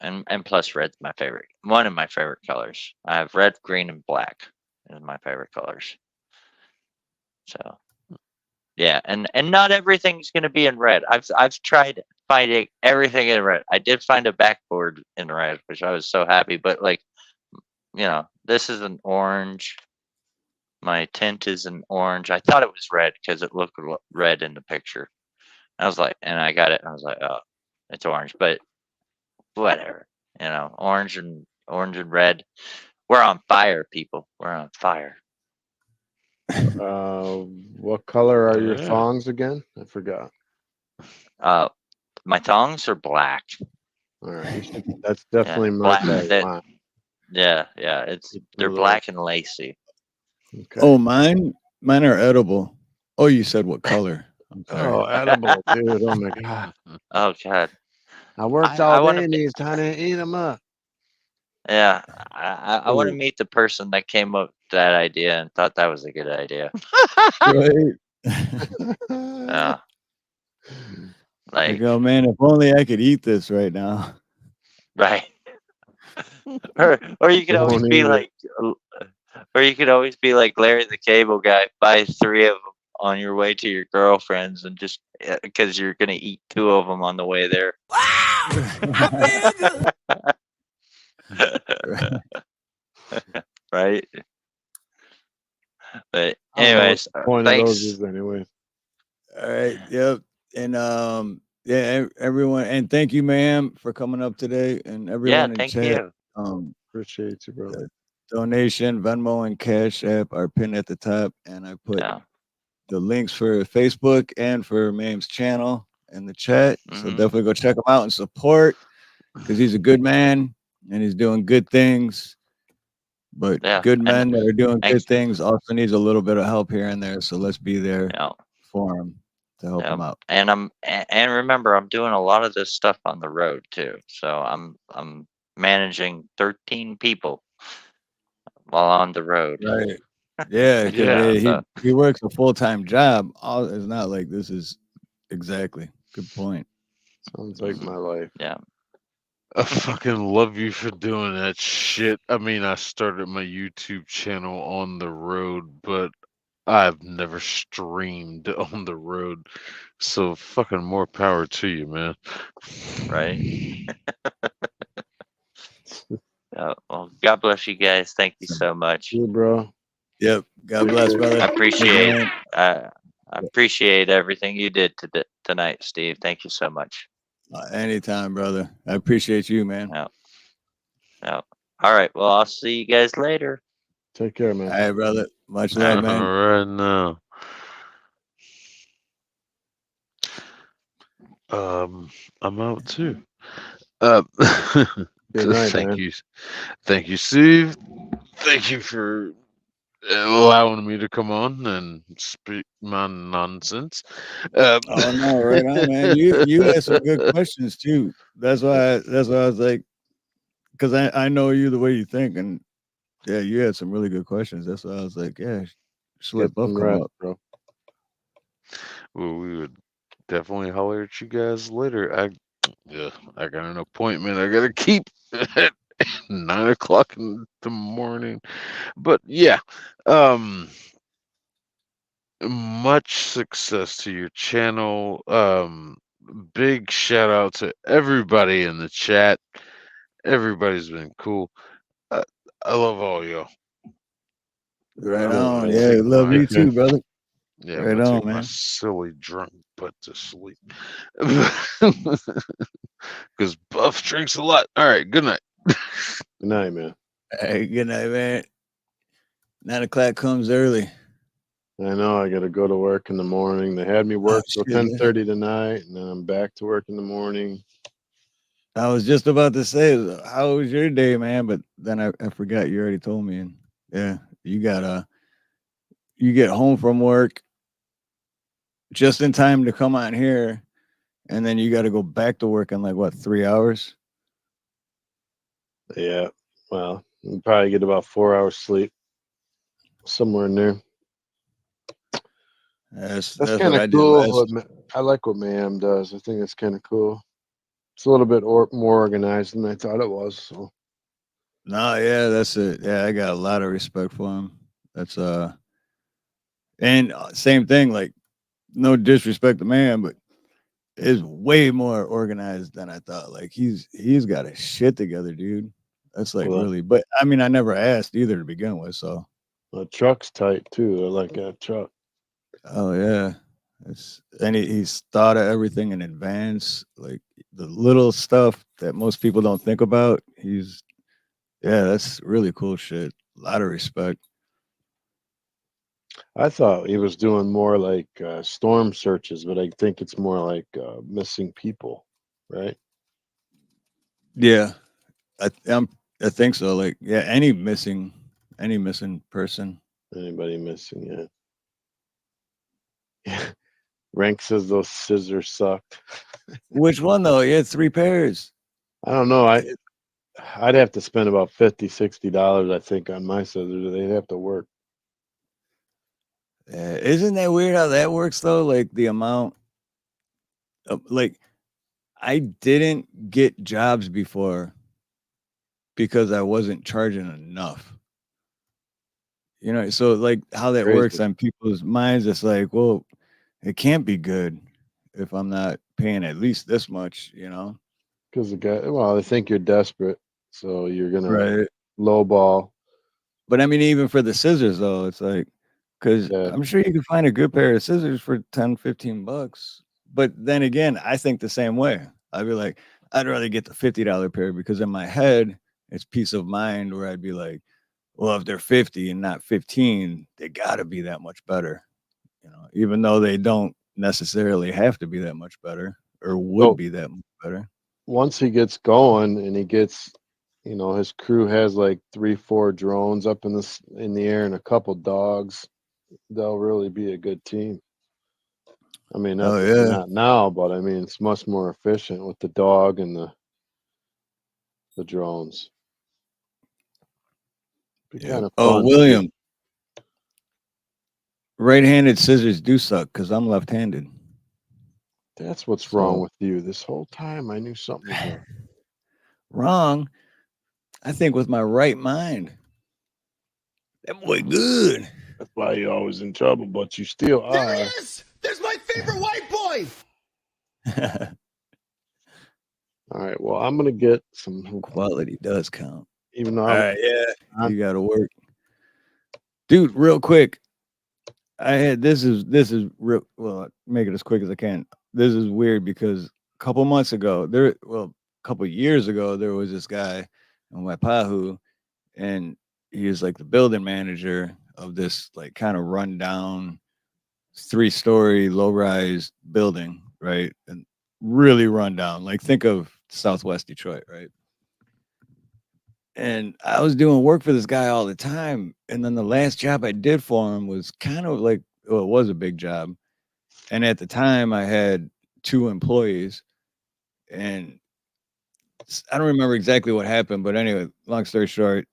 and plus red's my favorite. One of my favorite colors. I have red, green, and black is my favorite colors. So yeah, and not everything's gonna be in red. I've tried finding everything in red. I did find a backboard in red, which I was so happy. But like, this is an orange. My tint is an orange. I thought it was red because it looked red in the picture. I was like, and I got it. And I was like, oh, it's orange, but whatever. Orange and red. We're on fire, people. We're on fire.
What color are your thongs again? I forgot.
My thongs are black.
All right, that's definitely
black.
my
Yeah. They're black and lacy.
Okay.
Oh, mine are edible. Oh, you said what color? I'm sorry.
Oh, edible, dude. Oh my god.
Oh god.
I worked all day and he's trying to eat them up.
Yeah, I want to meet the person that came up with that idea and thought that was a good idea. Yeah. Like,
oh man, if only I could eat this right now.
Right. or you could always be like, Larry the Cable Guy, buy 3 of them on your way to your girlfriend's, and just because you're gonna eat 2 of them on the way there. Right. But anyways,
point of
thanks.
those is anyway.
All right. Yep. And everyone, and thank you, ma'am, for coming up today, and everyone in
thank
chat.
you.
Appreciate you, brother.
Donation, Venmo, and Cash App are pinned at the top, and I put the links for Facebook and for Mayhem's channel in the chat. So definitely go check him out and support, because he's a good man and he's doing good things. But good men that are doing good things also needs a little bit of help here and there. So let's be there for him to help him out.
And remember, I'm doing a lot of this stuff on the road too. So I'm managing 13 people while on the road.
Right. Yeah. He works a full-time job. It's not like this is exactly. Good point.
Sounds like my life.
Yeah.
I fucking love you for doing that shit. I mean, I started my YouTube channel on the road, but I've never streamed on the road. So fucking more power to you, man.
Right. Well, God bless you guys. Thank you so much.
You, bro.
Yep. God bless, brother.
I appreciate
Man.
I appreciate everything you did tonight, Steve. Thank you so much.
Anytime, brother. I appreciate you, man.
Yeah. Yeah. All right. Well, I'll see you guys later.
Take care, man.
All right, brother. Much love, man.
All right now. I'm out too.
Good night,
Thank
man.
you. Thank you, Steve. Thank you for allowing me to come on and speak my nonsense.
Oh no, right on, man. You had some good questions too. That's why I was like, because I know you the way you think, and yeah, you had some really good questions. That's why I was like, yeah, Slip both come
Rest,
up,
bro.
Well, we would definitely holler at you guys later. I got an appointment I gotta keep at 9 o'clock in the morning. But yeah, much success to your channel. Big shout out to everybody in the chat. Everybody's been cool. I love all y'all.
Right
I'm
on.
gonna
Yeah,
take
love
my-
you too, brother.
Yeah, I'm
Right
gonna
on,
take my
man.
silly drunk butt to sleep. Because Buff drinks a lot. All right, good night.
Good night, man.
Hey, good night, man. 9 o'clock comes early.
I know I got to go to work in the morning. They had me work till
shit, man.
10:30 tonight, and then I'm back to work in the morning.
I was just about to say, how was your day, man? But then I forgot you already told me. And yeah, you get home from work just in time to come on here, and then you got to go back to work in like what, 3 hours?
Yeah, well, you probably get about 4 hours sleep, somewhere in there.
That's
That's
what
kind
I
of
did
cool.
last.
I like what Mayhem does. I think it's kind of cool. It's a little bit more organized than I thought it was. So
No, yeah, that's it. Yeah, I got a lot of respect for him. That's and same thing. Like, no disrespect to man, but is way more organized than I thought. Like he's got his shit together, dude. That's like
Well,
really. But I mean, I never asked either to begin with. So
the truck's tight too. I like that truck.
oh yeah, and he's thought of everything in advance. Like the little stuff that most people don't think about. That's really cool shit. A lot of respect.
I thought he was doing more like storm searches, but I think it's more like missing people, right?
Yeah, I think so. Like yeah, any missing person.
Anybody missing? Yeah. Rank says those scissors sucked.
Which one though? You had 3 pairs.
I don't know. I'd have to spend about $50-$60, I think, on my scissors. They'd have to work.
Isn't that weird how that works though? Like the amount of, like I didn't get jobs before because I wasn't charging enough. You know, so like how that works
Crazy.
on people's minds, it's like, well, it can't be good if I'm not paying at least this much, you know?
Because they think you're desperate, so you're gonna
Right.
lowball.
But I mean, even for the scissors though, it's like, because
Yeah.
I'm sure you can find a good pair of scissors for 10, 15 bucks. But then again, I think the same way. I'd be like, I'd rather get the $50 pair because in my head, it's peace of mind where I'd be like, well, if they're 50 and not 15, they gotta be that much better. You know, even though they don't necessarily have to be that much better or would be that much better.
Once he gets going and he gets, his crew has like 3-4 drones up in the air and a couple dogs, they'll really be a good team. I mean, not now, but I mean, it's much more efficient with the dog and the drones. Be kind of fun.
William, right-handed scissors do suck because I'm left-handed.
That's what's wrong with you. This whole time I knew something was wrong.
Wrong? I think with my right mind. That boy good.
That's why you're always in trouble, but you still are.
There he is! There's my favorite white boy!
All right, well, I'm going to get some...
Quality does count.
Even though
you got to work. Dude, real quick. This is real, well, make it as quick as I can. This is weird because a couple months ago, a couple years ago, there was this guy in Waipahu, and he was like the building manager of this like kind of rundown 3-story low-rise building, right? And really rundown. Like think of Southwest Detroit, right? And I was doing work for this guy all the time. And then the last job I did for him was kind of like, well, it was a big job. And at the time I had 2 employees, and I don't remember exactly what happened, but anyway, long story short,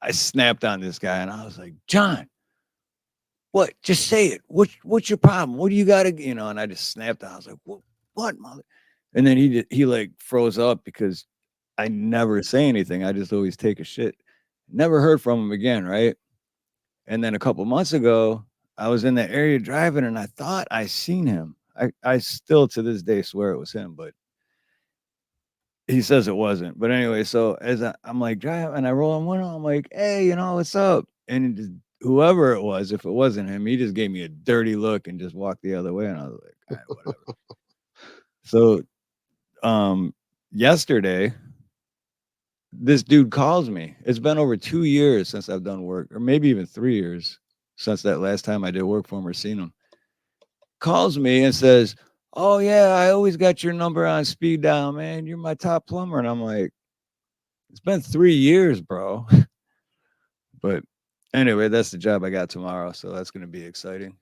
I snapped on this guy and I was like, John, what? Just say it. What's your problem? What do you got to, and I just snapped. I was like, what, mother? And then he like froze up because I never say anything. I just always take a shit. Never heard from him again, right? And then a couple months ago, I was in the area driving and I thought I seen him. I still to this day swear it was him, but he says it wasn't. But anyway, so as I'm like driving and I roll on window, I'm like, hey, what's up? And whoever it was, if it wasn't him, he just gave me a dirty look and just walked the other way. And I was like, all right, whatever. So yesterday, this dude calls me. It's been over 2 years since I've done work, or maybe even 3 years since that last time I did work for him or seen him. Calls me and says, oh yeah, I always got your number on speed dial, man. You're my top plumber. And I'm like, it's been 3 years, bro. But anyway, that's the job I got tomorrow, so that's going to be exciting.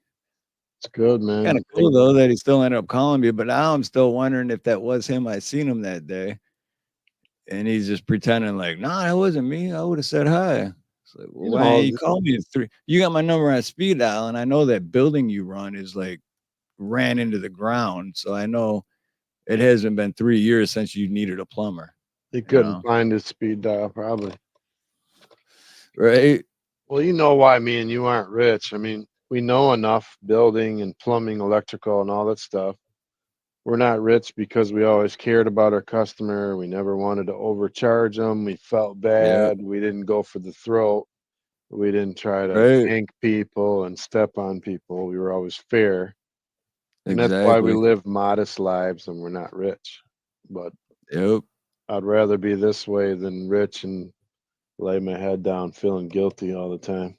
It's good, man.
Kind of cool though that he still ended up calling me, but now I'm still wondering if that was him. I seen him that day, and he's just pretending like, nah, that wasn't me. I would have said hi. It's like, well, why ain't you call me at 3? You got my number on speed dial, and I know that building you run is like ran into the ground, so I know it hasn't been 3 years since you needed a plumber.
He couldn't find his speed dial, probably.
Right.
Well, you know why me and you aren't rich. I mean, we know enough building and plumbing, electrical, and all that stuff. We're not rich because we always cared about our customer. We never wanted to overcharge them. We felt bad. We didn't go for the throat. We didn't try to yank people and step on people. We were always fair. And that's why we live modest lives and we're not rich. But I'd rather be this way than rich and lay my head down feeling guilty all the time.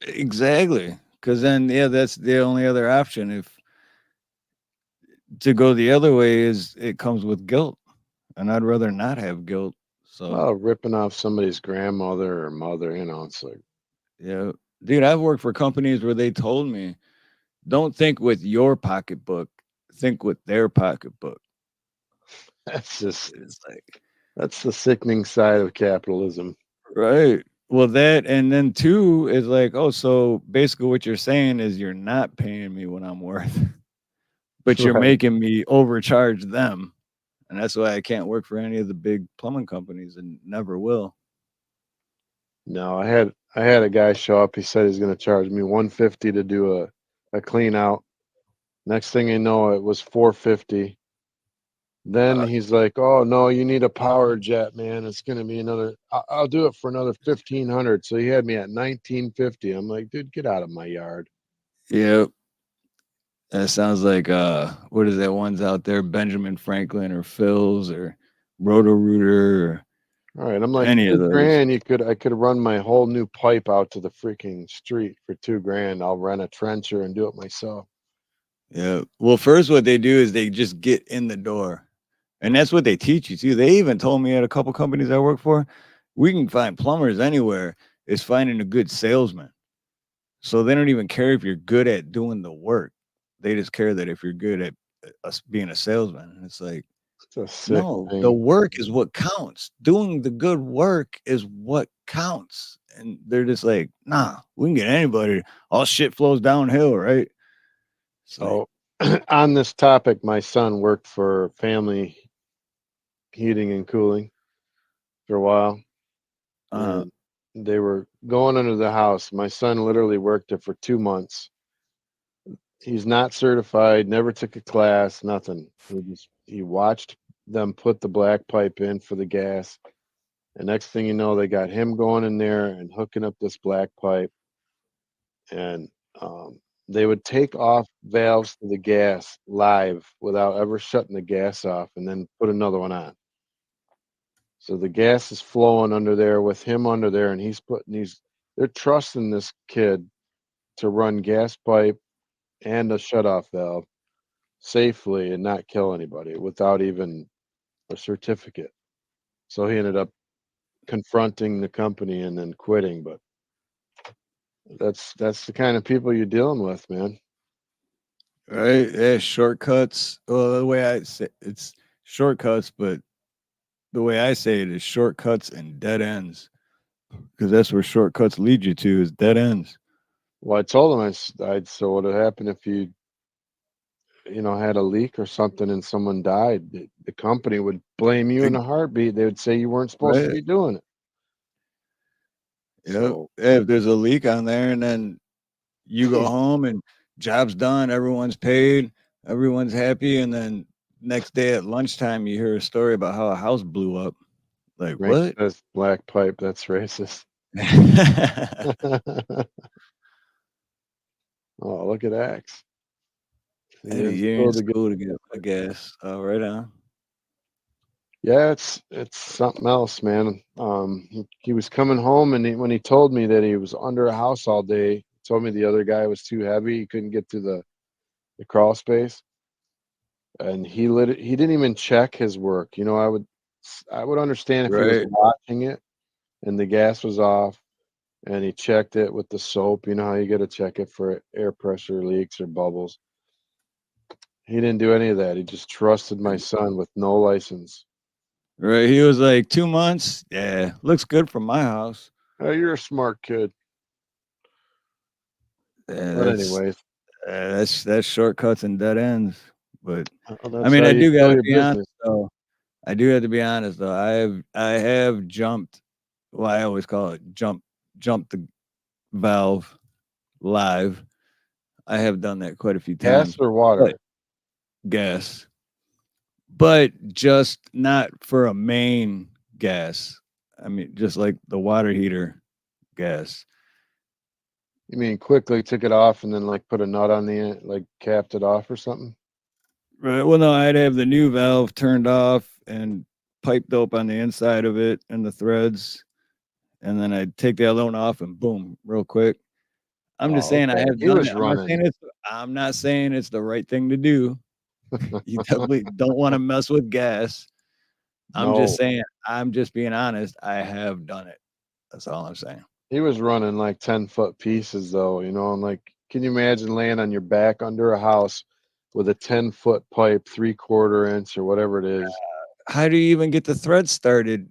Exactly. Because then, that's the only other option. If to go the other way is it comes with guilt, and I'd rather not have guilt. So
ripping off somebody's grandmother or mother, it's like,
dude, I've worked for companies where they told me, don't think with your pocketbook, think with their pocketbook.
That's just, that's the sickening side of capitalism.
Right. Well, that, and then 2 is like, oh, so basically what you're saying is you're not paying me what I'm worth, but you're making me overcharge them. And that's why I can't work for any of the big plumbing companies and never will.
No, I had a guy show up. He said he's going to charge me $150 to do a clean out. Next thing you know, it was $450. Then he's like, "Oh no, you need a power jet, man. It's going to be another. I'll do it for another $1,500." So he had me at $1,950. I'm like, dude, get out of my yard.
Yep. That sounds like what is that one's out there? Benjamin Franklin or Phil's or Roto-Rooter.
All right, I'm like,
any of those.
$2,000. I could run my whole new pipe out to the freaking street for $2,000. I'll rent a trencher and do it myself.
Yeah. Well, first what they do is they just get in the door. And that's what they teach you too. They even told me at a couple companies I work for, we can find plumbers anywhere. It's finding a good salesman. So they don't even care if you're good at doing the work. They just care that if you're good at being a salesman. And it's like, no, the work is what counts. Doing the good work is what counts. And they're just like, nah, we can get anybody. All shit flows downhill, right?
So on this topic, my son worked for family heating and cooling for a while. And they were going under the house. My son literally worked it for 2 months. He's not certified, never took a class, nothing. He watched them put the black pipe in for the gas. And next thing you know, they got him going in there and hooking up this black pipe. and they would take off valves to the gas live without ever shutting the gas off, and then put another one on. So the gas is flowing under there with him under there, and he's putting these. They're trusting this kid to run gas pipe and a shutoff valve safely and not kill anybody without even a certificate. So he ended up confronting the company and then quitting. But that's the kind of people you're dealing with, man.
Right? Yeah, shortcuts. Well, the way I say it's shortcuts, but the way I say it is shortcuts and dead ends, because that's where shortcuts lead you to, is dead ends.
Well, I told him I'd so what would happen if you had a leak or something and someone died? The company would blame you in a heartbeat. They would say you weren't supposed to
Right.
be doing it.
Yep.
So
If there's a leak on there, and then you go home and job's done, everyone's paid, everyone's happy, and then next day at lunchtime you hear a story about how a house blew up. Like,
Frank
what?
says black pipe, that's racist. Oh, look at Axe.
Hey, you're in school to get a gas. Oh, right on.
Yeah, it's something else, man. He was coming home, and when he told me that he was under a house all day, he told me the other guy was too heavy. He couldn't get to the crawl space, and he didn't even check his work. I would understand if he was
Right.
watching it and the gas was off, and he checked it with the soap. You know how you got to check it for air pressure leaks or bubbles. He didn't do any of that. He just trusted my son with no license.
Right. He was like 2 months. Yeah, looks good from my house.
Oh, you're a smart kid.
Yeah,
But anyways,
that's shortcuts and dead ends. But I
that's
mean,
how
I
you
do
kill
gotta
your
be honest
business.
though. I do have to be honest though. I have jumped. Well, I always call it jump the valve live. I have done that quite a few
Gas
times.
or water?
Gas. But just not for a main gas. I mean, just like the water heater gas.
You mean quickly took it off and then like put a nut on the end, like capped it off or something?
Right. Well, no, I'd have the new valve turned off and piped dope on the inside of it and the threads. And then I'd take the other one off and boom, real quick. I'm just saying I
Okay.
have
He
done
was
it.
running.
I'm not saying it's the right thing to do. You definitely don't want to mess with gas. I'm just
No.
saying, I'm just being honest. I have done it. That's all I'm saying.
He was running like 10-foot pieces though, and like, can you imagine laying on your back under a house with a 10-foot pipe, 3/4 inch or whatever it is?
How do you even get the thread started?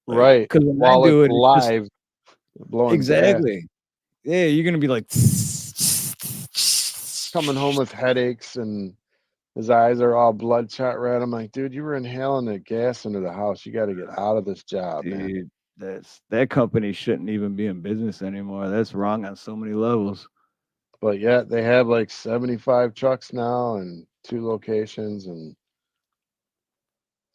Right.
Because when I
While
do
it's
it, it's just
live, blowing gas.
exactly. Yeah, you're gonna be like
Coming home with headaches and his eyes are all bloodshot red. I'm like, dude, you were inhaling the gas into the house. You got to get out of this job, man.
dude, that company shouldn't even be in business anymore. That's wrong on so many levels.
But yet they have like 75 trucks now and 2 locations and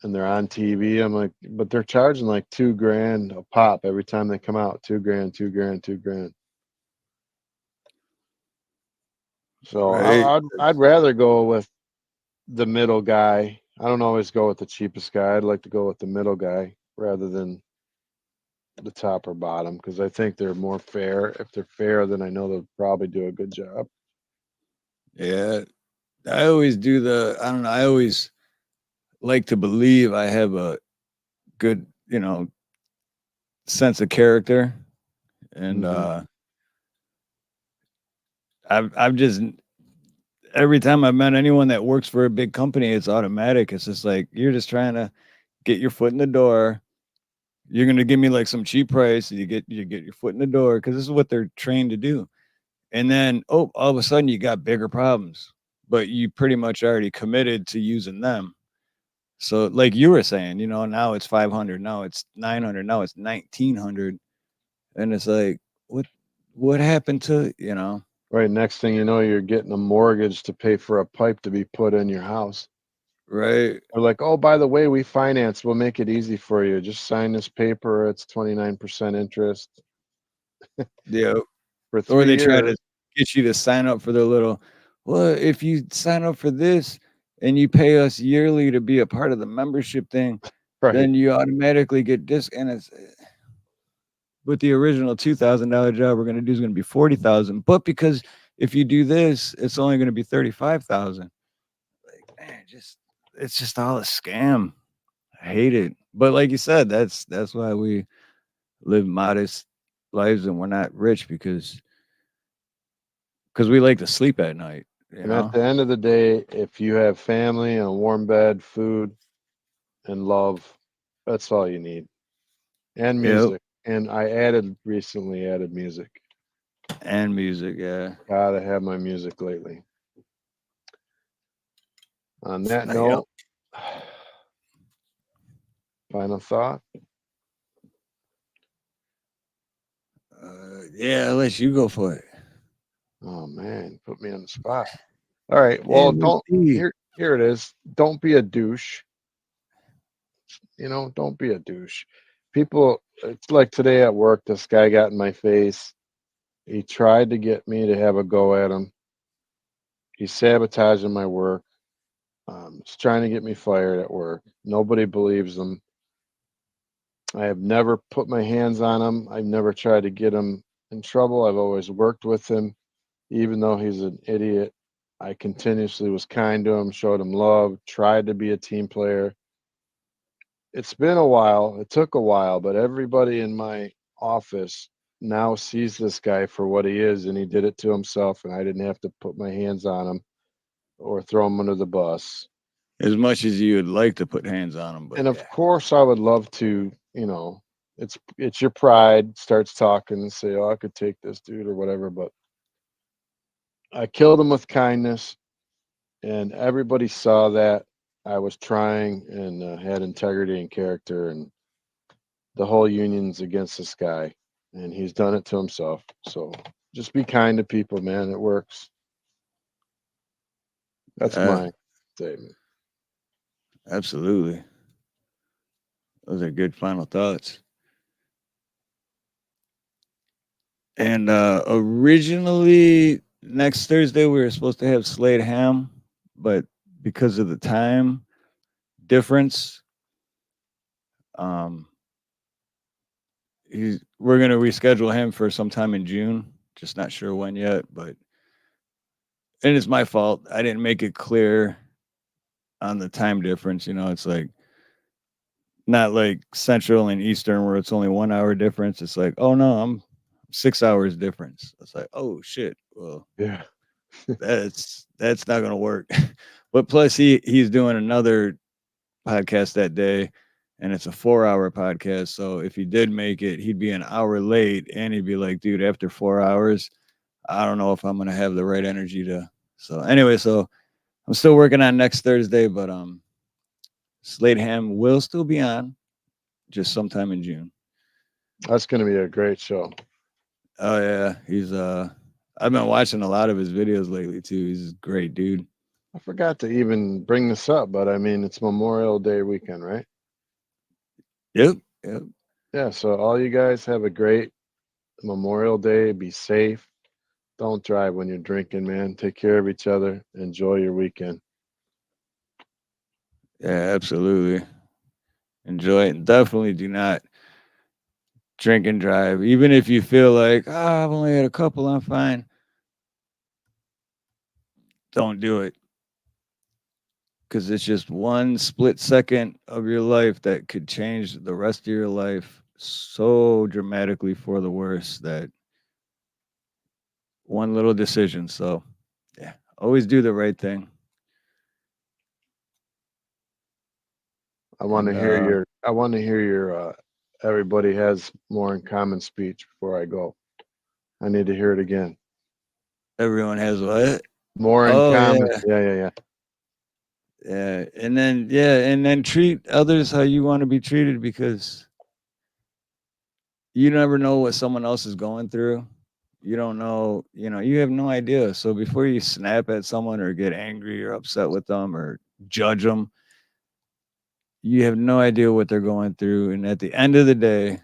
they're on TV. I'm like, but they're charging like $2,000 a pop every time they come out. $2,000, $2,000, $2,000. So
Right.
I'd rather go with the middle guy. I don't always go with the cheapest guy. I'd like to go with the middle guy rather than the top or bottom because I think they're more fair. If they're fair, then I know they'll probably do a good job.
Yeah. I always do I don't know, I always like to believe I have a good, sense of character. And I've just every time I've met anyone that works for a big company, it's automatic. It's just like you're just trying to get your foot in the door. You're gonna give me like some cheap price. You get your foot in the door because this is what they're trained to do. And then all of a sudden you got bigger problems, but you pretty much already committed to using them. So like you were saying, now it's 500, now it's 900, now it's 1900, and it's like what happened to
Right. Next thing you know, you're getting a mortgage to pay for a pipe to be put in your house.
Right.
They're like, oh, by the way, we finance. We'll make it easy for you. Just sign this paper. It's 29% interest.
Yeah.
For
Or
3 years.
get you to sign up for their little. Well, if you sign up for this and you pay us yearly to be a part of the membership thing, then you automatically get and it's with the original $2,000 job we're going to do is going to be 40,000. But because if you do this, it's only going to be 35,000. Like, man, it's just all a scam. I hate it. But like you said, that's why we live modest lives and we're not rich because we like to sleep at night.
And at the end of the day, if you have family and a warm bed, food, and love, that's all you need. And music. And I recently added music.
And music, yeah.
Gotta have my music lately. On that note, final thought.
Yeah, I'll let you go for it.
Oh man, put me on the spot. All right. Well, here it is. Don't be a douche. Don't be a douche. People, it's like today at work, this guy got in my face. He tried to get me to have a go at him. He's sabotaging my work. He's trying to get me fired at work. Nobody believes him. I have never put my hands on him. I've never tried to get him in trouble. I've always worked with him. Even though he's an idiot, I continuously was kind to him, showed him love, tried to be a team player. It's been a while. It took a while, but everybody in my office now sees this guy for what he is, and he did it to himself, and I didn't have to put my hands on him or throw him under the bus.
As much as you would like to put hands on him. But
and of course, I would love to, it's your pride starts talking and say, oh, I could take this dude or whatever, but I killed him with kindness, and everybody saw that I was trying and had integrity and character, and the whole union's against this guy, and he's done it to himself. So just be kind to people, man. It works. That's my statement.
Absolutely. Those are good final thoughts. And originally next Thursday we were supposed to have Slade Ham, but because of the time difference, we're gonna reschedule him for sometime in June. Just not sure when yet, and it's my fault. I didn't make it clear on the time difference. It's like not like Central and Eastern where it's only 1 hour difference. It's like, oh no, I'm 6 hours difference. It's like, oh shit. Well,
yeah,
that's not gonna work. But plus he's doing another podcast that day, and it's a 4-hour podcast. So if he did make it, he'd be an hour late, and he'd be like, dude, after 4 hours, I don't know if I'm gonna have the right energy to. So anyway, so I'm still working on next Thursday, but Slade Ham will still be on, just sometime in June.
That's gonna be a great show.
Oh yeah, he's I've been watching a lot of his videos lately too. He's a great dude.
I forgot to even bring this up, but I mean, it's Memorial Day weekend, right?
Yep.
Yeah, so all you guys have a great Memorial Day. Be safe. Don't drive when you're drinking, man. Take care of each other. Enjoy your weekend.
Yeah, absolutely. Enjoy it. And definitely do not drink and drive. Even if you feel like, I've only had a couple, I'm fine. Don't do it. Because it's just one split second of your life that could change the rest of your life so dramatically for the worse, that one little decision. So yeah, always do the right thing.
I want to hear your everybody has more in common speech before I go. I need to hear it again.
Everyone has what?
More in common. Yeah.
Yeah, and then treat others how you want to be treated, because you never know what someone else is going through. You don't know, you have no idea. So before you snap at someone or get angry or upset with them or judge them, you have no idea what they're going through. And at the end of the day,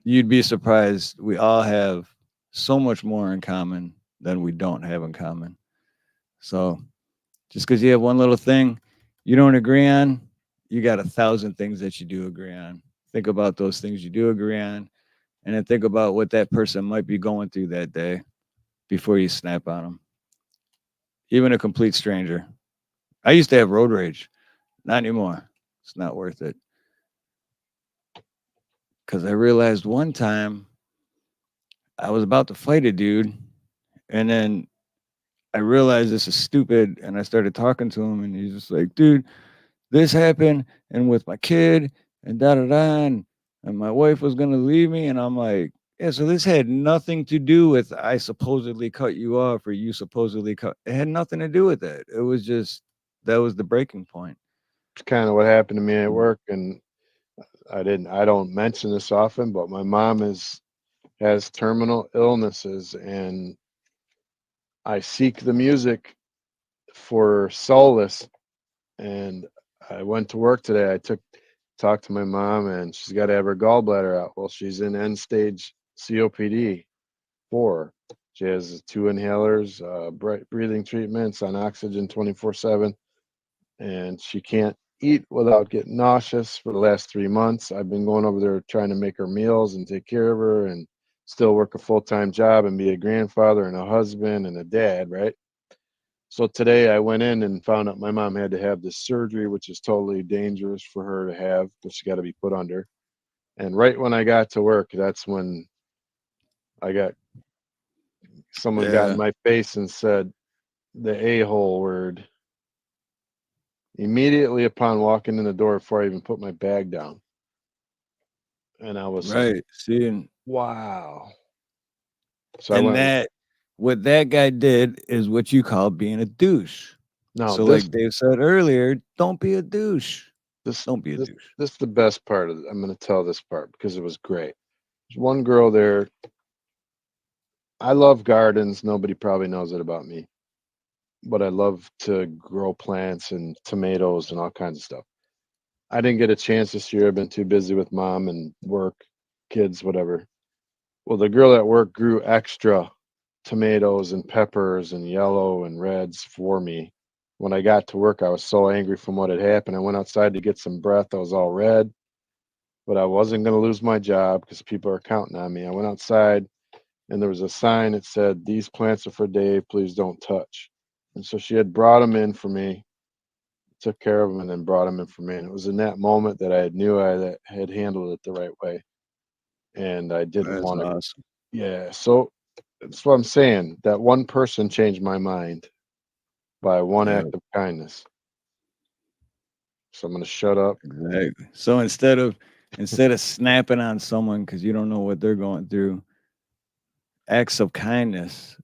you'd be surprised. We all have so much more in common than we don't have in common. So just because you have one little thing you don't agree on, you got 1,000 things that you do agree on. Think about those things you do agree on, and then think about what that person might be going through that day before you snap on them. Even a complete stranger. I used to have road rage. Not anymore. It's not worth it. Because I realized one time I was about to fight a dude, and then I realized this is stupid, and I started talking to him, and he's just like, dude, this happened, and with my kid, and da-da-da, and my wife was going to leave me, and I'm like, yeah, so this had nothing to do with I supposedly cut you off or you supposedly cut. It had nothing to do with that. It was just, that was the breaking point.
It's kind of what happened to me at work, and I don't mention this often, but my mom has terminal illnesses, and I seek the music for solace. And I went to work today. Talked to my mom, and she's got to have her gallbladder out. Well, she's in end stage COPD 4. She has 2 inhalers, breathing treatments on oxygen 24/7, and she can't eat without getting nauseous for the last 3 months. I've been going over there trying to make her meals and take care of her, and still work a full-time job and be a grandfather and a husband and a dad, right? So today I went in and found out my mom had to have this surgery, which is totally dangerous for her to have, but she got to be put under. And right when I got to work, that's when someone got in my face and said the a-hole word immediately upon walking in the door before I even put my bag down. And I was like,
seeing,
wow. So
and what that guy did is what you call being a douche.
No,
so like Dave said earlier, don't be a douche. Don't be a douche.
This is the best part of it. I'm going to tell this part because it was great. There's one girl there. I love gardens. Nobody probably knows it about me, but I love to grow plants and tomatoes and all kinds of stuff. I didn't get a chance this year. I've been too busy with mom and work, kids, whatever. Well, the girl at work grew extra tomatoes and peppers and yellow and reds for me. When I got to work, I was so angry from what had happened. I went outside to get some breath. I was all red, but I wasn't going to lose my job because people are counting on me. I went outside, and there was a sign that said, "These plants are for Dave. Please don't touch." And so she had brought them in for me, took care of them, and then brought them in for me. And it was in that moment that I knew I had handled it the right way. And I didn't want to.
Awesome.
Yeah. So that's what I'm saying. That one person changed my mind by one act of kindness. So I'm going to shut up.
Exactly. So instead of snapping on someone because you don't know what they're going through, acts of kindness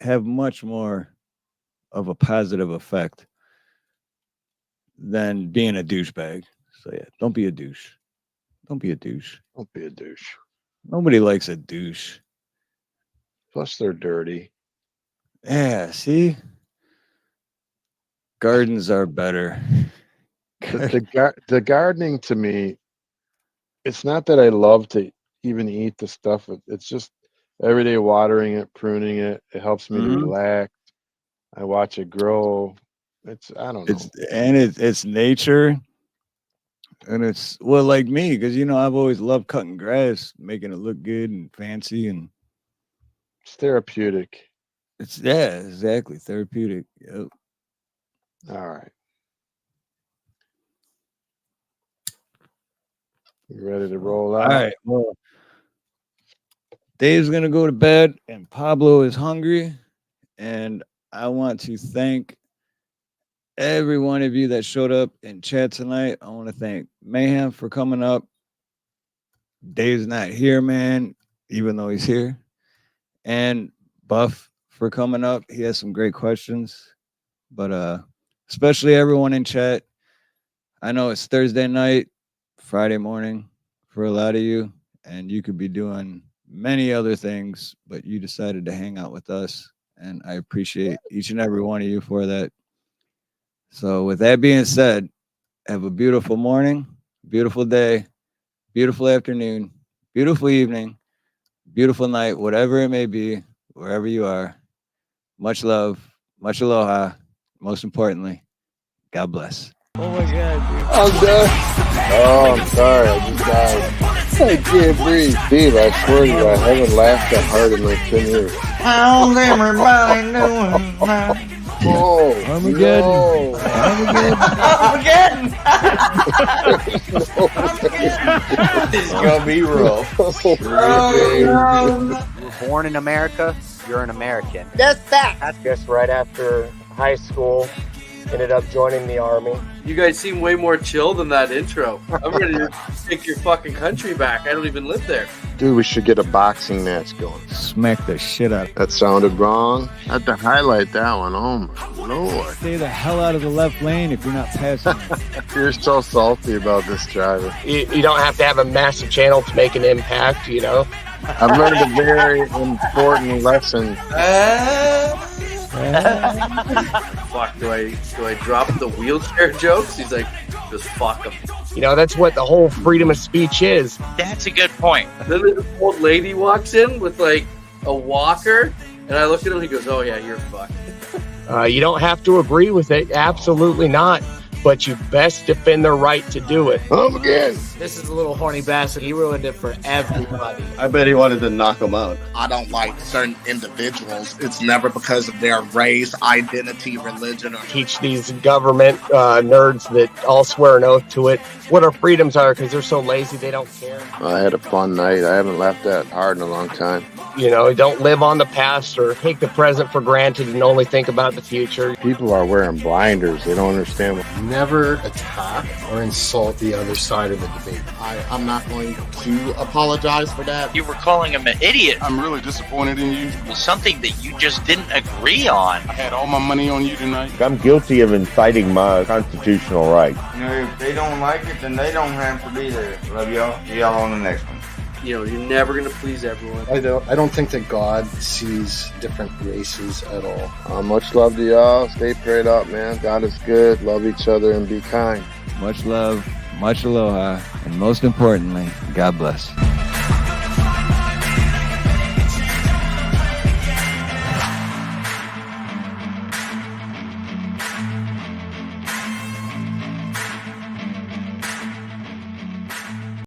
have much more of a positive effect than being a douchebag. So yeah, don't be a douche. Don't be a douche.
Don't be a douche.
Nobody likes a douche.
Plus, they're dirty.
Yeah, see? Gardens are better.
The gardening to me, it's not that I love to even eat the stuff. It's just every day watering it, pruning it. It helps me to relax. I watch it grow. I don't know.
It's nature. And it's like me, because I've always loved cutting grass, making it look good and fancy, and
it's therapeutic.
It's exactly therapeutic. Yep.
All right. You ready to roll out?
All right. Well, Dave's gonna go to bed, and Pablo is hungry, and I want to thank every one of you that showed up in chat tonight. I want to thank Mayhem for coming up. Dave's not here, man, even though he's here. And Buff for coming up. He has some great questions. But especially everyone in chat. I know it's Thursday night, Friday morning for a lot of you, and you could be doing many other things, but you decided to hang out with us, and I appreciate each and every one of you for that. So with that being said, have a beautiful morning, beautiful day, beautiful afternoon, beautiful evening. beautiful night, whatever it may be, wherever you are. Much love, much aloha. Most importantly, God bless. Oh my God, dude.
I'm done. Oh, I'm sorry. I just died. I can't breathe. Steve, I swear to you, I haven't laughed that hard in like 10 years.
How's everybody doing now?
Oh,
Armageddon.
no.
Armageddon. It's gonna be rough.
You're born in America, you're an American.
That's that. I guess right after high school, ended up joining the Army.
You guys seem way more chill than that intro. I'm ready to take your fucking country back. I don't even live there.
Dude, we should get a boxing match going.
Smack the shit out of it.
That sounded wrong. I had to highlight that one. Oh, my Lord.
Stay the hell out of the left lane if you're not passing.
You're so salty about this driver.
You don't have to have a massive channel to make an impact, you know?
I've learned a very important lesson.
Fuck, do I drop the wheelchair jokes? He's like, just fuck him.
You know, that's what the whole freedom of speech is.
That's a good point.
Then this old lady walks in with like a walker, and I look at him. He goes, "Oh yeah, you're fucked."
You don't have to agree with it. Absolutely not. But you best defend their right to do it.
Again.
This is a little horny bastard. He ruined it for everybody.
I bet he wanted to knock him out.
I don't like certain individuals. It's never because of their race, identity, religion, or
teach these government nerds that all swear an oath to it what our freedoms are because they're so lazy they don't care.
I had a fun night. I haven't laughed that hard in a long time.
You know, don't live on the past or take the present for granted and only think about the future.
People are wearing blinders. They don't understand what.
Never attack or insult the other side of the debate.
I'm not going to apologize for that.
You were calling him an idiot.
I'm really disappointed in you.
Something that you just didn't agree on.
I had all my money on you tonight.
I'm guilty of inciting my constitutional right.
You know, if they don't like it, then they don't have to be there. Love y'all. See y'all on the next one.
You know, you're never gonna please everyone.
I don't think that God sees different races at all.
Much love to y'all. Stay prayed up, man. God is good. Love each other and be kind.
Much love, much aloha, and most importantly, God bless.